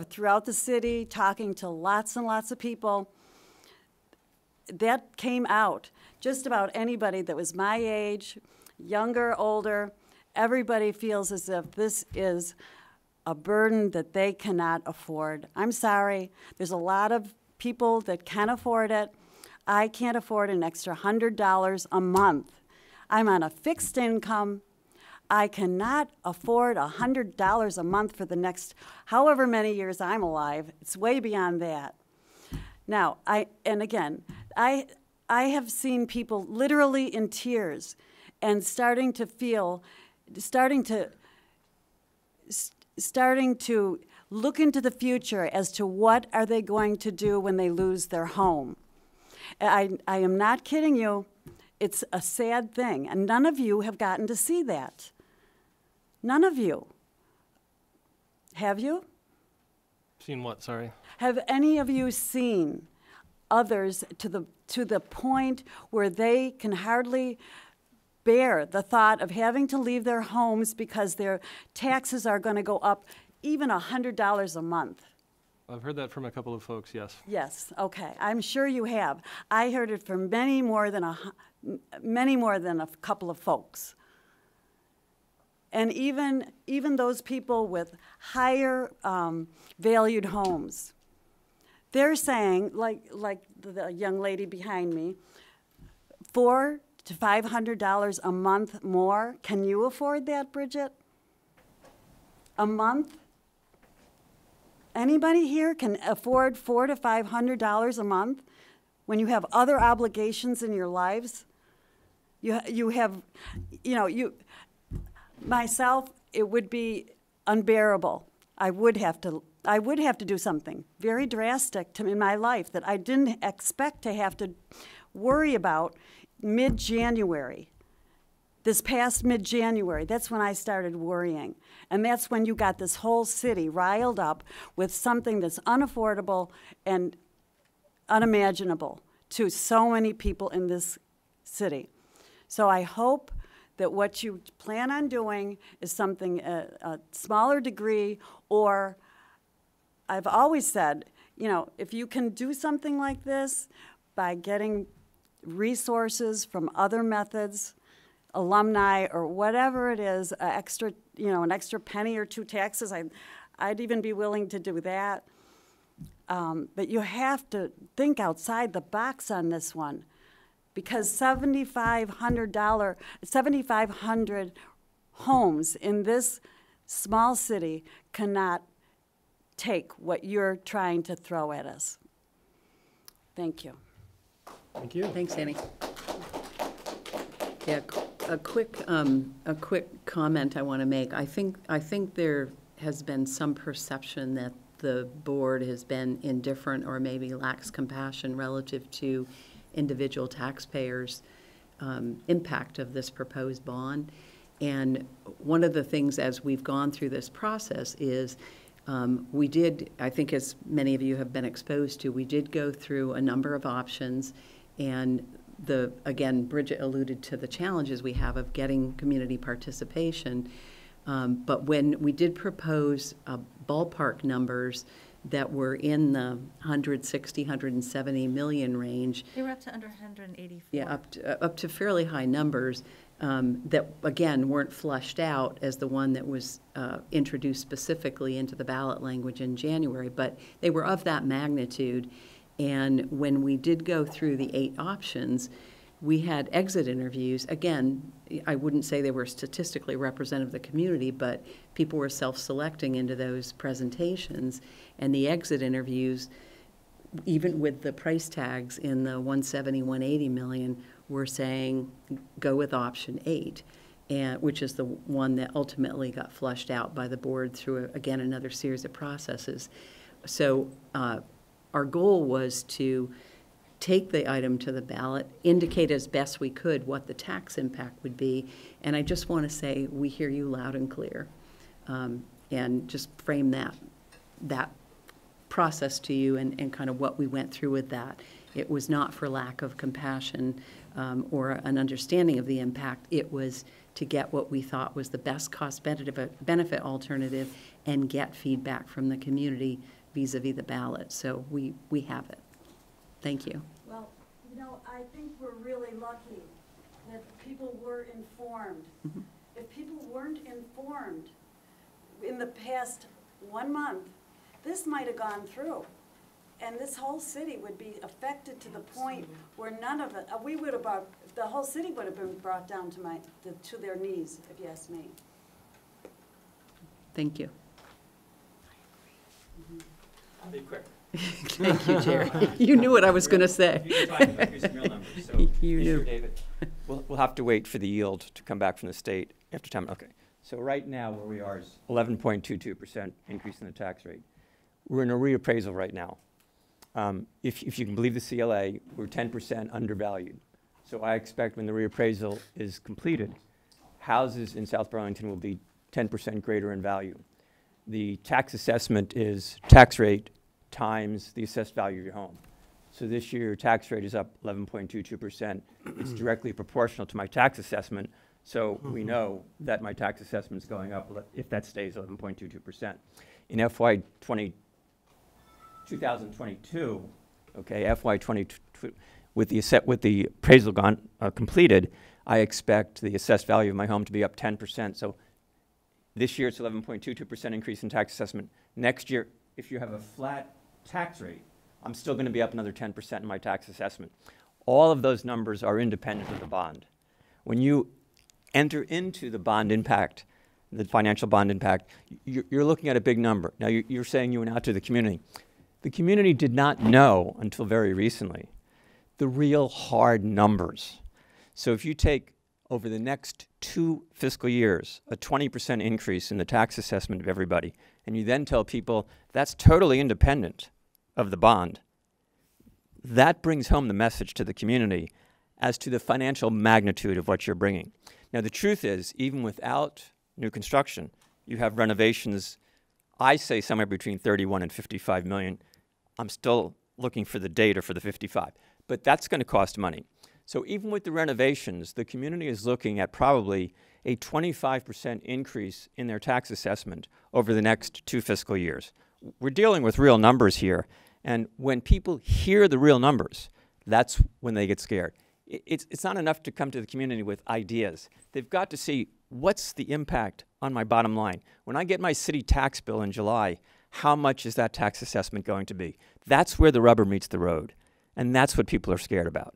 Speaker 18: throughout the city, talking to lots and lots of people, that came out. Just about anybody that was my age, younger, older, everybody feels as if this is a burden that they cannot afford. I'm sorry, there's a lot of people that can afford it. I can't afford an extra $100 a month. I'm on a fixed income. I cannot afford $100 a month for the next however many years I'm alive. It's way beyond that. Now, I have seen people literally in tears and starting to look into the future as to what are they going to do when they lose their home. I am not kidding you. It's a sad thing, and none of you have gotten to see that. None of you. Have you?
Speaker 4: Seen what, sorry?
Speaker 18: Have any of you seen others to the point where they can hardly bear the thought of having to leave their homes because their taxes are going to go up even $100 a month?
Speaker 4: I've heard that from a couple of folks, yes.
Speaker 18: Yes, okay. I'm sure you have. I heard it from many more than a couple of folks. And even those people with higher valued homes, they're saying, like the young lady behind me, $400 to $500 a month more. Can you afford that, Bridget? A month? Anybody here can afford $400 to $500 a month when you have other obligations in your lives? You have, myself, it would be unbearable. I would have to do something very drastic in my life that I didn't expect to have to worry about mid-January. This past mid-January, that's when I started worrying. And that's when you got this whole city riled up with something that's unaffordable and unimaginable to so many people in this city. So I hope that what you plan on doing is something, a smaller degree, or I've always said, if you can do something like this by getting resources from other methods, alumni or whatever it is, an extra penny or two taxes, I'd even be willing to do that. But you have to think outside the box on this one, because 7,500 homes in this small city cannot take what you're trying to throw at us. Thank you.
Speaker 13: Thank you.
Speaker 12: Thanks, Annie. Yeah, a quick comment I want to make. I think there has been some perception that the board has been indifferent or maybe lacks compassion relative to individual taxpayers' impact of this proposed bond. And one of the things as we've gone through this process is we did, I think as many of you have been exposed to, we did go through a number of options, and again, Bridget alluded to the challenges we have of getting community participation. But when we did propose ballpark numbers that were in the 160, 170 million range.
Speaker 3: They were up to under 184.
Speaker 12: Yeah, up to fairly high numbers that, again, weren't flushed out as the one that was introduced specifically into the ballot language in January, but they were of that magnitude. And when we did go through the 8 options, we had exit interviews. Again, I wouldn't say they were statistically representative of the community, but people were self-selecting into those presentations. And the exit interviews, even with the price tags in the 170, 180 million, were saying go with option 8, which is the one that ultimately got flushed out by the board through, again, another series of processes. So our goal was to take the item to the ballot, indicate as best we could what the tax impact would be, and I just want to say we hear you loud and clear, and just frame that process to you and kind of what we went through with that. It was not for lack of compassion or an understanding of the impact. It was to get what we thought was the best cost benefit alternative and get feedback from the community vis-a-vis the ballot. So we have it. Thank you.
Speaker 18: Well, I think we're really lucky that people were informed.
Speaker 12: Mm-hmm.
Speaker 18: If people weren't informed in the past 1 month, this might have gone through. And this whole city would be affected to the point where none of it, the whole city would have been brought down to their knees, if you ask me.
Speaker 12: Thank you.
Speaker 14: I'll be quick.
Speaker 12: Thank you, Jerry. You knew what I was going to say. You knew.
Speaker 14: David. We'll have to wait for the yield to come back from the state after time. Okay. So right now where we are is 11.22% increase in the tax rate. We're in a reappraisal right now. If you can believe the CLA, we're 10% undervalued. So I expect when the reappraisal is completed, houses in South Burlington will be 10% greater in value. The tax assessment is tax rate times the assessed value of your home. So this year, your tax rate is up 11.22%. It's directly proportional to my tax assessment, so we know that my tax assessment is going up if that stays 11.22%. In FY 2022, okay, FY 22, with the appraisal completed, I expect the assessed value of my home to be up 10%. So this year, it's 11.22% increase in tax assessment. Next year, if you have a flat tax rate I'm still going to be up another 10% in my tax assessment. All of those numbers are independent of the bond. When you enter into the bond impact, the financial bond impact, you're looking at a big number. Now, you're saying you went out to the community. The community did not know until very recently the real hard numbers. So if you take over the next 2 fiscal years a 20% increase in the tax assessment of everybody, and you then tell people that's totally independent of the bond, that brings home the message to the community as to the financial magnitude of what you're bringing. Now, the truth is, even without new construction, you have renovations, I say somewhere between 31 and 55 million. I'm still looking for the data for the 55, but that's going to cost money. So even with the renovations, the community is looking at probably a 25% increase in their tax assessment over the next 2 fiscal years. We're dealing with real numbers here, and when people hear the real numbers, that's when they get scared. It's not enough to come to the community with ideas. They've got to see, what's the impact on my bottom line? When I get my city tax bill in July, how much is that tax assessment going to be? That's where the rubber meets the road, and that's what people are scared about.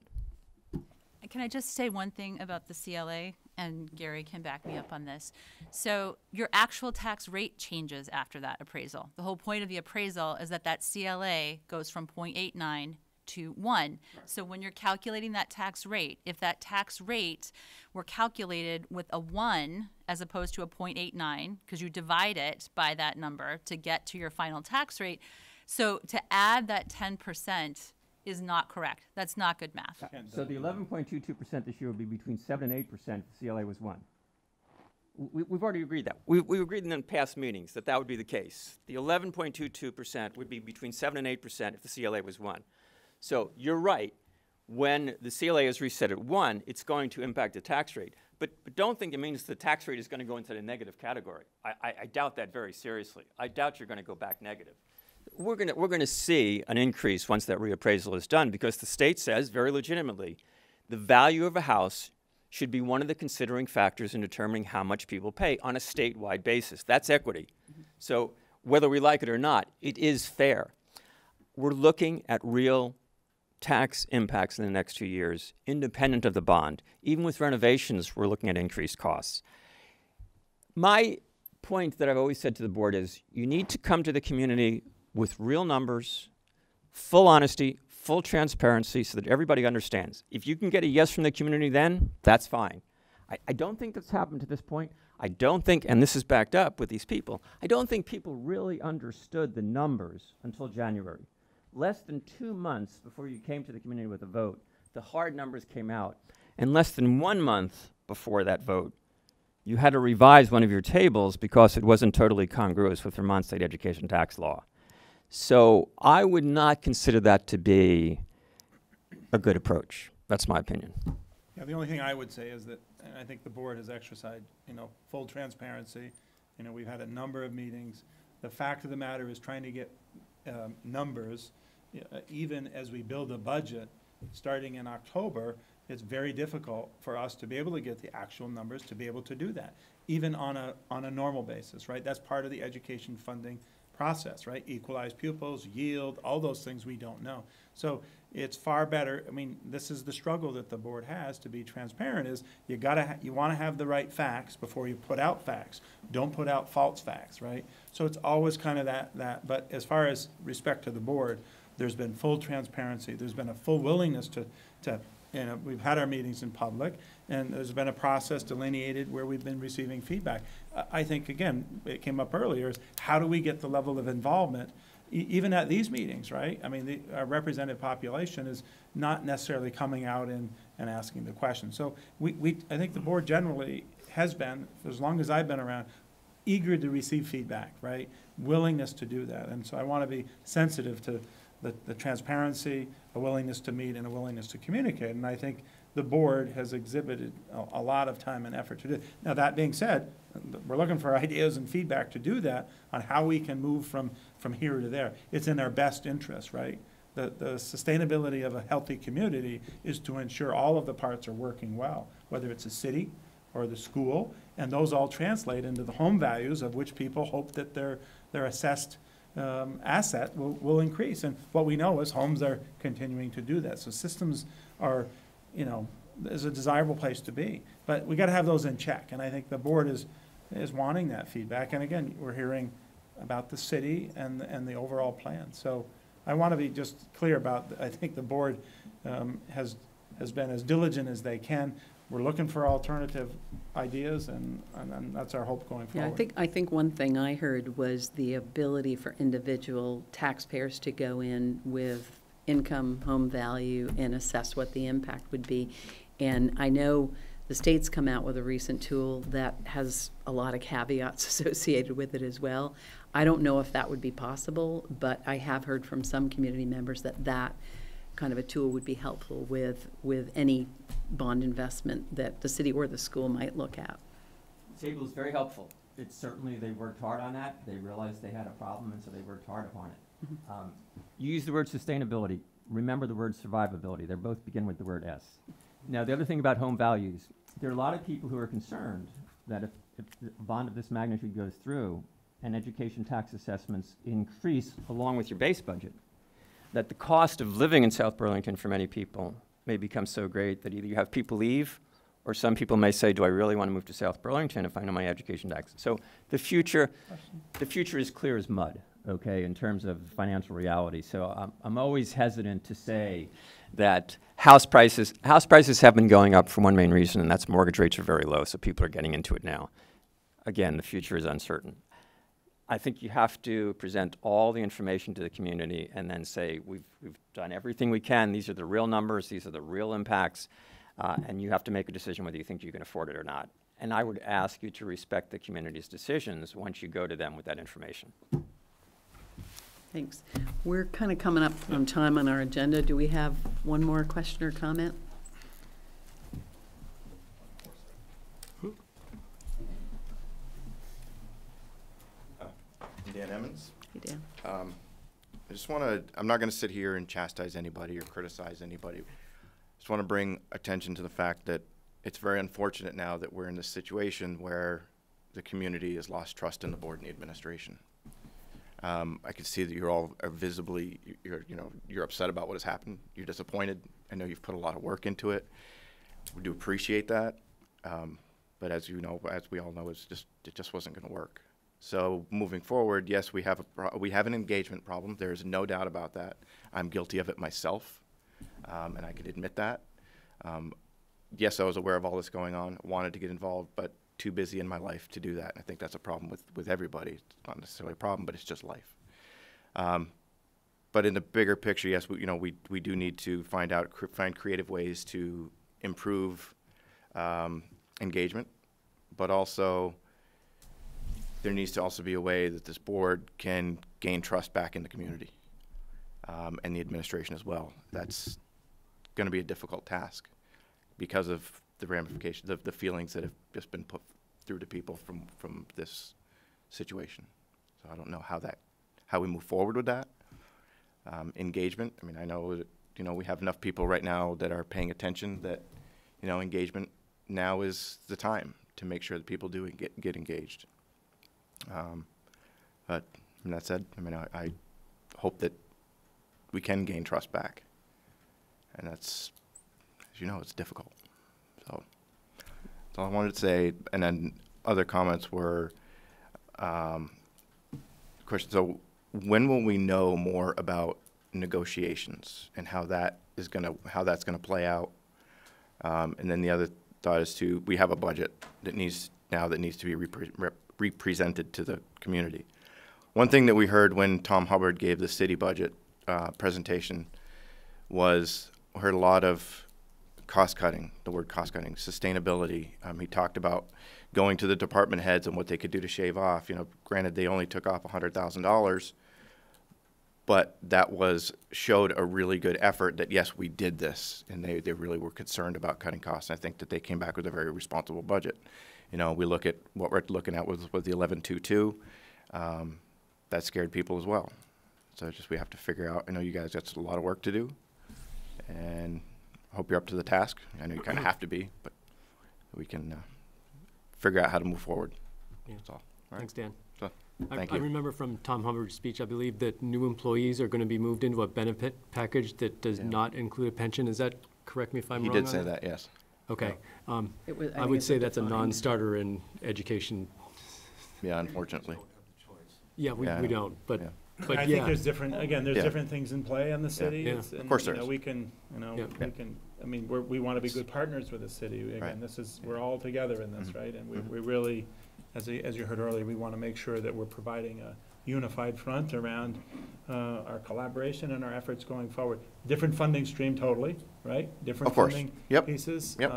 Speaker 3: Can I just say one thing about the CLA? And Gary can back me up on this. So your actual tax rate changes after that appraisal. The whole point of the appraisal is that that CLA goes from 0.89 to 1. So when you're calculating that tax rate, if that tax rate were calculated with a 1 as opposed to a 0.89, because you divide it by that number to get to your final tax rate, so to add that 10% is not correct. That's not good math.
Speaker 14: So the 11.22% this year would be between 7 and 8% if the CLA was 1. We've already agreed that. We agreed in past meetings that that would be the case. The 11.22% would be between 7 and 8% if the CLA was 1. So you're right. When the CLA is reset at 1, it's going to impact the tax rate. But don't think it means the tax rate is going to go into the negative category. I doubt that very seriously. I doubt you're going to go back negative. We're going to see an increase once that reappraisal is done, because the state says very legitimately the value of a house should be one of the considering factors in determining how much people pay on a statewide basis. That's equity. So whether we like it or not, it is fair. We're looking at real tax impacts in the next 2 years, independent of the bond. Even with renovations, we're looking at increased costs. My point that I've always said to the board is you need to come to the community with real numbers, full honesty, full transparency, so that everybody understands. If you can get a yes from the community then, that's fine. I don't think that's happened to this point. I don't think, and this is backed up with these people, I don't think people really understood the numbers until January. Less than 2 months before you came to the community with a vote, the hard numbers came out. And less than 1 month before that vote, you had to revise one of your tables because it wasn't totally congruous with Vermont state education tax law. So I would not consider that to be a good approach. That's my opinion.
Speaker 1: Yeah, the only thing I would say is that, and I think the board has exercised, full transparency. We've had a number of meetings. The fact of the matter is trying to get numbers, even as we build a budget starting in October, it's very difficult for us to be able to get the actual numbers to be able to do that, even on a normal basis, right? That's part of the education funding process, right? Equalized pupils, yield, all those things we don't know. So it's far better. I mean, this is the struggle that the board has to be transparent, is you want to have the right facts before you put out facts. Don't put out false facts, right? So it's always kind of that. But as far as respect to the board, there's been full transparency. There's been a full willingness to we've had our meetings in public, and there's been a process delineated where we've been receiving feedback. I think, again, it came up earlier, is how do we get the level of involvement even at these meetings, right? I mean, our represented population is not necessarily coming out and asking the question. So I think the board generally has been, for as long as I've been around, eager to receive feedback, right? Willingness to do that. And so I want to be sensitive to the transparency, a willingness to meet, and a willingness to communicate. And I think the board has exhibited a lot of time and effort to do it. Now, that being said, we're looking for ideas and feedback to do that on how we can move from here to there. It's in our best interest, right? The sustainability of a healthy community is to ensure all of the parts are working well, whether it's a city or the school, and those all translate into the home values of which people hope that they're assessed asset will increase. And what we know is homes are continuing to do that. So systems are, is a desirable place to be. But we got to have those in check. And I think the board is wanting that feedback. And again, we're hearing about the city and the overall plan. So I want to be just clear about, I think the board has been as diligent as they can. We're looking for alternative ideas, and that's our hope going forward.
Speaker 12: Yeah, I think one thing I heard was the ability for individual taxpayers to go in with income, home value, and assess what the impact would be. And I know the state's come out with a recent tool that has a lot of caveats associated with it as well. I don't know if that would be possible, but I have heard from some community members that kind of a tool would be helpful with any bond investment that the city or the school might look at.
Speaker 14: Table is very helpful. It's certainly, they worked hard on that. They realized they had a problem, and so they worked hard upon it.
Speaker 12: Mm-hmm.
Speaker 14: You use the word sustainability. Remember the word survivability. They both begin with the word S. Now, the other thing about home values, there are a lot of people who are concerned that if a bond of this magnitude goes through and education tax assessments increase along with your base budget, that the cost of living in South Burlington for many people may become so great that either you have people leave, or some people may say, do I really want to move to South Burlington if I know my education tax? So the future is clear as mud, okay, in terms of financial reality. So I'm always hesitant to say that house prices have been going up for one main reason, and that's mortgage rates are very low, so people are getting into it now. Again, the future is uncertain. I think you have to present all the information to the community and then say, we've done everything we can. These are the real numbers. These are the real impacts. And you have to make a decision whether you think you can afford it or not. And I would ask you to respect the community's decisions once you go to them with that information.
Speaker 12: Thanks. We're kind of coming up on time on our agenda. Do we have one more question or comment?
Speaker 19: Dan Emmons.
Speaker 12: Hey, Dan.
Speaker 19: I just want to, I'm not going to sit here and chastise anybody or criticize anybody. I just want to bring attention to the fact that it's very unfortunate now that we're in this situation where the community has lost trust in the board and the administration. I can see that you're all visibly, you're upset about what has happened. You're disappointed. I know you've put a lot of work into it. We do appreciate that. But as you know, as we all know, it just wasn't going to work. So moving forward, yes, we have an engagement problem. There's no doubt about that. I'm guilty of it myself, and I can admit that. Yes, I was aware of all this going on, wanted to get involved, but too busy in my life to do that. I think that's a problem with everybody. It's not necessarily a problem, but it's just life. But in the bigger picture, yes, we do need to find creative ways to improve engagement, but also there needs to also be a way that this board can gain trust back in the community and the administration as well. That's going to be a difficult task because of the ramifications, the feelings that have just been put through to people from this situation. So I don't know how we move forward with that. Engagement, I mean, I know that, we have enough people right now that are paying attention that, engagement now is the time to make sure that people do get engaged. But that said, I hope that we can gain trust back, and that's, as you know, it's difficult. So that's all I wanted to say. And then other comments were questions. So when will we know more about negotiations and how that's gonna play out? And then the other thought is we have a budget that needs to be represented to the community. One thing that we heard when Tom Hubbard gave the city budget presentation was we heard a lot of cost cutting, the word cost cutting, sustainability. He talked about going to the department heads and what they could do to shave off. Granted, they only took off $100,000, but that showed a really good effort that, yes, we did this, and they really were concerned about cutting costs. I think that they came back with a very responsible budget. We look at what we're looking at with the 1122. That scared people as well. So we have to figure out. I know you guys got a lot of work to do, and I hope you're up to the task. I know you kind of have to be, but we can figure out how to move forward.
Speaker 6: Yeah.
Speaker 19: That's all.
Speaker 6: Thanks, Dan.
Speaker 19: So, Thank
Speaker 6: I
Speaker 19: you.
Speaker 6: remember from Tom Hubbard's speech, I believe that new employees are going to be moved into a benefit package that does not include a pension. Is that, correct me if I'm
Speaker 19: He
Speaker 6: wrong
Speaker 19: did
Speaker 6: on
Speaker 19: say that, yes.
Speaker 6: Okay.
Speaker 12: I
Speaker 6: I
Speaker 12: think
Speaker 6: would
Speaker 12: it's
Speaker 6: say
Speaker 12: a
Speaker 6: that's a
Speaker 12: defined-
Speaker 6: non-starter in education.
Speaker 19: Yeah, unfortunately.
Speaker 6: Yeah, we
Speaker 19: Yeah.
Speaker 6: don't, but,
Speaker 19: Yeah.
Speaker 6: but
Speaker 1: I
Speaker 6: yeah.
Speaker 1: think there's different, again, there's
Speaker 19: Yeah.
Speaker 1: different things in play in the city.
Speaker 6: Yeah.
Speaker 1: It's-
Speaker 19: Of
Speaker 1: and,
Speaker 19: course
Speaker 1: you
Speaker 19: there
Speaker 1: know,
Speaker 19: is.
Speaker 1: We can,
Speaker 6: Yeah.
Speaker 1: we can, I mean, we want to be good partners with the city. Again,
Speaker 19: Right.
Speaker 1: this is, we're all together in this,
Speaker 19: Mhm.
Speaker 1: right? And we really, as you heard earlier, we want to make sure that we're providing a unified front around our collaboration and our efforts going forward. Different funding stream totally, right? Different
Speaker 19: Of course.
Speaker 1: funding
Speaker 19: Yep.
Speaker 1: pieces.
Speaker 19: Yep.
Speaker 1: But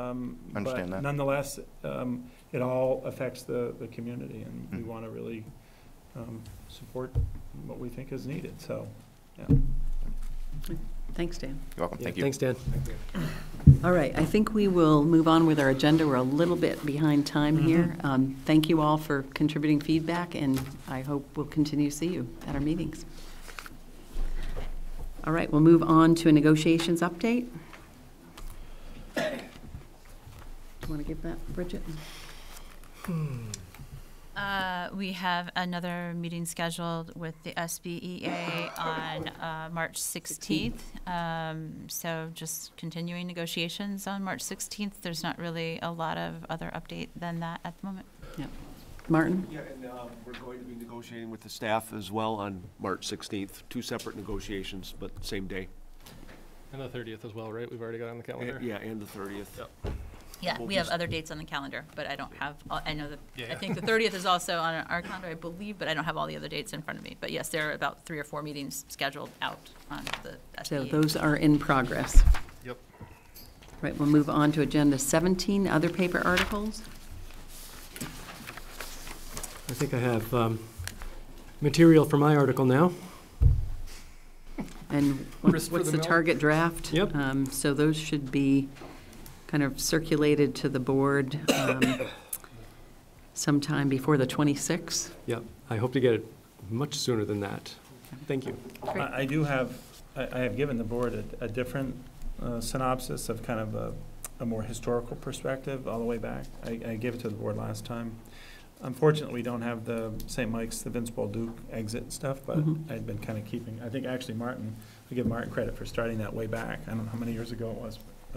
Speaker 19: Understand that.
Speaker 1: nonetheless, it all affects the community, and we
Speaker 19: Mhm.
Speaker 1: want to really support what we think is needed, so, yeah.
Speaker 12: Thanks, Dan.
Speaker 19: You're welcome.
Speaker 6: Yeah,
Speaker 19: Thank you.
Speaker 6: Thanks, Dan.
Speaker 12: All right, I think we will move on with our agenda. We're a little bit behind time here. Thank you all for contributing feedback, and I hope we'll continue to see you at our meetings. All right, we'll move on to a negotiations update. Do you want to give that, Bridget?
Speaker 3: We have another meeting scheduled with the SBEA on March 16th. So just continuing negotiations on March 16th. There's not really a lot of other update than that at the moment.
Speaker 12: Yeah. Martin?
Speaker 5: Yeah, and we're going to be negotiating with the staff as well on March 16th. 2 separate negotiations, but same day.
Speaker 4: And the 30th as well, right? We've already got it on the calendar.
Speaker 5: Yeah, and the 30th.
Speaker 4: Yep.
Speaker 3: Yeah,
Speaker 5: We'll
Speaker 3: we
Speaker 5: be
Speaker 3: have
Speaker 5: s-
Speaker 3: other dates on the calendar, but I don't have, I know that,
Speaker 4: Yeah,
Speaker 3: I
Speaker 4: yeah.
Speaker 3: think the 30th is also on our calendar, I believe, but I don't have all the other dates in front of me. But yes, there are about 3 or 4 meetings scheduled out on the
Speaker 12: So
Speaker 3: SBA.
Speaker 12: those are in progress.
Speaker 4: Yep.
Speaker 12: Right, we'll move on to Agenda 17, other paper articles.
Speaker 6: I think I have material for my article now.
Speaker 12: And
Speaker 4: Grist for
Speaker 12: what's
Speaker 4: the
Speaker 12: the
Speaker 4: mill.
Speaker 12: target draft?
Speaker 6: Yep.
Speaker 12: So those should be kind of circulated to the board sometime before the 26th.
Speaker 6: Yep, I hope to get it much sooner than that. Thank you.
Speaker 12: Great.
Speaker 1: I do have, I have given the board a different synopsis of kind of a more historical perspective all the way back. I gave it to the board last time. Unfortunately, we don't have the St. Mike's, the Vince Paul Duke exit stuff, but I'd been kind of keeping, I think actually Martin, I give Martin credit for starting that way back. I don't know how many years ago it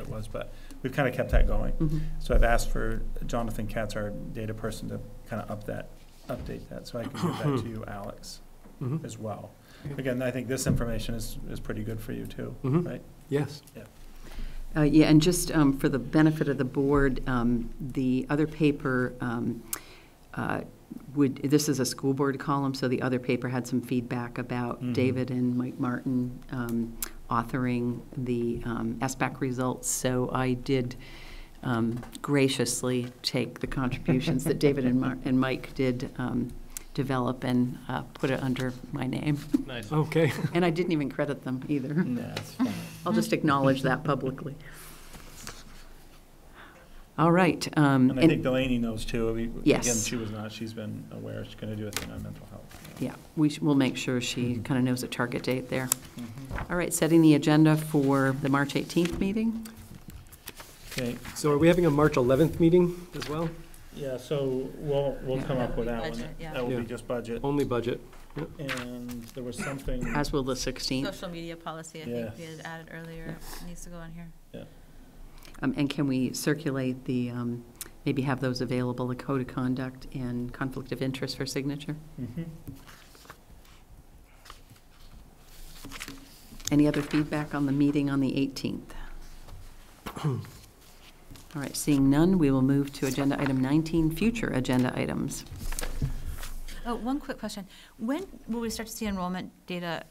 Speaker 1: was, but we've kind of kept that going. So I've asked for Jonathan Katz, our data person, to kind of update that, so I can give that to you, Alex, as well. Again, I think this information is pretty good for you too, right?
Speaker 6: Yes.
Speaker 1: Yeah.
Speaker 12: Yeah, and just for the benefit of the board, the other paper this is a school board column, so the other paper had some feedback about David and Mike Martin authoring the SBAC results. So I did graciously take the contributions that David and Mike did develop and put it under my name.
Speaker 4: Nice.
Speaker 6: Okay.
Speaker 12: And I didn't even credit them either.
Speaker 1: No, it's fine.
Speaker 12: I'll just acknowledge that publicly. All right.
Speaker 1: And I think Delaney knows too.
Speaker 12: Yes.
Speaker 1: Again, she was not, she's been aware, she's going to do a thing on mental health.
Speaker 12: Yeah, we'll make sure she kind of knows a target date there. All right, setting the agenda for the March 18th meeting.
Speaker 6: Okay, so are we having a March 11th meeting as well?
Speaker 1: Yeah, so we'll come up with that one.
Speaker 3: Budget, yeah.
Speaker 1: That will
Speaker 6: Yeah.
Speaker 1: be just budget.
Speaker 6: Only budget.
Speaker 1: And there was something.
Speaker 12: As will the 16th.
Speaker 3: Social media policy, I think we had added earlier, needs to go on here.
Speaker 1: Yeah.
Speaker 12: And can we circulate the, maybe have those available, the code of conduct and conflict of interest for signature? Any other feedback on the meeting on the 18th? All right, seeing none, we will move to agenda item 19, future agenda items.
Speaker 3: Oh, one quick question. When will we start to see enrollment data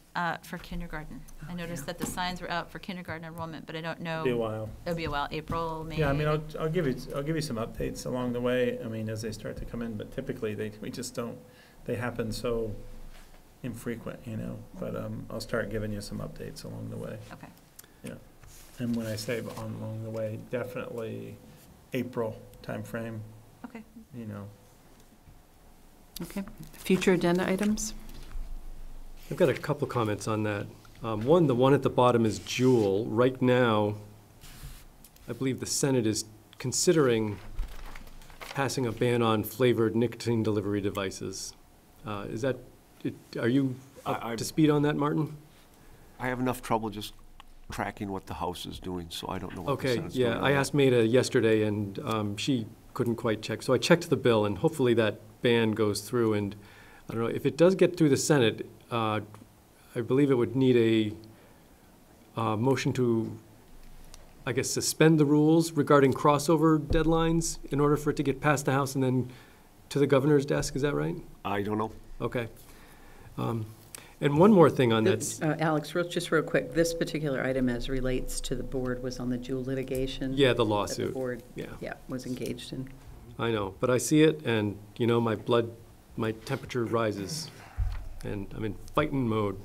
Speaker 3: for kindergarten? I noticed that the signs were out for kindergarten enrollment, but I don't know.
Speaker 1: Be a while.
Speaker 3: It'll be a while, April, May?
Speaker 1: Yeah, I mean, I'll give you some updates along the way, I mean, as they start to come in, but typically we just don't, they happen so infrequent, you know, but I'll start giving you some updates along the way.
Speaker 3: Okay.
Speaker 1: Yeah, and when I say along the way, definitely April timeframe.
Speaker 3: Okay.
Speaker 1: You know.
Speaker 12: Okay, future agenda items?
Speaker 6: I've got a couple comments on that. One, the one at the bottom is Juul. Right now, I believe the Senate is considering passing a ban on flavored nicotine delivery devices. Is that, are you up to speed on that, Martin?
Speaker 5: I have enough trouble just tracking what the House is doing, so I don't know what the
Speaker 6: Okay,
Speaker 5: Senate's doing.
Speaker 6: yeah, I asked Maida yesterday, and she couldn't quite check. So I checked the bill, and hopefully that ban goes through. And I don't know, if it does get through the Senate, I believe it would need a motion to, I guess, suspend the rules regarding crossover deadlines in order for it to get past the House and then to the governor's desk. Is that right?
Speaker 5: I don't know.
Speaker 6: Okay. And one more thing on that.
Speaker 12: Alex, just real quick, this particular item as relates to the board was on the Jewel litigation.
Speaker 6: Yeah, the
Speaker 12: That
Speaker 6: lawsuit.
Speaker 12: the board,
Speaker 6: Yeah.
Speaker 12: was engaged in.
Speaker 6: I know, but I see it, and, you know, my temperature rises, and I'm in fighting mode.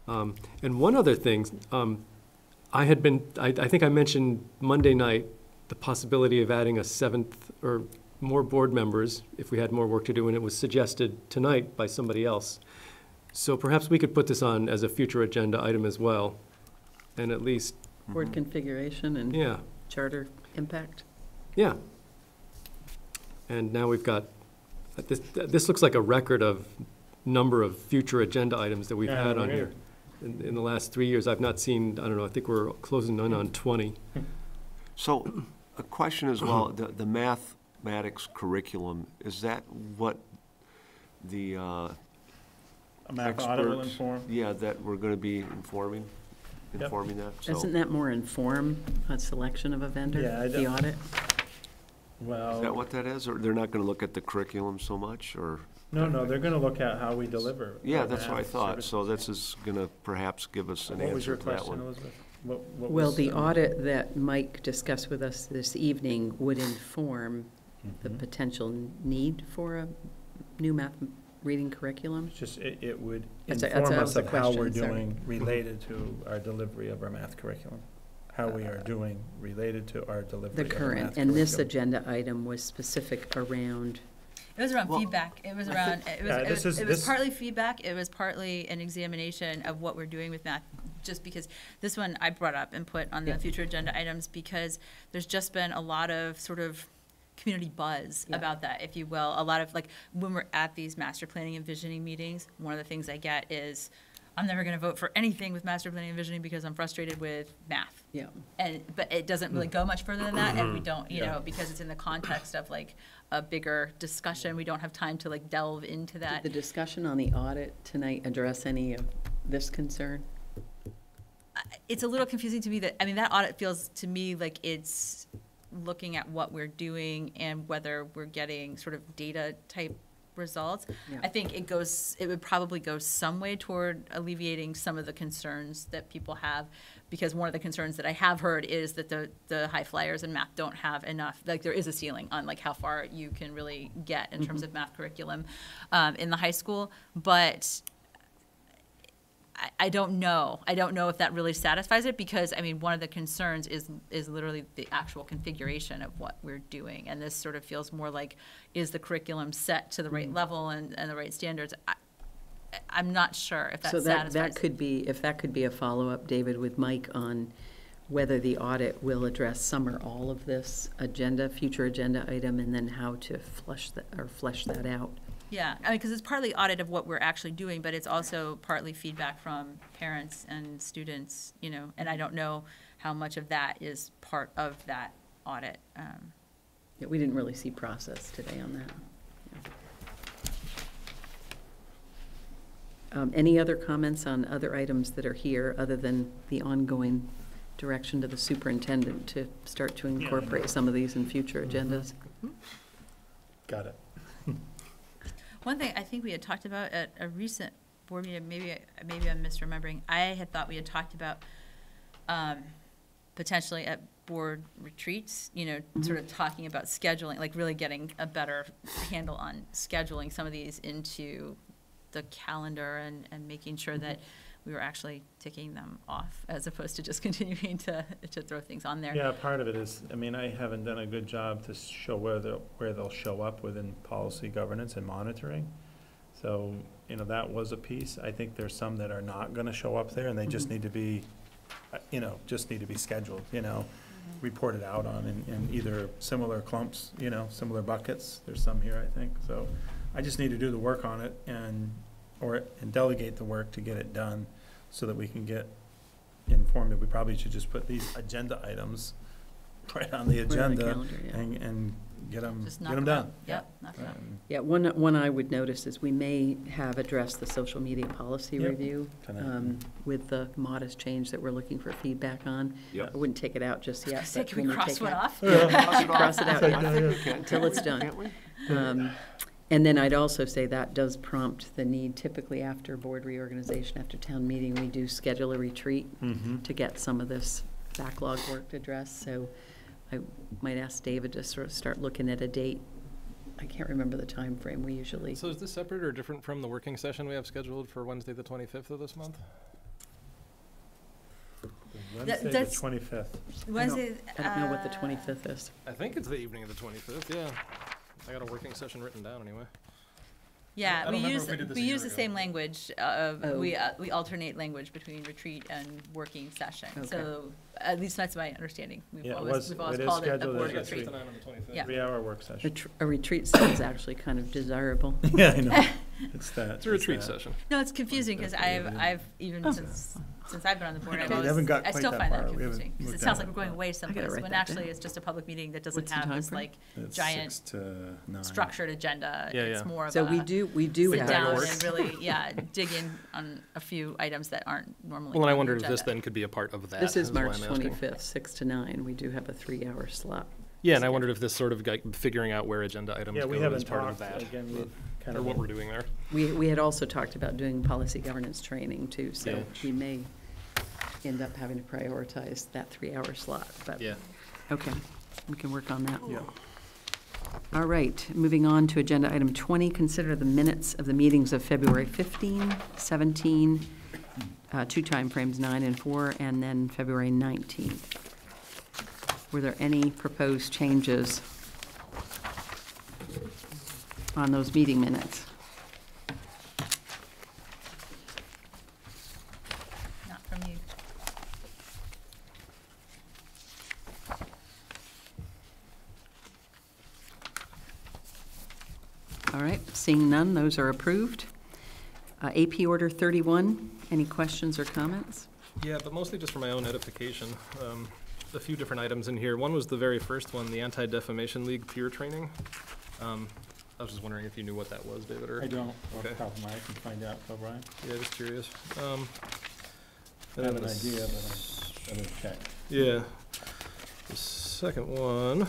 Speaker 6: And one other thing, I think I mentioned Monday night the possibility of adding a 7th or more board members if we had more work to do, and it was suggested tonight by somebody else. So perhaps we could put this on as a future agenda item as well, and at least.
Speaker 12: Board configuration and charter impact.
Speaker 6: Yeah. And now we've got, this looks like a record of number of future agenda items that we've had on here. In the last 3 years, I've not seen, I don't know, I think we're closing in on 20.
Speaker 5: So a question as well, the mathematics curriculum, is that what the
Speaker 1: A math audit will
Speaker 5: experts-
Speaker 1: inform?
Speaker 5: Yeah, that we're going to be informing that, so.
Speaker 12: Doesn't that more inform a selection of a vendor,
Speaker 1: Yeah,
Speaker 12: the audit?
Speaker 1: Well.
Speaker 5: Is that what that is, or they're not going to look at the curriculum so much, or?
Speaker 1: No, they're gonna look at how we deliver.
Speaker 5: Yeah,
Speaker 1: our
Speaker 5: that's what I
Speaker 1: math
Speaker 5: thought,
Speaker 1: services.
Speaker 5: so this is going to perhaps give us an
Speaker 1: What was
Speaker 5: answer
Speaker 1: your
Speaker 5: to that
Speaker 1: question,
Speaker 5: one.
Speaker 1: Elizabeth? What
Speaker 12: Well,
Speaker 1: was,
Speaker 12: the audit that Mike discussed with us this evening would inform the potential need for a new math reading curriculum?
Speaker 1: Just, it would
Speaker 12: That's a-
Speaker 1: inform
Speaker 12: that
Speaker 1: us
Speaker 12: was the
Speaker 1: of how we're
Speaker 12: question, sorry.
Speaker 1: doing related to our delivery of our math curriculum. How we are doing related to our delivery
Speaker 12: The
Speaker 1: of our
Speaker 12: current,
Speaker 1: math
Speaker 12: and this
Speaker 1: curriculum.
Speaker 12: agenda item was specific around,
Speaker 3: It was around feedback. It was around, it was partly feedback, it was partly an examination of what we're doing with math. Just because this one I brought up and put on the future agenda items because there's just been a lot of sort of community buzz about that, if you will. A lot of, like, when we're at these master planning and visioning meetings, one of the things I get is, I'm never gonna vote for anything with master planning and visioning because I'm frustrated with math.
Speaker 12: Yeah.
Speaker 3: But it doesn't really go much further than that, and we don't, you
Speaker 1: Yeah.
Speaker 3: know, because it's in the context of like a bigger discussion, we don't have time to like delve into that.
Speaker 12: did the discussion on the audit tonight address any of this concern?
Speaker 3: It's a little confusing to me that, I mean, that audit feels to me like it's looking at what we're doing and whether we're getting sort of data type results.
Speaker 12: Yeah.
Speaker 3: I think it would probably go some way toward alleviating some of the concerns that people have, because one of the concerns that I have heard is that the high flyers in math don't have enough, like there is a ceiling on like how far you can really get in terms of math curriculum in the high school, but I don't know. I don't know if that really satisfies it because, I mean, one of the concerns is literally the actual configuration of what we're doing. And this sort of feels more like, is the curriculum set to the right level and the right standards? I'm not sure if that
Speaker 12: So
Speaker 3: satisfies.
Speaker 12: that could be, if that could be a follow-up, David, with Mike on whether the audit will address some or all of this future agenda item, and then how to flesh that out.
Speaker 3: Yeah, I mean, because it's partly audit of what we're actually doing, but it's also partly feedback from parents and students, you know, and I don't know how much of that is part of that audit.
Speaker 12: Yeah, we didn't really see process today on that. Any other comments on other items that are here, other than the ongoing direction to the superintendent to start to incorporate some of these in future agendas?
Speaker 1: Got it.
Speaker 3: One thing I think we had talked about at a recent board meeting, maybe I'm misremembering, I had thought we had talked about potentially at board retreats, you know, sort of talking about scheduling, like really getting a better handle on scheduling some of these into the calendar and making sure that we were actually ticking them off as opposed to just continuing to throw things on there.
Speaker 1: Yeah, part of it is, I mean, I haven't done a good job to show where they'll show up within policy governance and monitoring. So, you know, that was a piece. I think there's some that are not gonna show up there and they just need to be, you know, scheduled, you know, reported out on in either similar clumps, you know, similar buckets. There's some here, I think. So I just need to do the work on it and delegate the work to get it done so that we can get informed. We probably should just put these agenda items right on the agenda
Speaker 12: calendar, yeah.
Speaker 1: and get them
Speaker 3: Just knock 'em
Speaker 1: done.
Speaker 3: out. Yep, knock 'em out.
Speaker 12: Yeah, one I would notice is we may have addressed the social media policy
Speaker 1: Yep.
Speaker 12: review
Speaker 1: Tonight.
Speaker 12: with the modest change that we're looking for feedback on.
Speaker 5: Yep.
Speaker 12: I wouldn't take it out just yet.
Speaker 3: Say,
Speaker 12: but
Speaker 3: can we
Speaker 12: when
Speaker 3: cross
Speaker 12: take
Speaker 3: one
Speaker 12: out-
Speaker 3: off?
Speaker 12: Yeah, cross it out,
Speaker 5: I
Speaker 12: yeah,
Speaker 5: think we can.
Speaker 12: until it's done.
Speaker 5: Can't we?
Speaker 12: And then I'd also say that does prompt the need, typically after board reorganization, after town meeting, we do schedule a retreat
Speaker 1: Mhm.
Speaker 12: to get some of this backlog work addressed. So I might ask David to sort of start looking at a date. I can't remember the time frame we usually.
Speaker 4: So is this separate or different from the working session we have scheduled for Wednesday, the 25th of this month?
Speaker 1: Wednesday, the
Speaker 3: that's-
Speaker 1: 25th.
Speaker 12: I don't know what the 25th is.
Speaker 4: I think it's the evening of the 25th, yeah. I got a working session written down anyway. I
Speaker 3: Yeah,
Speaker 4: don't
Speaker 3: we
Speaker 4: remember
Speaker 3: use,
Speaker 4: if we did this a
Speaker 3: we
Speaker 4: year
Speaker 3: use the
Speaker 4: ago.
Speaker 3: same language,
Speaker 12: Oh.
Speaker 3: we alternate language between retreat and working session.
Speaker 12: Okay.
Speaker 3: So, at least that's my understanding. We've
Speaker 1: Yeah, it
Speaker 3: always
Speaker 1: was-
Speaker 3: called
Speaker 1: it is
Speaker 3: it a
Speaker 1: scheduled
Speaker 3: board
Speaker 1: as a
Speaker 3: retreat.
Speaker 4: Tonight on the 25th.
Speaker 3: Yeah.
Speaker 1: 3-hour work session.
Speaker 12: A retreat sounds actually kind of desirable.
Speaker 1: Yeah, I know. It's that.
Speaker 4: It's a retreat session.
Speaker 3: No, it's confusing, because I've even
Speaker 12: Oh.
Speaker 3: since I've been on the board, I've
Speaker 1: We
Speaker 3: always,
Speaker 1: haven't got
Speaker 3: I
Speaker 1: quite
Speaker 3: still
Speaker 1: that
Speaker 3: find that
Speaker 1: far. We haven't
Speaker 3: confusing. Because it
Speaker 1: looked
Speaker 3: sounds
Speaker 1: at
Speaker 3: like
Speaker 1: it.
Speaker 3: we're going away
Speaker 12: gotta
Speaker 3: someplace,
Speaker 12: write
Speaker 3: when
Speaker 12: that
Speaker 3: actually
Speaker 12: down.
Speaker 3: it's just a public meeting that
Speaker 12: What's
Speaker 3: doesn't
Speaker 12: the
Speaker 3: have
Speaker 12: time
Speaker 3: this
Speaker 12: frame?
Speaker 3: like
Speaker 1: It's
Speaker 3: giant
Speaker 1: 6 to 9.
Speaker 3: structured agenda.
Speaker 4: Yeah,
Speaker 3: It's
Speaker 4: yeah.
Speaker 3: more of
Speaker 12: So
Speaker 3: a
Speaker 12: we do
Speaker 3: sit
Speaker 12: have.
Speaker 3: down
Speaker 4: work.
Speaker 3: and really, yeah, dig in on a few items that aren't normally.
Speaker 4: Well, and I
Speaker 3: on the
Speaker 4: wondered if this
Speaker 3: agenda.
Speaker 4: then could be a part of that.
Speaker 12: This is
Speaker 4: why
Speaker 12: March
Speaker 4: I'm asking.
Speaker 12: 25th, 6 to 9. We do have a 3-hour slot.
Speaker 4: Yeah, and I wondered if this sort of like figuring out where agenda items
Speaker 1: Yeah, we
Speaker 4: go
Speaker 1: haven't
Speaker 4: is part of
Speaker 1: talked,
Speaker 4: that.
Speaker 1: again, we've kind
Speaker 4: Or
Speaker 1: of.
Speaker 4: what we're doing there.
Speaker 12: We had also talked about doing policy governance training too, so
Speaker 4: Yeah.
Speaker 12: we may end up having to prioritize that 3-hour slot, but.
Speaker 4: Yeah.
Speaker 12: Okay, we can work on that.
Speaker 1: Yeah.
Speaker 12: All right, moving on to agenda item 20, consider the minutes of the meetings of February 15, 17, 2 timeframes, 9 and 4, and then February 19th. Were there any proposed changes on those meeting minutes?
Speaker 3: Not from you.
Speaker 12: All right, seeing none, those are approved. AP Order 31, any questions or comments?
Speaker 4: Yeah, but mostly just for my own edification. A few different items in here. One was the very first one, the Anti-Defamation League peer training. I was just wondering if you knew what that was, David, or?
Speaker 1: I don't, off the
Speaker 4: Okay.
Speaker 1: top of my head, I can find out, Phil, Brian.
Speaker 4: Yeah, just curious.
Speaker 1: I
Speaker 4: And
Speaker 1: have
Speaker 4: then
Speaker 1: an
Speaker 4: the
Speaker 1: idea, but I better check.
Speaker 4: Yeah. The second one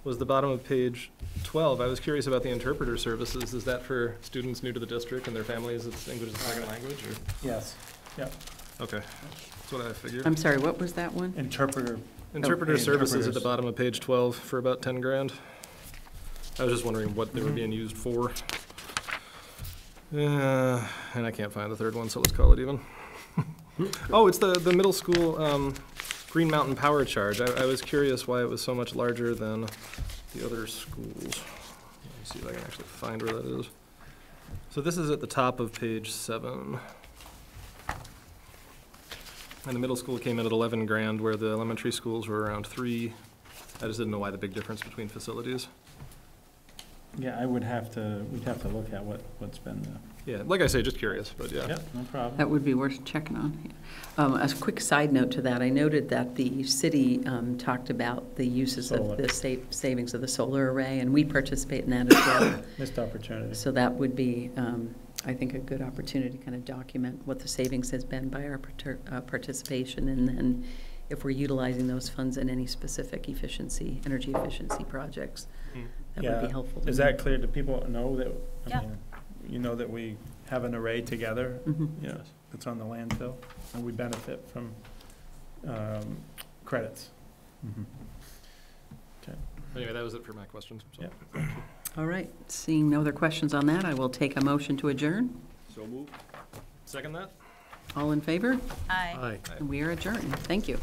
Speaker 4: was the bottom of page 12. I was curious about the interpreter services. Is that for students new to the district and their families, it's English as a second language, or?
Speaker 1: Yes, yep.
Speaker 4: Okay, that's what I figured.
Speaker 12: I'm sorry, what was that one?
Speaker 1: Interpreter.
Speaker 4: Interpreter services at the
Speaker 1: interpreters.
Speaker 4: bottom of page 12 for about 10 grand. I was just wondering what they were being used for. And I can't find the third one, so let's call it even. Oh, it's the middle school Green Mountain Power Charge. I was curious why it was so much larger than the other schools. Let me see if I can actually find where that is. So this is at the top of page 7. And the middle school came in at 11 grand, where the elementary schools were around 3. I just didn't know why the big difference between facilities.
Speaker 1: Yeah, we'd have to look at what's been the.
Speaker 4: Yeah, like I say, just curious, but yeah.
Speaker 1: Yep, no problem.
Speaker 12: That would be worth checking on. A quick side note to that, I noted that the city talked about the uses
Speaker 1: Solar.
Speaker 12: of the savings of the solar array, and we participate in that as well.
Speaker 1: Missed opportunity.
Speaker 12: So that would be, I think, a good opportunity to kind of document what the savings has been by our participation, and then if we're utilizing those funds in any specific energy efficiency projects, that would be helpful.
Speaker 1: Is that clear? Do people know that,
Speaker 3: Yeah.
Speaker 1: you know that we have an array together?
Speaker 12: Mhm.
Speaker 1: Yes, that's on the landfill, and we benefit from credits. Mhm. Okay.
Speaker 4: Anyway, that was it for my questions. So.
Speaker 1: Yep.
Speaker 12: All right, seeing no other questions on that, I will take a motion to adjourn.
Speaker 4: So moved. Second that?
Speaker 12: All in favor?
Speaker 3: Aye.
Speaker 12: And we are adjourned. Thank you.